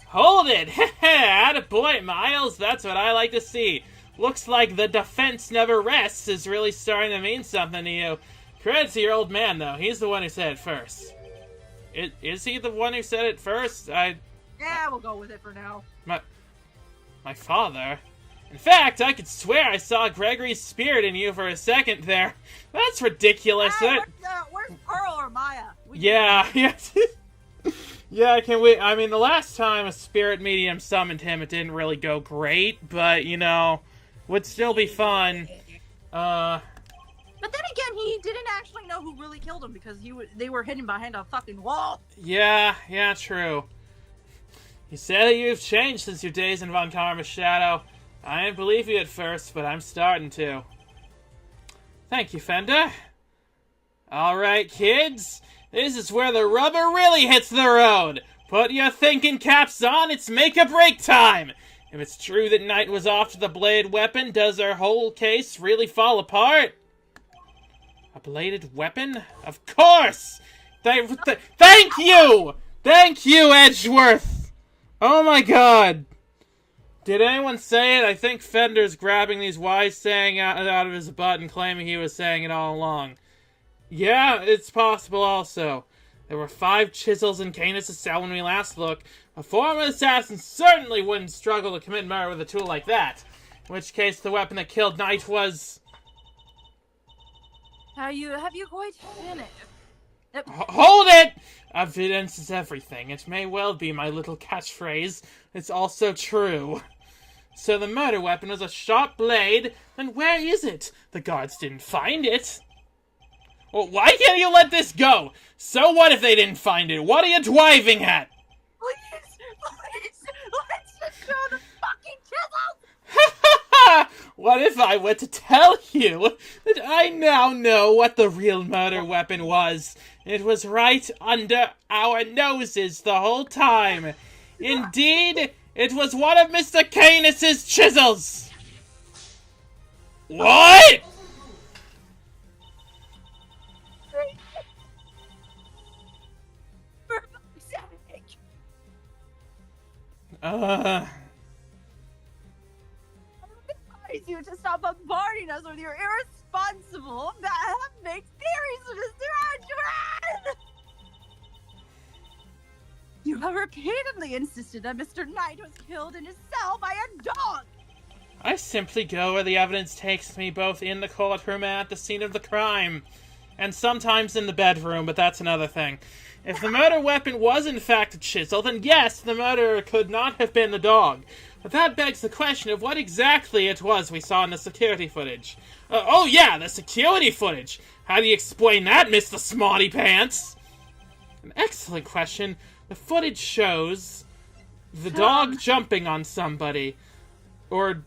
Hold it! Attaboy, Miles. That's what I like to see. Looks like the defense never rests is really starting to mean something to you. Credit to your old man, though. He's the one who said it first. Is he the one who said it first? Yeah, we'll go with it for now. My father? In fact, I could swear I saw Gregory's spirit in you for a second there. That's ridiculous. Hey, where's Pearl or Maya? Yeah. Yeah, I mean, the last time a spirit medium summoned him, it didn't really go great, but, you know, would still be fun. But then again, he didn't actually know who really killed him because they were hidden behind a fucking wall. Yeah, true. You said that you've changed since your days in Von Karma's shadow. I didn't believe you at first, but I'm starting to. Thank you, Fender. Alright, kids. This is where the rubber really hits the road. Put your thinking caps on, it's make or break time. If it's true that Knight was after the blade weapon, does our whole case really fall apart? A bladed weapon? Of course! Thank you! Thank you, Edgeworth! Oh my god. Did anyone say it? I think Fender's grabbing these wise saying out of his butt and claiming he was saying it all along. Yeah, it's possible also. There were 5 chisels in Kanis' cell when we last looked. A former assassin certainly wouldn't struggle to commit murder with a tool like that. In which case, the weapon that killed Knight was... Have you quite finished? Hold it! Evidence is everything. It may well be my little catchphrase. It's also true. So the murder weapon was a sharp blade, then where is it? The guards didn't find it. Well, why can't you let this go? So what if they didn't find it? What are you driving at? Please, let's just show the fucking chisels! What if I were to tell you that I now know what the real murder weapon was? It was right under our noses the whole time. Indeed, it was one of Mr. Kanis' chisels. What? For fuck's sake. You to stop bombarding us with your irresponsible, half-baked theories, Mr. Edgeworth! You have repeatedly insisted that Mr. Knight was killed in his cell by a dog! I simply go where the evidence takes me, both in the courtroom and at the scene of the crime. And sometimes in the bedroom, but that's another thing. If the murder weapon was in fact a chisel, then yes, the murderer could not have been the dog. But that begs the question of what exactly it was we saw in the security footage. Oh yeah, the security footage! How do you explain that, Mr. Smarty Pants? An excellent question. The footage shows the dog jumping on somebody. Or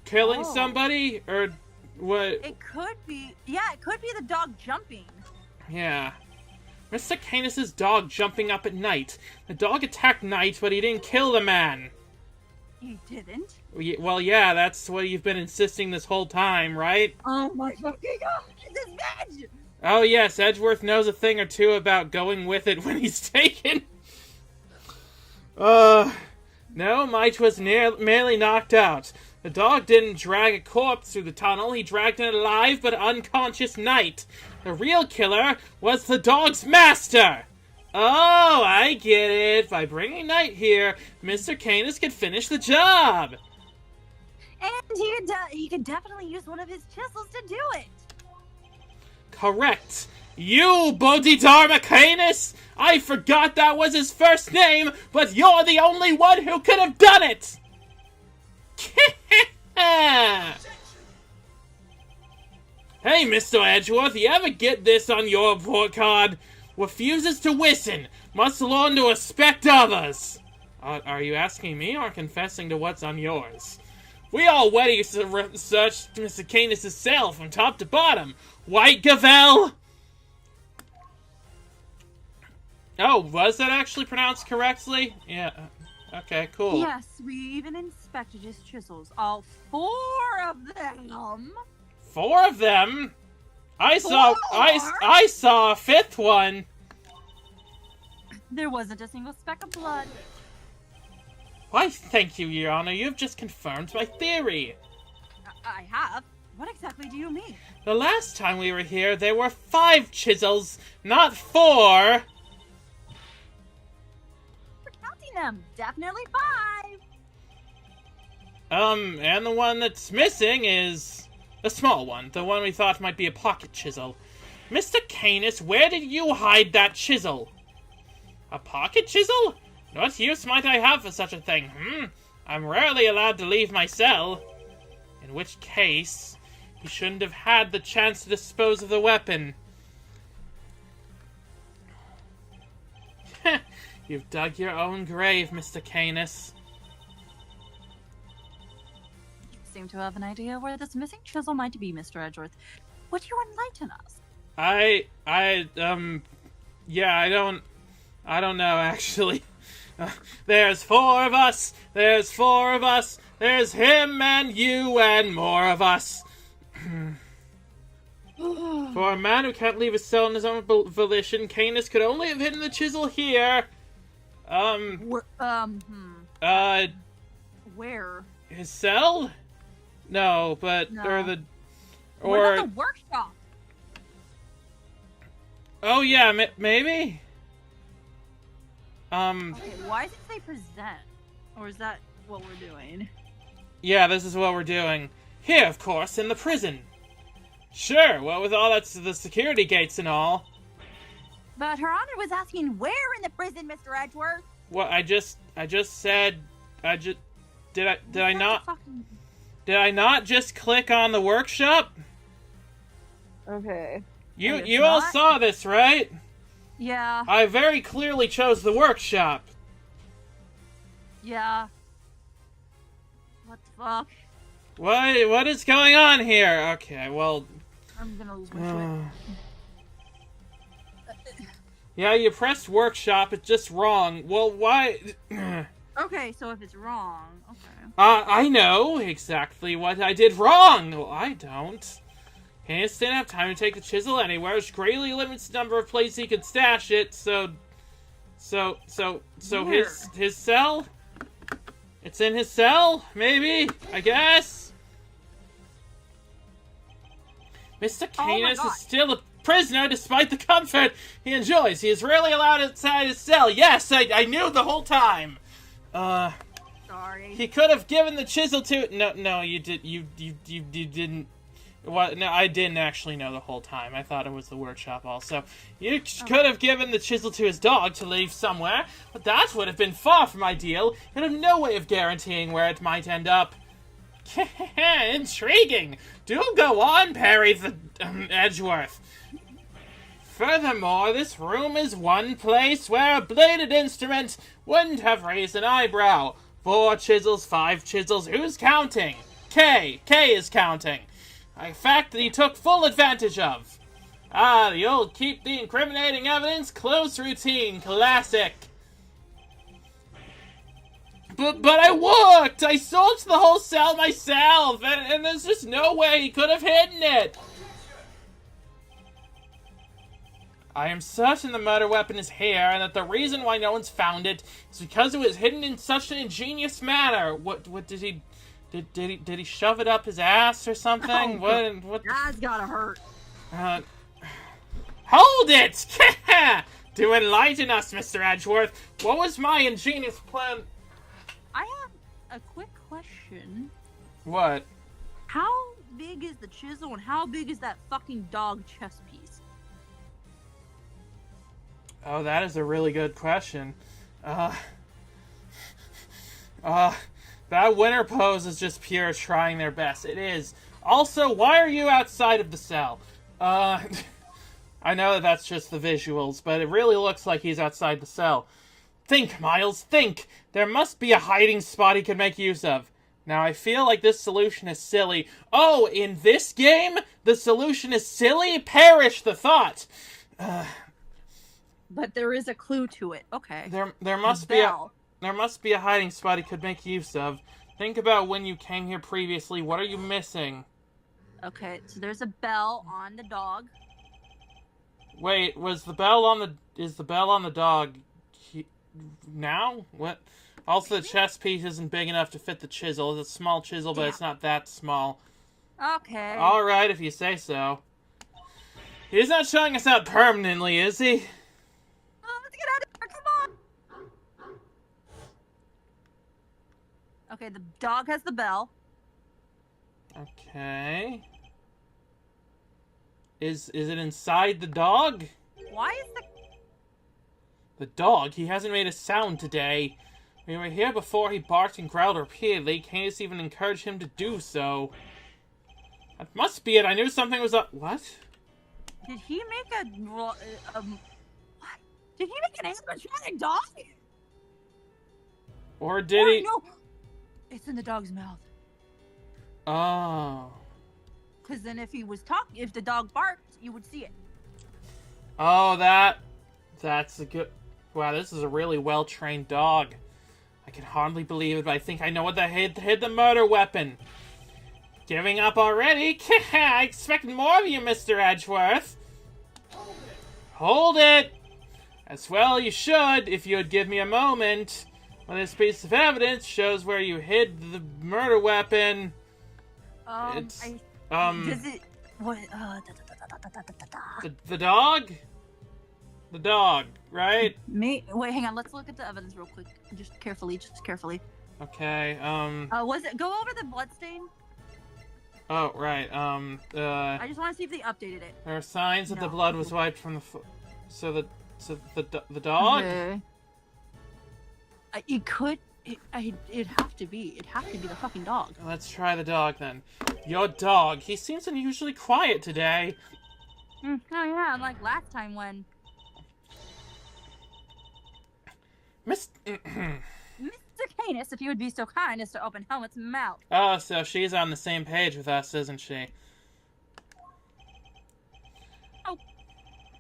killing somebody, or what? It could be, it could be the dog jumping. Yeah. Mr. Kanis' dog jumping up at Knight. The dog attacked Knight, but he didn't kill the man. He didn't? Well, yeah, that's what you've been insisting this whole time, right? Oh my fucking god, this bitch! Oh yes, Edgeworth knows a thing or two about going with it when he's taken. No, Mite was merely knocked out. The dog didn't drag a corpse through the tunnel, he dragged an alive but unconscious Knight. The real killer was the dog's master! Oh, I get it. By bringing Knight here, Mr. Kanis could finish the job. And he could definitely use one of his chisels to do it. Correct. You, Bodhidharma Kanis! I forgot that was his first name, but you're the only one who could have done it! Hey, Mr. Edgeworth, you ever get this on your report card? Refuses to listen, must learn to respect others. Are you asking me or confessing to what's on yours? We already searched Mr. Kanis' cell from top to bottom. White Gavèlle? Oh, was that actually pronounced correctly? Yeah. Okay, cool. Yes, we even inspected his chisels. All 4 of them. 4 of them? I saw a 5th one. There wasn't a single speck of blood. Why, thank you, Your Honor. You've just confirmed my theory. I have? What exactly do you mean? The last time we were here, there were 5 chisels, not 4. We're counting them. Definitely 5. And the one that's missing is the small one. The one we thought might be a pocket chisel. Mr. Kanis, where did you hide that chisel? A pocket chisel? What use might I have for such a thing? I'm rarely allowed to leave my cell. In which case, he shouldn't have had the chance to dispose of the weapon. You've dug your own grave, Mr. Kanis. You seem to have an idea where this missing chisel might be, Mr. Edgeworth. Would you enlighten us? Yeah, I don't know, actually. There's 4 of us, there's 4 of us, there's him and you and more of us. For a man who can't leave his cell on his own volition, Kanis could only have hidden the chisel here. Where? His cell? No, but, No. Or What about the workshop? Oh yeah, maybe? Okay, why does it say present? Or is that what we're doing? Yeah, this is what we're doing. Here, of course, in the prison. Sure, what with all that's the security gates and all. But Her Honor was asking where in the prison, Mr. Edgeworth? What, I just said, did I not just click on the workshop? Okay. You all saw this, right? Yeah. I very clearly chose the workshop. Yeah. What the fuck? What is going on here? Okay, well... I'm gonna lose my shit. Yeah, you pressed workshop, it's just wrong. Well, why... Okay, so if it's wrong, okay. I know exactly what I did wrong! Well, I don't. Kanis didn't have time to take the chisel anywhere, which greatly limits the number of places he could stash it, so his cell? It's in his cell? Maybe? I guess? Mr. Kanis is still a prisoner despite the comfort he enjoys. He is rarely allowed outside his cell. Yes, I knew the whole time. Sorry. He could have given the chisel to... No, you didn't... What? No, I didn't actually know the whole time. I thought it was the workshop also. You could have given the chisel to his dog to leave somewhere, but that would have been far from ideal. It had no way of guaranteeing where it might end up. Intriguing! Do go on, Perry the Edgeworth. Furthermore, this room is one place where a bladed instrument wouldn't have raised an eyebrow. 4 chisels, 5 chisels, who's counting? K is counting. A fact that he took full advantage of. The old keep the incriminating evidence close routine, classic. But I worked! I searched the whole cell myself, and there's just no way he could have hidden it! I am certain the murder weapon is here, and that the reason why no one's found it is because it was hidden in such an ingenious manner. What did he... Did he shove it up his ass or something? Oh, what? That's gotta hurt. Hold it! To enlighten us, Mr. Edgeworth, what was my ingenious plan? I have a quick question. What? How big is the chisel and how big is that fucking dog chess piece? Oh, that is a really good question. That winner pose is just pure trying their best. It is. Also, why are you outside of the cell? I know that that's just the visuals, but it really looks like he's outside the cell. Think, Miles, think! There must be a hiding spot he could make use of. Now, I feel like this solution is silly. Oh, in this game? The solution is silly? Perish the thought! But there is a clue to it. Okay. There must be a hiding spot he could make use of. Think about when you came here previously. What are you missing? Okay, so there's a bell on the dog. Wait, is the bell on the dog now? What? Also, the chess piece isn't big enough to fit the chisel. It's a small chisel, but it's not that small. Okay. Alright, if you say so. He's not showing us out permanently, is he? Let's get out of here, come on! Okay, the dog has the bell. Okay. Is it inside the dog? Why is The dog? He hasn't made a sound today. We were here before he barked and growled repeatedly. Kanis even encouraged him to do so. That must be it. I knew something was up. What? Did he make a what? Did he make an animatronic dog? Or did he? No, it's in the dog's mouth. Oh. Because then if the dog barked, you would see it. Oh, that's a good... Wow, this is a really well-trained dog. I can hardly believe it, but I think I know what hid the murder weapon. Giving up already? I expected more of you, Mr. Edgeworth. Hold it! As well you should, if you would give me a moment. Well, this piece of evidence shows where you hid the murder weapon. Does it... What, The dog? The dog, right? Wait, hang on. Let's look at the evidence real quick. Just carefully. Okay, Was it... Go over the bloodstain. Oh, right, I just want to see if they updated it. There are signs that the blood was wiped from the So the dog? Okay. It could... It'd have to be. It'd have to be the fucking dog. Let's try the dog, then. Your dog. He seems unusually quiet today. Oh, yeah, like last time when... Mr. Kanis, if you would be so kind as to open Helmet's mouth. Oh, so she's on the same page with us, isn't she?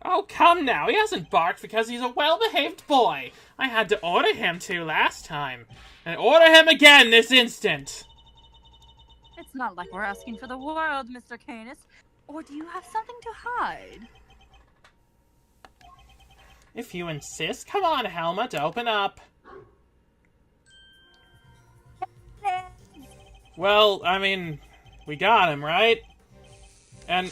Oh, come now. He hasn't barked because he's a well-behaved boy. I had to order him to last time. And order him again this instant. It's not like we're asking for the world, Mr. Kanis. Or do you have something to hide? If you insist. Come on, Helmut, open up. Well, I mean, we got him, right? And,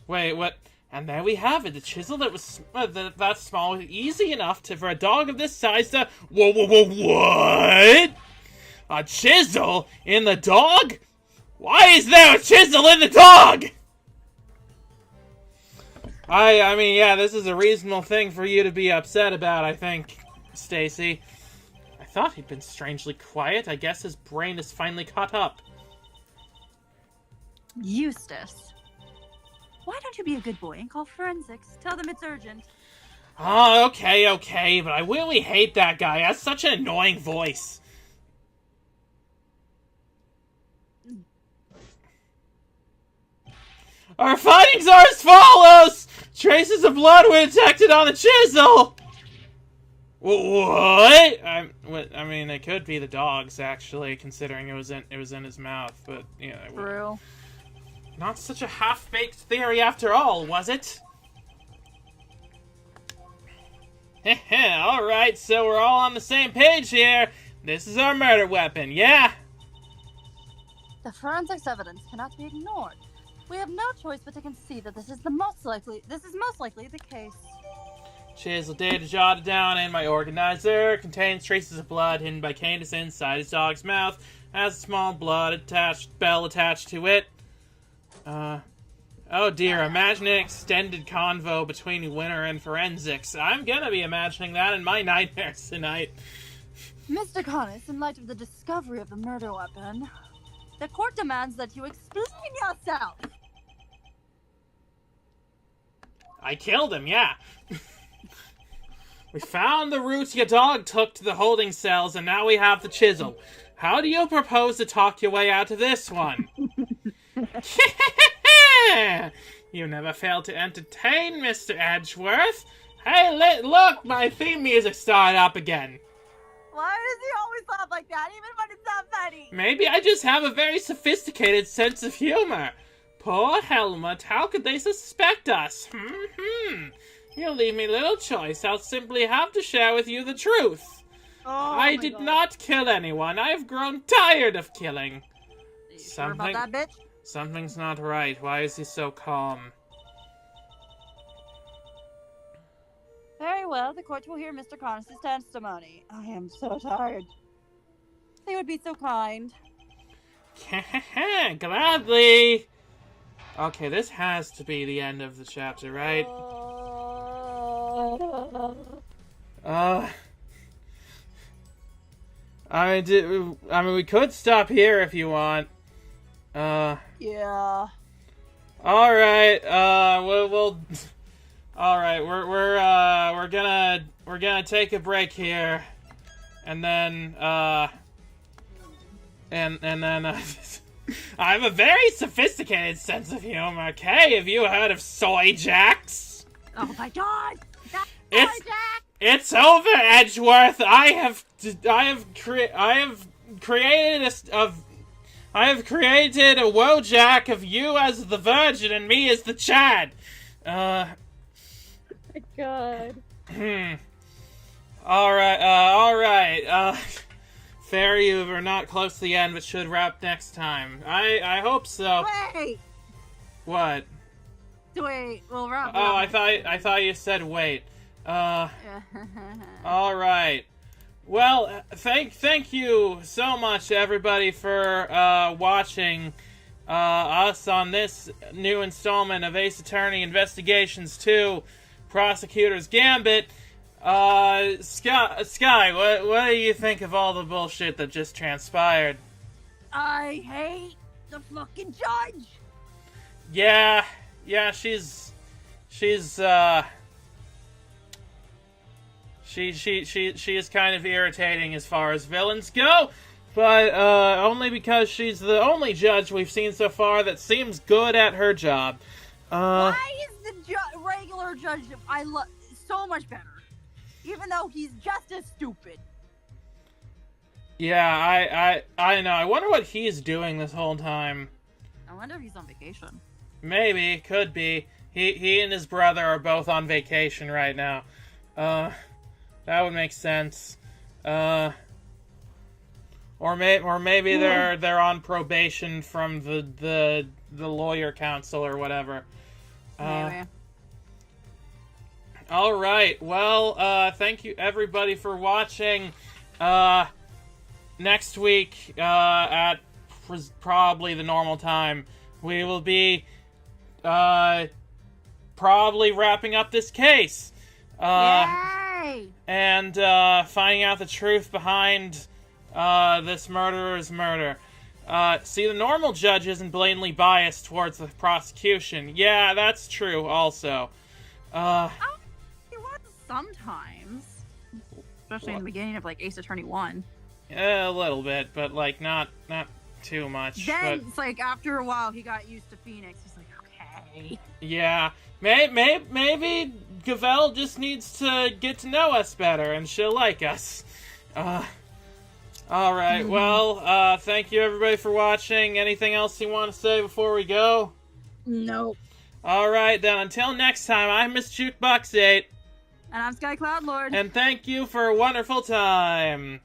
wait, what? And there we have it. The chisel that was that small was easy enough for a dog of this size to... Whoa, what? A chisel in the dog? Why is there a chisel in the dog? I mean, yeah, this is a reasonable thing for you to be upset about, I think, Stacy. I thought he'd been strangely quiet. I guess his brain has finally caught up. Eustace. Why don't you be a good boy and call forensics? Tell them it's urgent. Oh, okay, but I really hate that guy. He has such an annoying voice. Our findings are as follows! Traces of blood were detected on the chisel! What? I mean, it could be the dog's, actually, considering it was in his mouth, but, you know. True. Not such a half-baked theory after all, was it? Alright, so we're all on the same page here. This is our murder weapon, yeah? The forensics evidence cannot be ignored. We have no choice but to concede that this is most likely the case. Chisel data jotted down in my organizer. Contains traces of blood hidden by Kanis inside his dog's mouth. Has a small bell attached to it. Oh dear, imagine an extended convo between Winter and forensics. I'm gonna be imagining that in my nightmares tonight. Mr. Kanis, in light of the discovery of the murder weapon, the court demands that you explain yourself. I killed him, yeah. We found the route your dog took to the holding cells, and now we have the chisel. How do you propose to talk your way out of this one? You never fail to entertain, Mr. Edgeworth. Hey, look, my theme music started up again. Why does he always laugh like that, even when it's not funny? Maybe I just have a very sophisticated sense of humor. Poor Helmut, how could they suspect us? You leave me little choice. I'll simply have to share with you the truth. I did not kill anyone. I've grown tired of killing. Are you sure about that, bitch? Something's not right. Why is he so calm? Very well, the court will hear Mr. Kanis' testimony. I am so tired. They would be so kind. Gladly. Okay, this has to be the end of the chapter, right? I mean, we could stop here if you want. Yeah. All right. We'll. All right. We're gonna take a break here, and then and then I have a very sophisticated sense of humor. Okay, have you heard of soy jacks? Oh my god! It's over, Edgeworth. I have created a Wojak of you as the Virgin and me as the Chad. My god. All right. Fairy, we're not close to the end, but should wrap next time. I hope so. Wait! What? Wait, we'll wrap. Oh, I thought you said wait. All right. Well, thank you so much, everybody, for watching us on this new installment of Ace Attorney Investigations 2: Prosecutor's Gambit. Sky, what do you think of all the bullshit that just transpired? I hate the fucking judge. Yeah, she's she is kind of irritating as far as villains go, but only because she's the only judge we've seen so far that seems good at her job. Why is the regular judge I love so much better, even though he's just as stupid? Yeah, I know. I wonder what he's doing this whole time. I wonder if he's on vacation. Maybe, could be. He and his brother are both on vacation right now. That would make sense. Or maybe they're on probation from the lawyer council or whatever. Maybe. All right. Well, thank you everybody for watching. Next week, at probably the normal time, we will be probably wrapping up this case. Yay! And finding out the truth behind this murderer's murder. See, the normal judge isn't blatantly biased towards the prosecution. Yeah, that's true also. He was sometimes. Especially in the beginning of, like, Ace Attorney 1. A little bit, but, like, not too much. Then, but... it's like, after a while, he got used to Phoenix. He's like, okay. Yeah. Maybe Gavèlle just needs to get to know us better, and she'll like us. Alright, well, thank you everybody for watching. Anything else you want to say before we go? Nope. Alright, then until next time, I'm Miss Jukebox 8. And I'm Sky Cloud Lord. And thank you for a wonderful time.